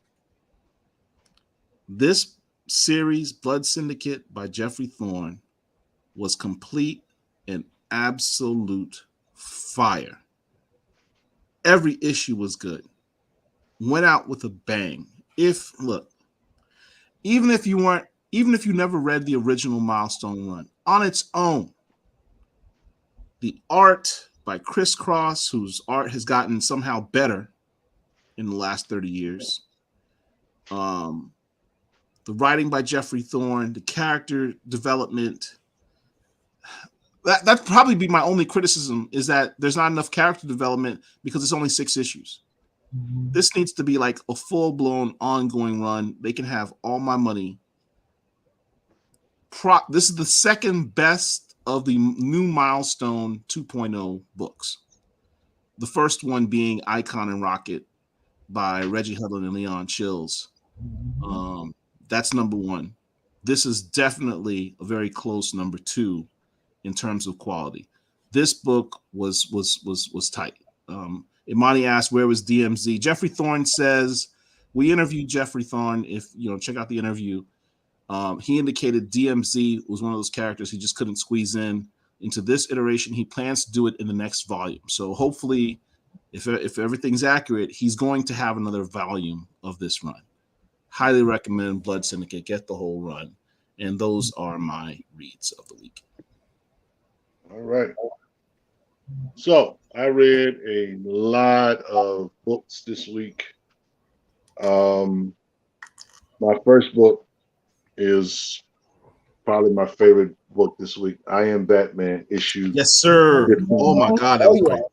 This series, Blood Syndicate by Jeffrey Thorne, was complete and absolute fire. Every issue was good. Went out with a bang. Even if you never read the original Milestone run, on its own, the art by Chris Cross, whose art has gotten somehow better in the last 30 years, the writing by Jeffrey Thorne, the character development, that'd probably be my only criticism, is that there's not enough character development because it's only 6 issues. This needs to be like a full-blown ongoing run. They can have all my money. This is the second best of the new Milestone 2.0 books. The first one being Icon and Rocket by Reggie Hudlin and Leon Chills. That's number 1. This is definitely a very close number 2 in terms of quality. This book was tight. Imani asked, where was DMZ? Jeffrey Thorne says, we interviewed Jeffrey Thorne. If check out the interview. He indicated DMZ was one of those characters he just couldn't squeeze into this iteration. He plans to do it in the next volume. So hopefully, if everything's accurate, he's going to have another volume of this run. Highly recommend Blood Syndicate. Get the whole run. And those are my reads of the week. All right. So I read a lot of books this week. My first book is probably my favorite book this week. I Am Batman issue. Yes, sir. 15. Oh my God, that was great.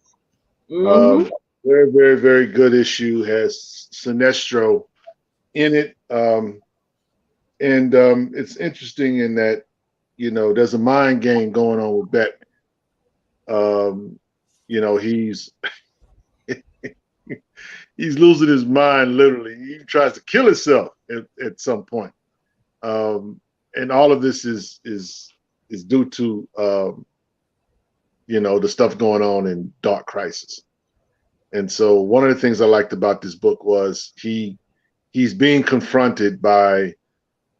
Very, very, very good issue. Has Sinestro in it. It's interesting in that, there's a mind game going on with Batman. He's he's losing his mind literally. He tries to kill himself at some point. And all of this is due to the stuff going on in Dark Crisis. And so one of the things I liked about this book was he's being confronted by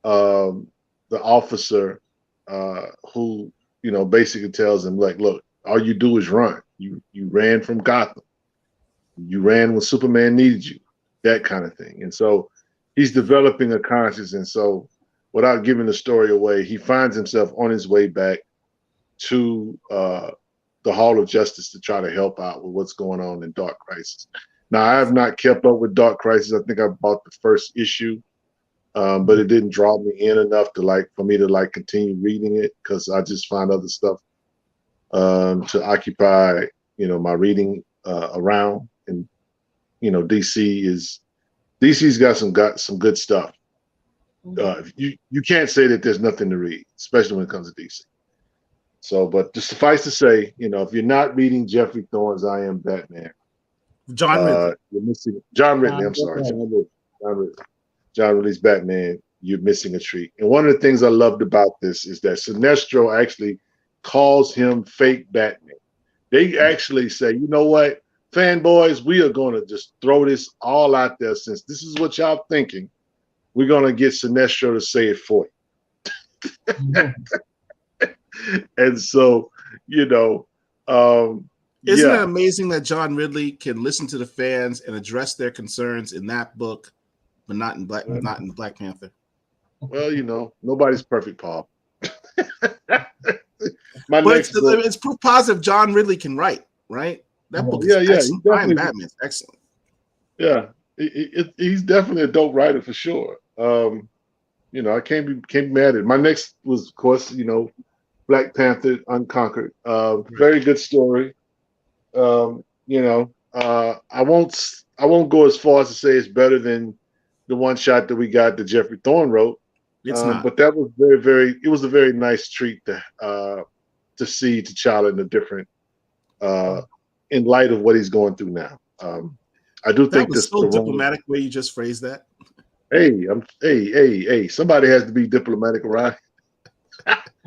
the officer who basically tells him, like, look, all you do is run. You ran from Gotham. You ran when Superman needed you, that kind of thing. And so he's developing a conscience. And so without giving the story away, he finds himself on his way back to the Hall of Justice to try to help out with what's going on in Dark Crisis. Now, I have not kept up with Dark Crisis. I think I bought the first issue. but it didn't draw me in enough for me to continue reading it, because I just find other stuff to occupy my reading around. And DC's got some good stuff. You can't say that there's nothing to read, especially when it comes to DC. So, but just suffice to say, if you're not reading Jeffrey Thorne's I Am Batman, John Ridley. you're missing John Ridley. I'm sorry, John Ridley's Batman. You're missing a treat. And one of the things I loved about this is that Sinestro actually calls him fake Batman. They actually say, you know what, fanboys, we are going to just throw this all out there. Since this is what y'all thinking, we're going to get Sinestro to say it for you. And so, isn't it amazing that John Ridley can listen to the fans and address their concerns in that book, but not in Black Panther? Well, nobody's perfect, Paul. It's proof positive John Ridley can write, right? That book is excellent. I Am Batman is excellent. Yeah, he's definitely a dope writer for sure. I can't be mad at it. My next was, of course, Black Panther Unconquered. Very good story. I won't go as far as to say it's better than the one shot that we got that Jeffrey Thorne wrote. It's not. But that was it was a very nice treat to see T'Challa in a different in light of what he's going through now. I do think this so diplomatic way you just phrased that. Hey, somebody has to be diplomatic around.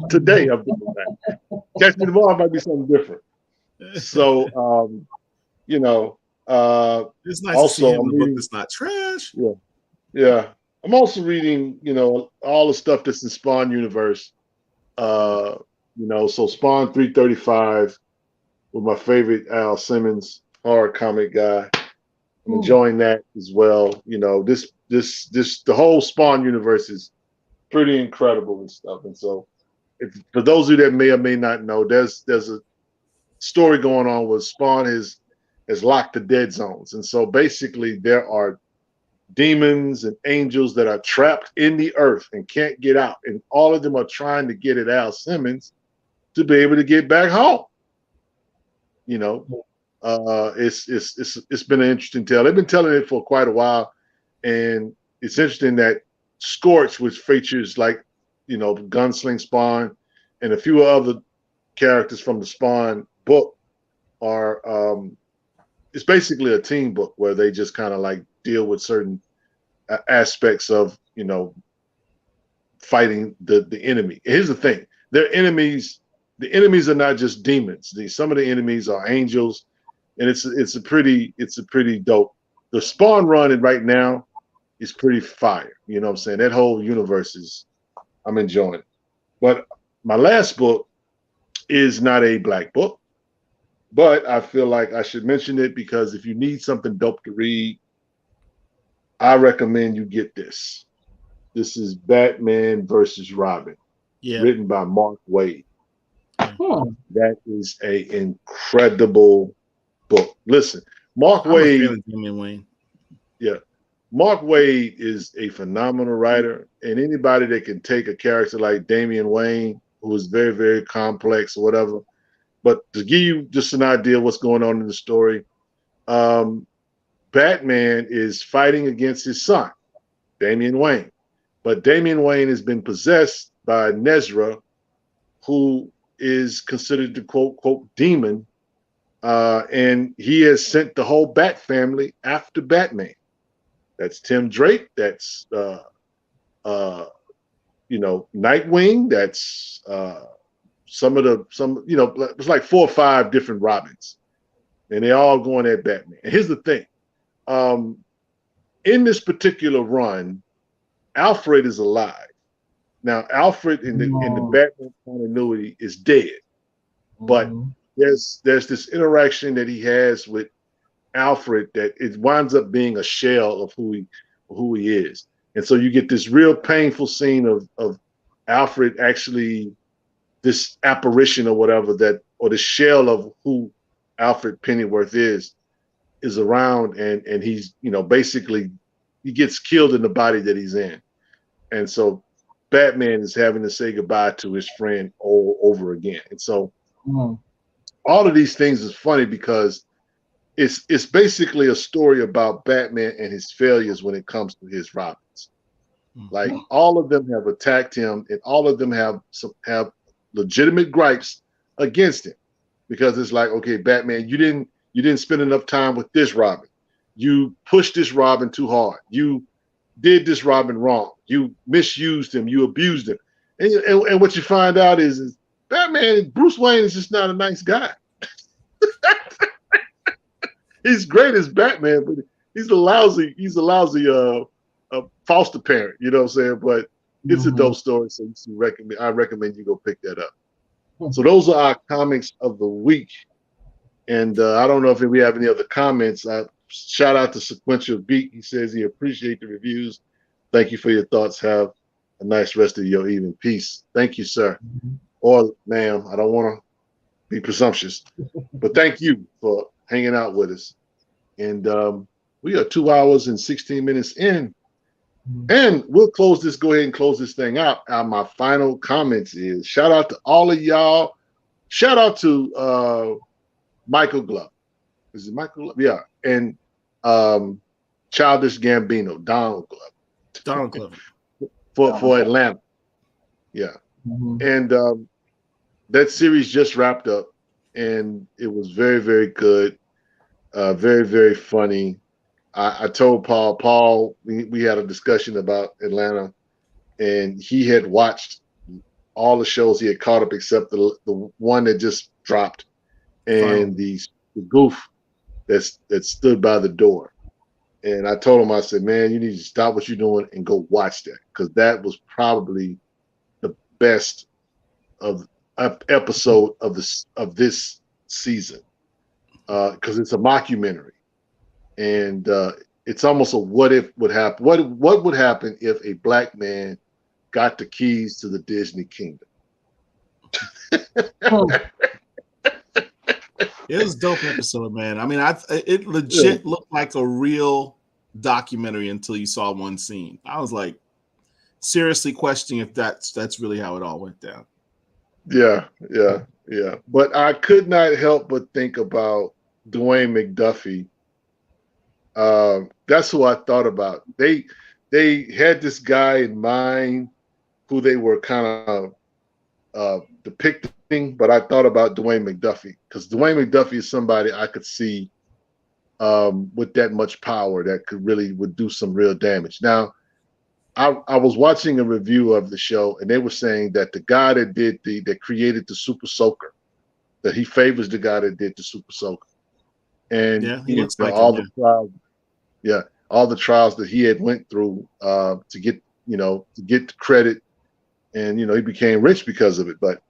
Today I'm diplomatic. Catch me tomorrow, might be something different. So it's nice also, to see him in a book that's not trash. Yeah. I'm also reading, all the stuff that's in Spawn universe. So Spawn 335 with my favorite Al Simmons horror comic guy. I'm enjoying that as well. The whole Spawn universe is pretty incredible and stuff. And so, for those of you that may or may not know, there's a story going on where Spawn has locked the dead zones, and so basically there are demons and angels that are trapped in the earth and can't get out, and all of them are trying to get at Al Simmons to be able to get back home. It's been an interesting tale. They've been telling it for quite a while, and it's interesting that Scorch, which features Gunsling Spawn and a few other characters from the Spawn book, are it's basically a team book where they just kind of deal with certain aspects of fighting the enemy. And here's the thing: their enemies. The enemies are not just demons. Some of the enemies are angels, and it's a pretty dope. The Spawn run right now is pretty fire. You know what I'm saying? That whole universe I'm enjoying it. But my last book is not a black book, but I feel like I should mention it because if you need something dope to read, I recommend you get this. This is Batman versus Robin, written by Mark Waid. That is an incredible book. Listen, Mark Waid. Mark Waid is a phenomenal writer, and anybody that can take a character like Damian Wayne, who is very, very complex or whatever, but to give you just an idea of what's going on in the story, Batman is fighting against his son, Damian Wayne, but Damian Wayne has been possessed by Nezra, who is considered the quote demon, and he has sent the whole Bat family after Batman. That's Tim Drake. That's Nightwing. That's it's like 4 or 5 different Robins, and they're all going at Batman. And here's the thing: in this particular run, Alfred is alive. Now, Alfred in the Batman continuity is dead, but there's this interaction that he has with Alfred that it winds up being a shell of who he is, and so you get this real painful scene of Alfred actually this apparition or whatever or the shell of who Alfred Pennyworth is around, and he's basically he gets killed in the body that he's in. And so Batman is having to say goodbye to his friend all over again. And so all of these things is funny because it's basically a story about Batman and his failures when it comes to his Robins. Like all of them have attacked him, and all of them have legitimate gripes against him because it's like, okay, Batman, you didn't spend enough time with this Robin. You pushed this Robin too hard. You did this Robin wrong. You misused him. You abused him. And what you find out is Batman, Bruce Wayne is just not a nice guy. He's great as Batman, but he's a lousy foster parent, you know what I'm saying? But it's a dope story, so I recommend you go pick that up. So those are our comics of the week. And I don't know if we have any other comments. Shout out to Sequential Beat. He says he appreciates the reviews. Thank you for your thoughts. Have a nice rest of your evening. Peace. Thank you, sir. Or ma'am. I don't want to be presumptuous, but thank you for hanging out with us. And we are 2 hours and 16 minutes in. And we'll go ahead and close this thing out. My final comments is shout out to all of y'all. Shout out to Michael Glove. Is it Michael Glove? Yeah. And Childish Gambino, Donald Glove. Donald Glover. for Atlanta. Yeah. And that series just wrapped up, and it was very, very good. Very, very funny. I told Paul, we had a discussion about Atlanta, and he had watched all the shows. He had caught up except the one that just dropped, and the goof that stood by the door. And I told him, I said, man, you need to stop what you're doing and go watch that, because that was probably the best episode of this season, because it's a mockumentary, and it's almost a what if would happen. What would happen if a black man got the keys to the Disney kingdom? It was a dope episode, man. I mean, it legit looked like a real documentary until you saw one scene. I was like, seriously questioning if that's really how it all went down. Yeah. But I could not help but think about Dwayne McDuffie. That's who I thought about. They had this guy in mind who they were kind of depicting, but I thought about Dwayne McDuffie, because Dwayne McDuffie is somebody I could see with that much power that would do some real damage. Now, I was watching a review of the show, and they were saying that the guy that created the Super Soaker, that he favors the guy that did the Super Soaker, and all the trials that he had went through to get the credit, and he became rich because of it. But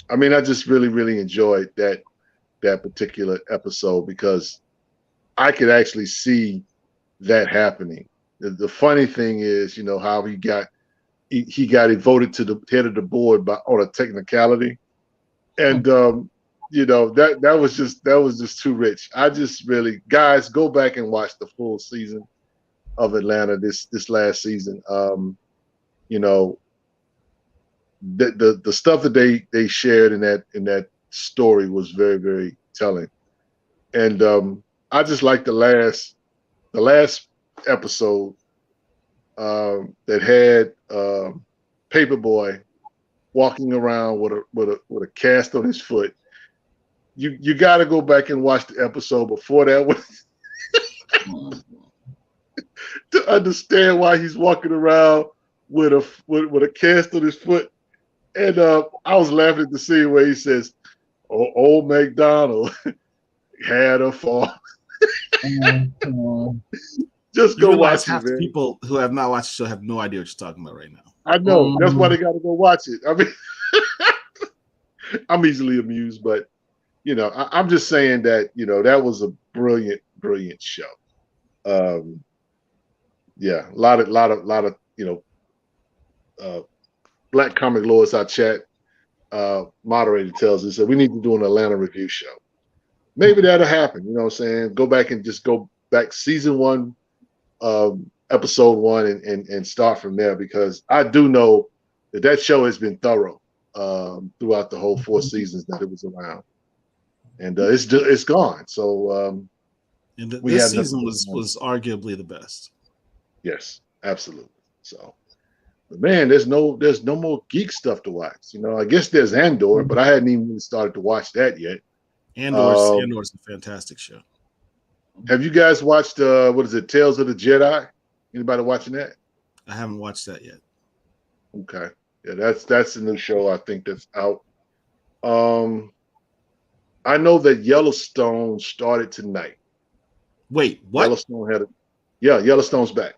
I mean, I just really, really enjoyed that particular episode, because I could actually see that happening. The funny thing is, how he got voted to the head of the board on a technicality, and that was just too rich. I just really, guys, go back and watch the full season of Atlanta this last season. The stuff that they shared in that story was very, very telling, and I just like the last episode that had Paperboy walking around with a cast on his foot. You got to go back and watch the episode before that one to understand why he's walking around with a cast on his foot. And I was laughing at the scene where he says, "Old MacDonald had a fall." Just go watch it, half man. the people who have not watched the show have no idea what you're talking about right now. I know. That's why they got to go watch it. I mean, I'm easily amused, but I'm just saying that that was a brilliant, brilliant show. Yeah, a lot of Black Comic Lords, our chat moderator tells us that we need to do an Atlanta review show. Maybe that'll happen. You know what I'm saying? Go back season 1. episode 1 and start from there, because I do know that show has been thorough throughout the whole 4 seasons that it was around, and it's gone. So and we this have season nothing was arguably the best. Yes, absolutely. So, but man, there's no more geek stuff to watch. I guess there's Andor, but I hadn't even really started to watch that yet. Andor's a fantastic show. Have you guys watched what is it, Tales of the Jedi? Anybody watching that? I haven't watched that yet. Okay. Yeah, that's a new show I think that's out. I know that Yellowstone started tonight. Wait, what? Yellowstone's back.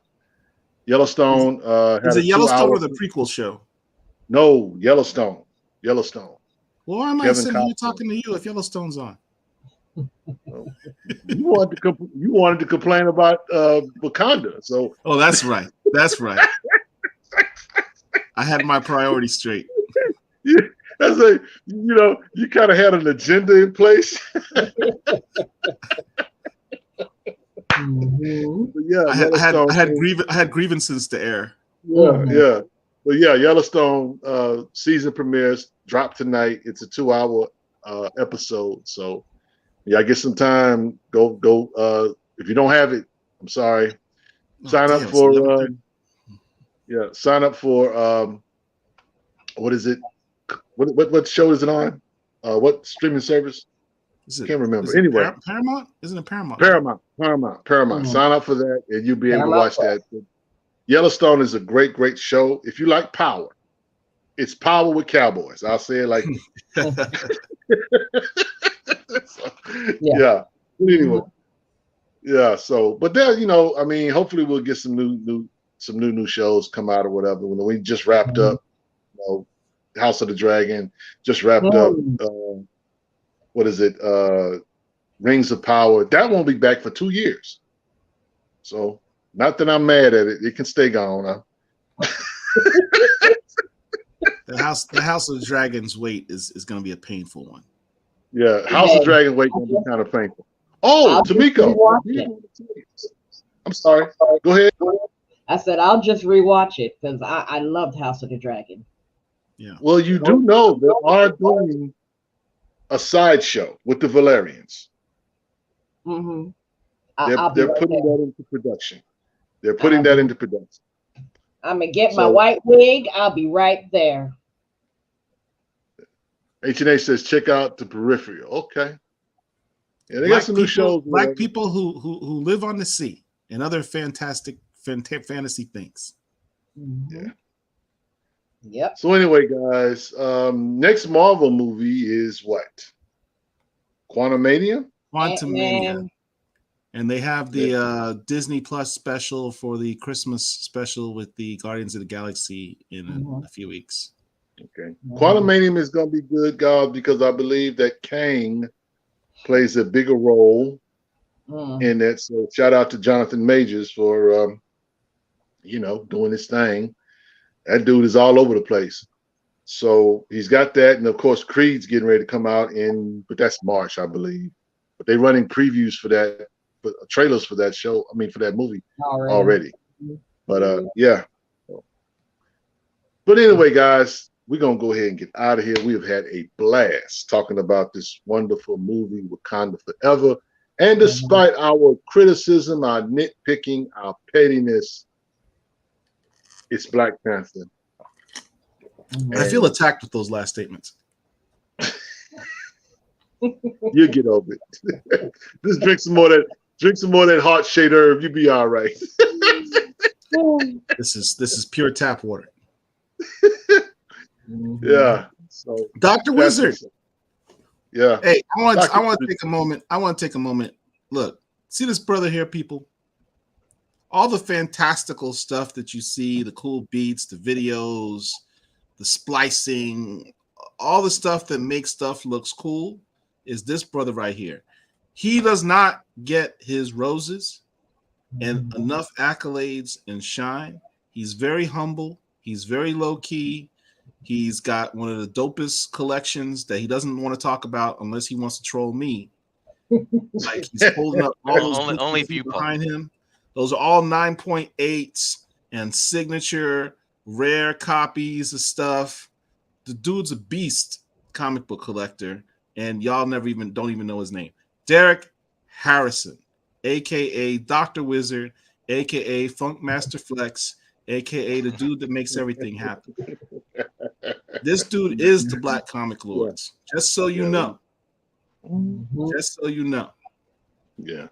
Yellowstone is it Yellowstone or the prequel? prequel show? No, Yellowstone. Well, why am I Kevin sitting here Costner. talking to you if Yellowstone's on? You wanted to complain about Wakanda, so Oh, that's right. That's right. I had my priorities straight. that's you kind of had an agenda in place. But yeah, I had grievances to air. Yeah. But yeah, Yellowstone season premieres dropped tonight. It's a 2-hour episode, so yeah, I get some time. Go. If you don't have it, I'm sorry. Sign up for what is it? What show is it on? What streaming service? Can't remember. Anyway, Paramount? Isn't it Paramount? Paramount. Sign up for that, and you'll be able to watch that. Yellowstone is a great show. If you like power, it's power with cowboys. I'll say it like yeah. Anyway, yeah. So, but there, hopefully we'll get some new shows come out or whatever. When we just wrapped up, House of the Dragon just wrapped up. What is it? Rings of Power. That won't be back for 2 years. So, not that I'm mad at it. It can stay gone. The House of the Dragon's wait is going to be a painful one. Yeah, House of Dragon wait going to be kind of painful. Oh, Tamiko. I'm sorry. Go ahead. I said I'll just rewatch it because I loved House of the Dragon. Yeah. Well, you do know they are doing a sideshow with the Valerians. Mm-hmm. They're putting that into production. They're putting that into production. I'm gonna get my white wig. I'll be right there. H&H says check out the Peripheral. Okay. Yeah, they got some new shows. Black people who live on the sea and other fantastic fantasy things. Yeah. Yep. So anyway, guys, next Marvel movie is what? Quantumania? Quantumania. And they have the Disney Plus special for the Christmas special with the Guardians of the Galaxy in a few weeks. Okay. Quantumania is going to be good, guys, because I believe that Kang plays a bigger role in that. So shout out to Jonathan Majors for, doing his thing. That dude is all over the place. So he's got that. And of course, Creed's getting ready to come out but that's March, I believe. But they're running previews for that, trailers for that show. I mean, for that movie already. But yeah. But anyway, guys, we're going to go ahead and get out of here. We have had a blast talking about this wonderful movie, Wakanda Forever. And despite our criticism, our nitpicking, our pettiness, it's Black Panther. I feel attacked with those last statements. You'll get over it. Just drink some more of that heart shade herb. You'll be all right. This is pure tap water. Yeah. So Dr. Wizard. Yeah. Hey, I want to take a moment. I want to take a moment. Look, see this brother here, people. All the fantastical stuff that you see, the cool beats, the videos, the splicing, all the stuff that makes stuff looks cool is this brother right here. He does not get his roses and enough accolades and shine. He's very humble. He's very low key. He's got one of the dopest collections that he doesn't want to talk about unless he wants to troll me. Like he's holding up all those only few behind him. Those are all 9.8s and signature rare copies of stuff. The dude's a beast, comic book collector, and y'all don't even know his name. Derek Harrison, aka Dr. Wizard, aka Funk Master Flex, aka the dude that makes everything happen. This dude is the Black Comic Lords. Just so you know. Just so you know. Yeah.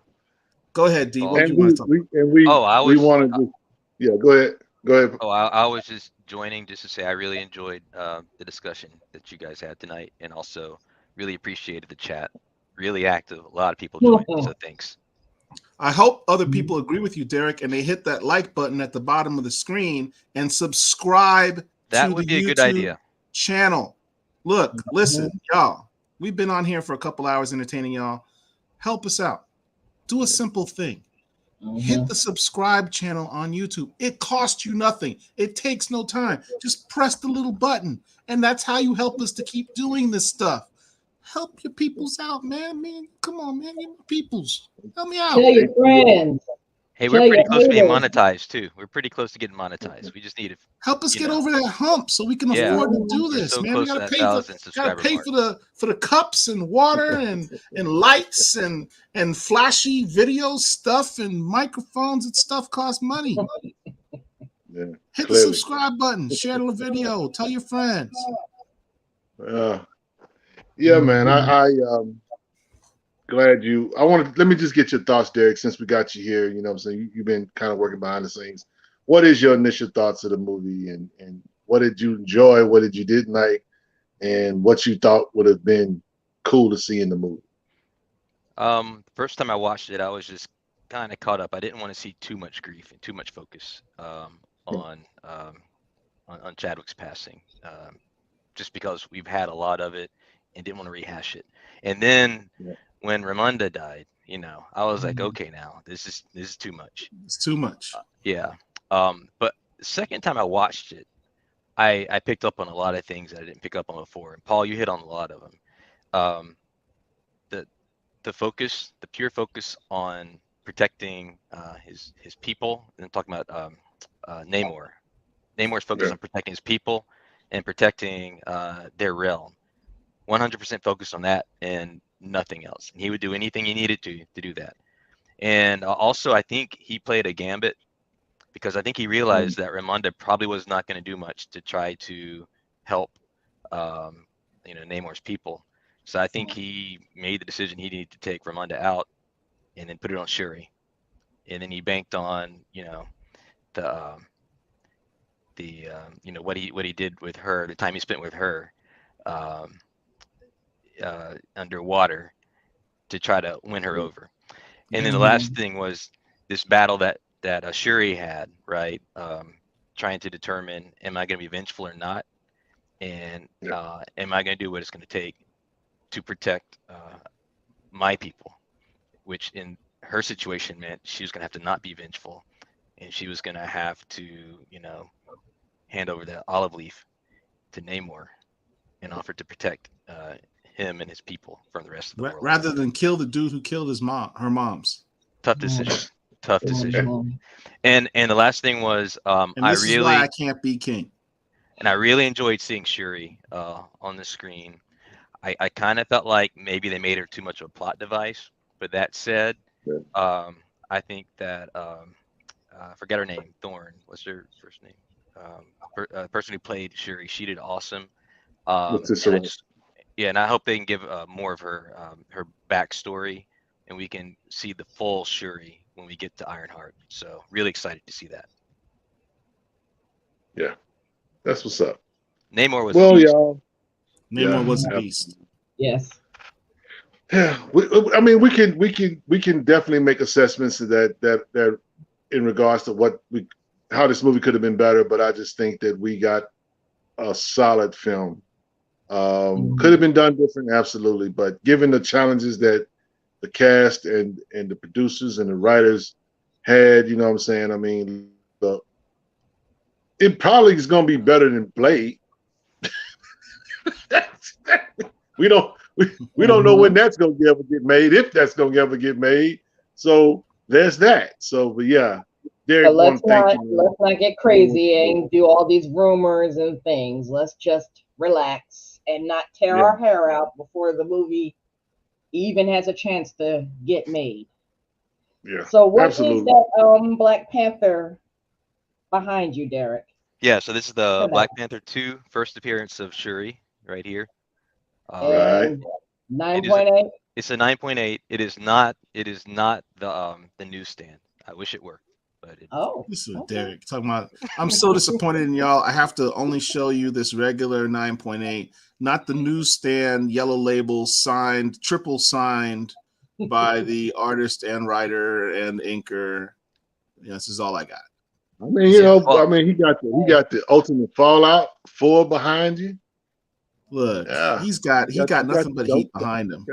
Go ahead, D. What And do you want to talk about? we wanted to. Yeah, go ahead. Go ahead. Oh, I was just joining just to say I really enjoyed the discussion that you guys had tonight, and also really appreciated the chat. Really active. A lot of people joined, so thanks. I hope other people agree with you, Derek, and they hit that like button at the bottom of the screen and subscribe That to would the be a good YouTube idea. channel. Look, listen, y'all. We've been on here for a couple hours entertaining y'all. Help us out. Do a simple thing. Hit the subscribe channel on YouTube. It costs you nothing. It takes no time. Just press the little button, and that's how you help us to keep doing this stuff. Help your peoples out, man. Come on, man. You peoples. Help me out. Tell your friends. Hey, we're pretty close to being monetized too. We're pretty close to getting monetized. We just need to help us get over that hump so we can afford to do this, so man. We gotta pay for the cups and water and lights and flashy video stuff and microphones and stuff costs money. Yeah, hit the subscribe button, share the video, tell your friends. Yeah, man. I glad you. Let me just get your thoughts, Derek, since we got you here. You know what I'm saying? You've been kind of working behind the scenes. What is your initial thoughts of the movie, and what did you enjoy? What did you didn't like? And what you thought would have been cool to see in the movie? First time I watched it, I was just kind of caught up. I didn't want to see too much grief and too much focus on Chadwick's passing, just because we've had a lot of it and didn't want to rehash it. And then when Ramonda died, you know, I was like, okay, now this is too much. It's too much. Yeah. But the second time I watched it, I picked up on a lot of things that I didn't pick up on before. And Paul, you hit on a lot of them. The focus, the pure focus on protecting his people, and I'm talking about Namor. Namor's focus on protecting his people and protecting their realm. 100% focused on that and nothing else. And he would do anything he needed to do that. And also, I think he played a gambit because I think he realized that Ramonda probably was not going to do much to try to help, Namor's people. So I think he made the decision he needed to take Ramonda out and then put it on Shuri. And then he banked on, what he did with her, the time he spent with her underwater to try to win her over. And then the last thing was this battle that Shuri had, right? Trying to determine, am I going to be vengeful or not? And am I going to do what it's going to take to protect my people? Which in her situation meant she was going to have to not be vengeful, and she was going to have to, hand over the olive leaf to Namor and offer to protect him and his people from the rest of the world. Rather than kill the dude who killed her moms. Tough decision. Tough decision. And the last thing was, and this is why I can't be king. And I really enjoyed seeing Shuri on the screen. I kind of felt like maybe they made her too much of a plot device. But that said, I think that I forget her name. Thorne. What's her first name? The person who played Shuri. She did awesome. And I hope they can give more of her backstory, and we can see the full Shuri when we get to Ironheart. So really excited to see that. Yeah, that's what's up. Namor was y'all. Namor was a beast. Yes. Yeah, we can definitely make assessments of that in regards to how this movie could have been better, but I just think that we got a solid film. Could have been done different, absolutely, but given the challenges that the cast and the producers and the writers had, you know what I'm saying? I mean, it probably is going to be better than Blade. We don't know when that's going to ever get made, if that's going to ever get made. So there's that. So, but yeah, Derek, But want to thank you. let's not get crazy and do all these rumors and things. Let's just relax and not tear Yeah. our hair out before the movie even has a chance to get made. Yeah, So what is absolutely. that Black Panther behind you, Derek? Yeah, so this is the Show Black that. Panther 2 first appearance of Shuri right here. Right. And It is a, 9.8. it's a 9.8. It is not the newsstand. I wish it were, but it, Oh, This is okay. Derek talking about. I'm so disappointed in y'all. I have to only show you this regular 9.8, not the newsstand yellow label signed, triple signed by the artist and writer and inker. Yeah, this is all I got. I mean, you know, Well, I mean, he got the Ultimate Fallout 4 behind you. Look, Yeah, he got nothing but heat behind him.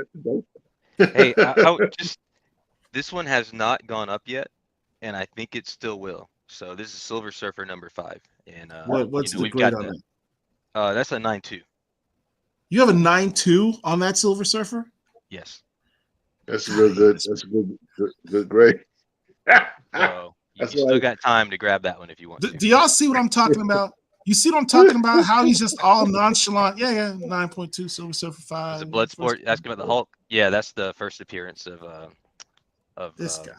hey, I would just this one has not gone up yet, and I think it still will. So this is Silver Surfer number 5, and What's the we've grade got on that. it? That's a 9.2. You have a 9.2 on that Silver Surfer? Yes. That's real good. That's a good grade. So you That's still right. got time to grab that one if you want to. Do y'all see what I'm talking about? You see what I'm talking about? How he's just all nonchalant. Yeah, 9.2 Silver Surfer 5. Is it Bloodsport? Asking about the Hulk? Yeah, that's the first appearance of This guy.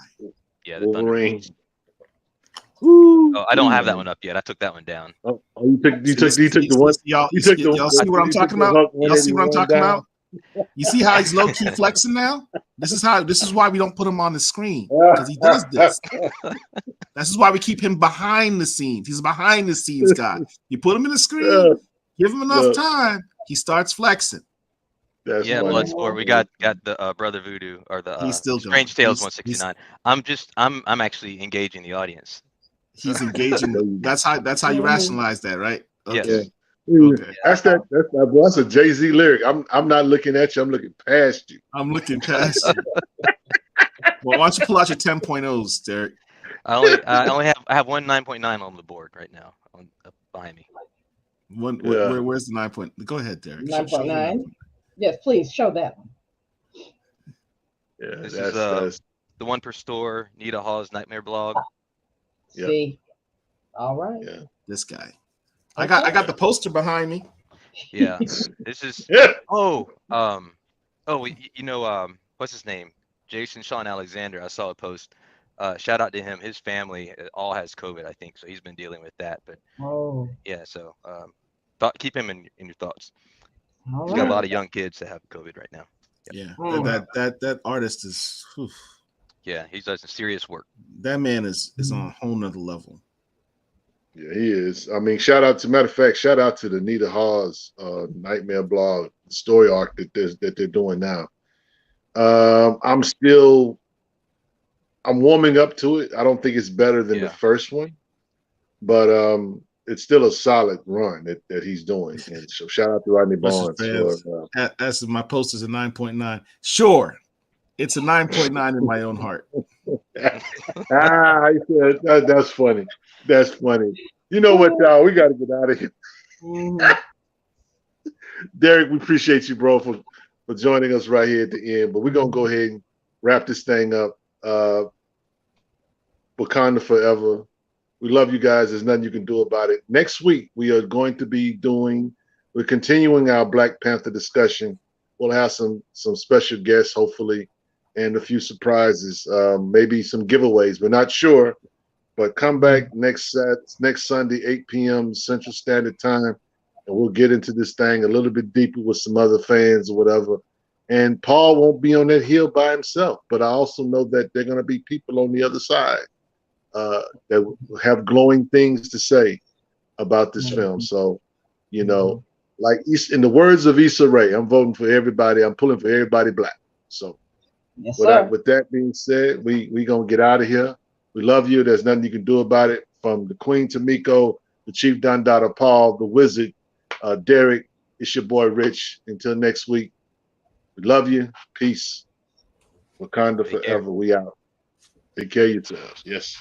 yeah, the Wolverine. Thunderbolts. Woo. Oh, I don't have that one up yet. I took that one down. Oh, you took the one. Y'all You took the. see what I'm you took talking the about? Hulk Y'all see what I'm 181 talking down. about? You see how he's low key flexing now? This is why we don't put him on the screen, because he does this. This is why we keep him behind the scenes. He's a behind the scenes guy. You put him in the screen, give him enough time, he starts flexing. That's Yeah, funny. Bloodsport. We got the Brother Voodoo or the He's still Strange going. Tales 169. I'm actually engaging the audience. He's engaging. That's how you rationalize that, right? Okay. Yes. Okay. That's a Jay-Z lyric. I'm not looking at you. I'm looking past you. I'm looking past you. Well, why don't you pull out your 10.0s, Derek? I have one 9.9 on the board right now behind me. Where's the 9 point? Go ahead, Derek. 9.9. Yes, please show that one. Yeah, This that's is the one per store. Nita Hall's Nightmare blog. See, all right. Yeah. This guy. I got the poster behind me. Yeah, this is. Yeah. What's his name? Jason Sean Alexander. I saw a post. Shout out to him. His family all has COVID, I think, so he's been dealing with that. But yeah, so keep him in your thoughts. He's got a lot of young kids that have COVID right now. Yeah, that artist is. Whew. Yeah, he's doing some serious work. That man is on a whole nother level. Yeah, he is. I mean, shout out to the Nita Hawes Nightmare blog story arc that they're doing now. I'm warming up to it. I don't think it's better than the first one, but it's still a solid run that he's doing. And so shout out to Rodney Barnes for as my post is a 9.9. Sure, it's a 9.9 in my own heart. That's funny. That's funny. You know what, y'all? We got to get out of here. Derek, we appreciate you, bro, for joining us right here at the end. But we're gonna go ahead and wrap this thing up. Wakanda Forever. We love you guys. There's nothing you can do about it. Next week we are going to be we're continuing our Black Panther discussion. We'll have some special guests, hopefully, and a few surprises. Maybe some giveaways. We're not sure. But come back next Sunday, 8 p.m. Central Standard Time, and we'll get into this thing a little bit deeper with some other fans or whatever. And Paul won't be on that hill by himself, but I also know that there are going to be people on the other side that have glowing things to say about this film. So, like in the words of Issa Rae, I'm voting for everybody. I'm pulling for everybody black. So, with that being said, we going to get out of here. We love you. There's nothing you can do about it. From the Queen Tamiko, the Chief Dundada Paul, the Wizard, Derek, it's your boy Rich. Until next week, we love you. Peace. Wakanda Forever. We out. Take care of yourselves. Yes.